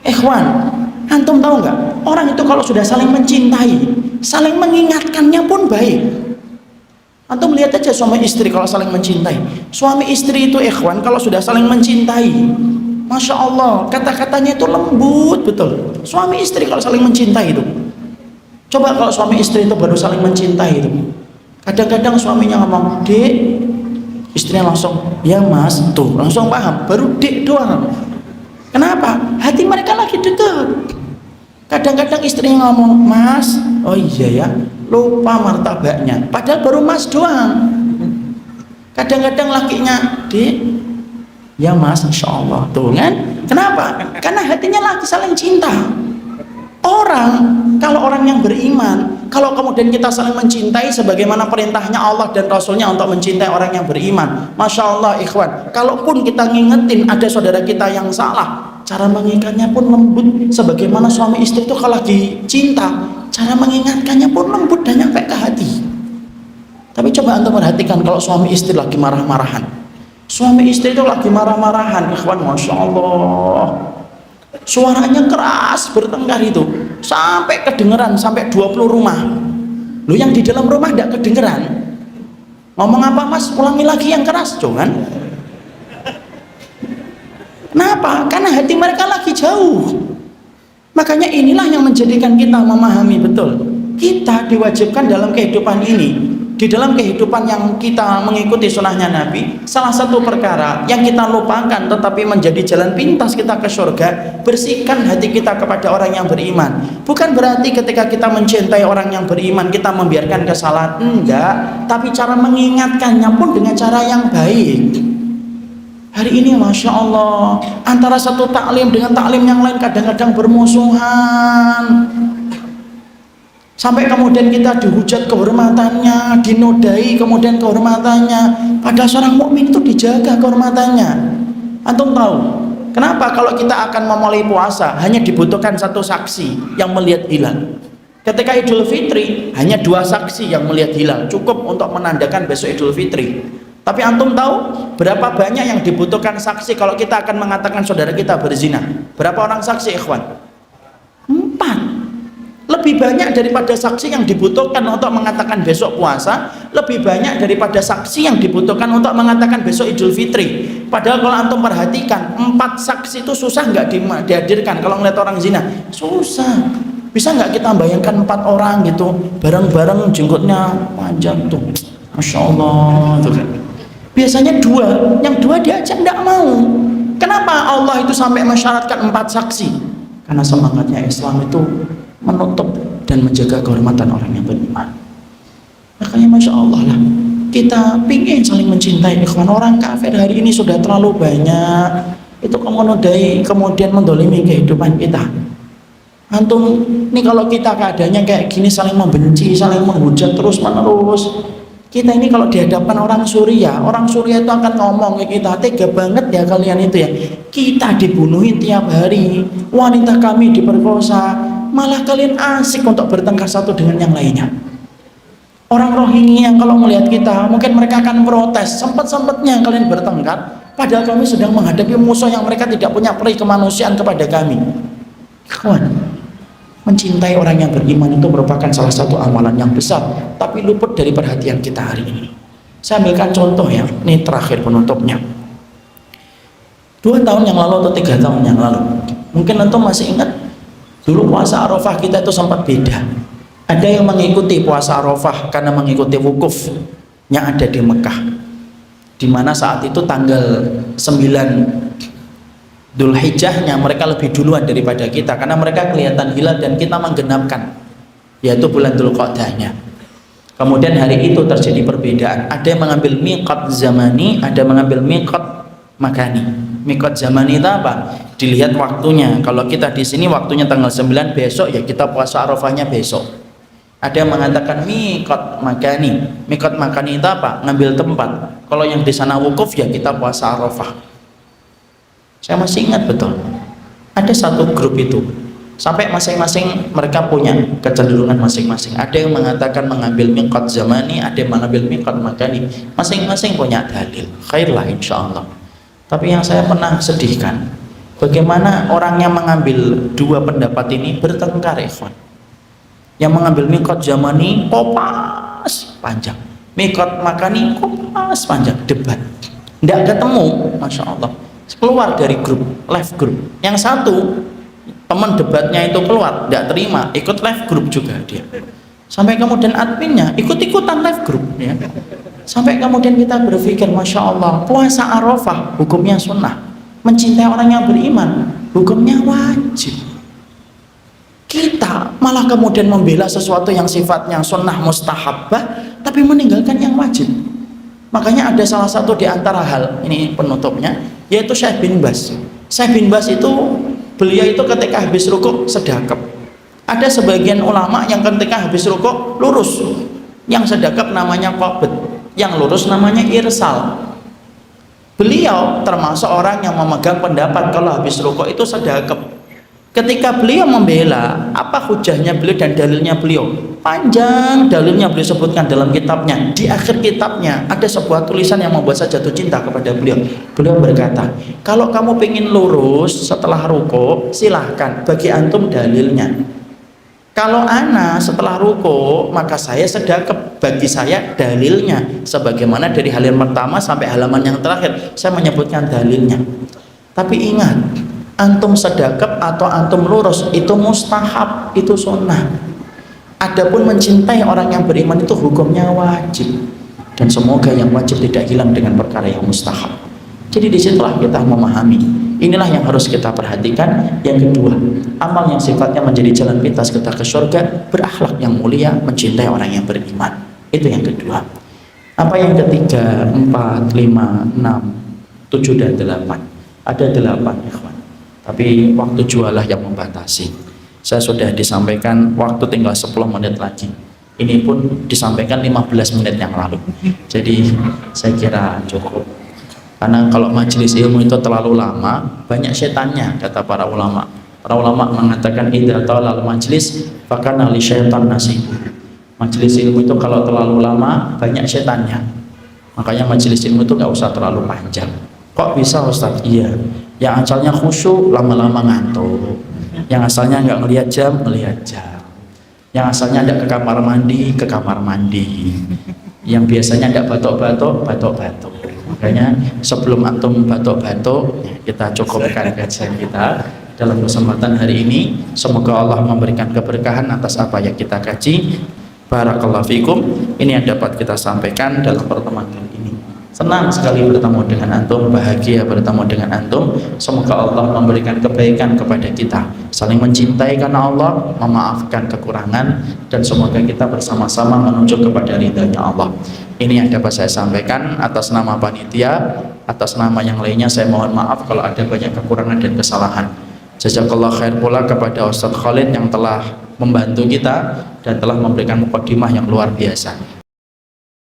Ikhwan, antum tahu nggak? Orang itu kalau sudah saling mencintai, saling mengingatkannya pun baik. Antum lihat aja suami istri kalau saling mencintai. Suami istri itu ikhwan kalau sudah saling mencintai, Masya Allah, kata-katanya itu lembut betul. Suami istri kalau saling mencintai itu. Coba kalau suami istri itu baru saling mencintai itu. Kadang-kadang suaminya ngomong, "Dek," istrinya langsung, "Ya mas," tuh langsung paham, baru dek doang. Kenapa? Hati mereka lagi dekat. Kadang-kadang istrinya ngomong, "Mas," oh iya ya, lupa martabaknya. Padahal baru mas doang. Kadang-kadang lakinya, "Dek," "Ya mas," insya Allah. Tuh kan? Kenapa? Karena hatinya lagi saling cinta. Kalau orang yang beriman, kalau kemudian kita saling mencintai sebagaimana perintahnya Allah dan Rasulnya untuk mencintai orang yang beriman, Masya Allah ikhwan, kalaupun kita ngingetin ada saudara kita yang salah, cara mengingatnya pun lembut. Sebagaimana suami istri itu kalau lagi cinta, cara mengingatkannya pun lembut dan nyampe ke hati. Tapi coba antum perhatikan kalau suami istri lagi marah-marahan, suami istri itu lagi marah-marahan ikhwan, Masya Allah, suaranya keras bertengkar itu sampai kedengeran sampai 20 rumah. Lu yang di dalam rumah tidak kedengeran. Ngomong apa mas? Ulangi lagi yang keras, jangan. Kenapa? Karena hati mereka lagi jauh. Makanya inilah yang menjadikan kita memahami betul. Kita diwajibkan dalam kehidupan ini, di dalam kehidupan yang kita mengikuti sunnahnya Nabi, salah satu perkara yang kita lupakan tetapi menjadi jalan pintas kita ke surga, bersihkan hati kita kepada orang yang beriman. Bukan berarti ketika kita mencintai orang yang beriman kita membiarkan kesalahan, enggak, tapi cara mengingatkannya pun dengan cara yang baik. Hari ini Masya Allah, antara satu taklim dengan taklim yang lain kadang-kadang bermusuhan, sampai kemudian kita dihujat kehormatannya, dinodai kemudian kehormatannya. Padahal seorang mukmin itu dijaga kehormatannya. Antum tahu kenapa kalau kita akan memulai puasa hanya dibutuhkan satu saksi yang melihat hilal? Ketika Idul Fitri hanya 2 saksi yang melihat hilal, cukup untuk menandakan besok Idul Fitri. Tapi antum tahu berapa banyak yang dibutuhkan saksi kalau kita akan mengatakan saudara kita berzina? Berapa orang saksi ikhwan? 4. Lebih banyak daripada saksi yang dibutuhkan untuk mengatakan besok puasa, lebih banyak daripada saksi yang dibutuhkan untuk mengatakan besok Idul Fitri. Padahal kalau antum perhatikan, 4 saksi itu susah nggak dihadirkan kalau ngeliat orang zina? Susah. Bisa nggak kita bayangkan 4 orang gitu bareng-bareng jenggotnya panjang tuh, Masya Allah tuh kan. Biasanya 2, yang 2 diajak nggak mau. Kenapa Allah itu sampai mensyaratkan 4 saksi? Karena semangatnya Islam itu menutup dan menjaga kehormatan orang yang beriman. Makanya Masya Allah lah, kita pingin saling mencintai ikhwan. Orang kafir hari ini sudah terlalu banyak, itu kemudian mendolimi kehidupan kita. Antum, ini kalau kita keadaannya kayak gini, saling membenci, saling menghujat terus menerus, kita ini kalau dihadapan orang Suriah itu akan ngomong ke kita, tega banget ya kalian itu ya, kita dibunuhin tiap hari, wanita kami diperkosa, malah kalian asik untuk bertengkar satu dengan yang lainnya. Orang Rohingya yang kalau melihat kita, mungkin mereka akan protes, sempat-sempatnya kalian bertengkar, padahal kami sedang menghadapi musuh yang mereka tidak punya peri kemanusiaan kepada kami. Kawan, mencintai orang yang beriman itu merupakan salah satu amalan yang besar, tapi luput dari perhatian kita hari ini. Saya ambilkan contoh ya, ini terakhir penutupnya. 2 tahun yang lalu atau 3 tahun yang lalu, mungkin antum masih ingat, dulu puasa Arafah kita itu sempat beda. Ada yang mengikuti puasa Arafah karena mengikuti wukuf yang ada di Mekah, di mana saat itu tanggal 9 Dzulhijjahnya mereka lebih duluan daripada kita, karena mereka kelihatan hilal dan kita menggenapkan, yaitu bulan Dzulqa'dahnya. Kemudian hari itu terjadi perbedaan, ada yang mengambil miqat zamani, ada yang mengambil miqat makani. Miqat zamani itu apa? Dilihat waktunya. Kalau kita di sini waktunya tanggal 9 besok, ya kita puasa Arafahnya besok. Ada yang mengatakan miqat makani. Miqat makani itu apa? Ngambil tempat. Kalau yang di sana wukuf, ya kita puasa Arafah. Saya masih ingat betul, ada satu grup itu sampai masing-masing mereka punya kecenderungan masing-masing. Ada yang mengatakan mengambil miqat zamani, ada yang mengambil miqat makani. Masing-masing punya dalil. Khairlah insyaallah. Tapi yang saya pernah sedihkan, bagaimana orang yang mengambil 2 pendapat ini bertengkar, ikhwan. Yang mengambil miqat zamani kopas panjang, miqat makani kopas panjang, debat, tidak ketemu, Masya Allah. Keluar dari grup, live group. Yang satu teman debatnya itu keluar, tidak terima, ikut live group juga dia. Sampai kemudian adminnya ikut-ikutan live group ya. Sampai kemudian kita berpikir, Masya Allah, puasa Arafah hukumnya sunnah, mencintai orang yang beriman hukumnya wajib. Kita malah kemudian membela sesuatu yang sifatnya sunnah mustahabbah, tapi meninggalkan yang wajib. Makanya ada salah satu di antara hal, ini penutupnya, yaitu Syekh bin Baz. Syekh bin Baz itu, beliau itu ketika habis rukuk sedekap. Ada sebagian ulama yang ketika habis rukuk lurus, yang sedekap namanya qabd, yang lurus namanya irsal. Beliau termasuk orang yang memegang pendapat kalau habis rukuk itu sedekap. Ketika beliau membela, apa hujahnya beliau dan dalilnya beliau? Panjang dalilnya beliau sebutkan dalam kitabnya. Di akhir kitabnya ada sebuah tulisan yang membuat saya jatuh cinta kepada beliau. Beliau berkata, kalau kamu pengen lurus setelah ruko, silahkan, bagi antum dalilnya. Kalau ana setelah ruko, maka saya sedekap, bagi saya dalilnya. Sebagaimana dari halaman pertama sampai halaman yang terakhir, saya menyebutkan dalilnya. Tapi ingat, antum sedekap atau antum lurus itu mustahab, itu sunnah. Adapun mencintai orang yang beriman itu hukumnya wajib, dan semoga yang wajib tidak hilang dengan perkara yang mustahab. Jadi disitulah kita memahami, inilah yang harus kita perhatikan. Yang kedua, amal yang sifatnya menjadi jalan pintas kita ke surga, berakhlak yang mulia, mencintai orang yang beriman. Itu yang kedua. Apa yang ketiga? 4, 5, 6, 7 dan 8. Ada 8 ikhwan. Tapi waktu jualah yang membatasi. Saya sudah disampaikan waktu tinggal 10 menit lagi. Ini pun disampaikan 15 menit yang lalu. Jadi saya kira cukup. Karena kalau majelis ilmu itu terlalu lama, banyak setannya, kata para ulama. Para ulama mengatakan idza talal majlis fakana li syaitan nasib. Majelis ilmu itu kalau terlalu lama, banyak setannya. Makanya majelis ilmu itu nggak usah terlalu panjang. Kok bisa Ustaz? Iya. Yang asalnya khusyuk lama-lama ngantuk, yang asalnya nggak ngelihat jam, ngelihat jam, yang asalnya ada ke kamar mandi, ke kamar mandi, yang biasanya ada batuk-batuk, batuk-batuk. Makanya sebelum antum batuk-batuk, kita cukupkan kajian kita dalam kesempatan hari ini. Semoga Allah memberikan keberkahan atas apa yang kita kaji. Barakallahu fikum. Ini yang dapat kita sampaikan dalam pertemuan kali ini. Senang sekali bertemu dengan antum, bahagia bertemu dengan antum. Semoga Allah memberikan kebaikan kepada kita, saling mencintai karena Allah, memaafkan kekurangan, dan semoga kita bersama-sama menuju kepada ridhanya Allah. Ini yang dapat saya sampaikan atas nama panitia. Atas nama yang lainnya saya mohon maaf kalau ada banyak kekurangan dan kesalahan. Jazakallah khair pula kepada Ustadz Khalid yang telah membantu kita dan telah memberikan mukadimah yang luar biasa.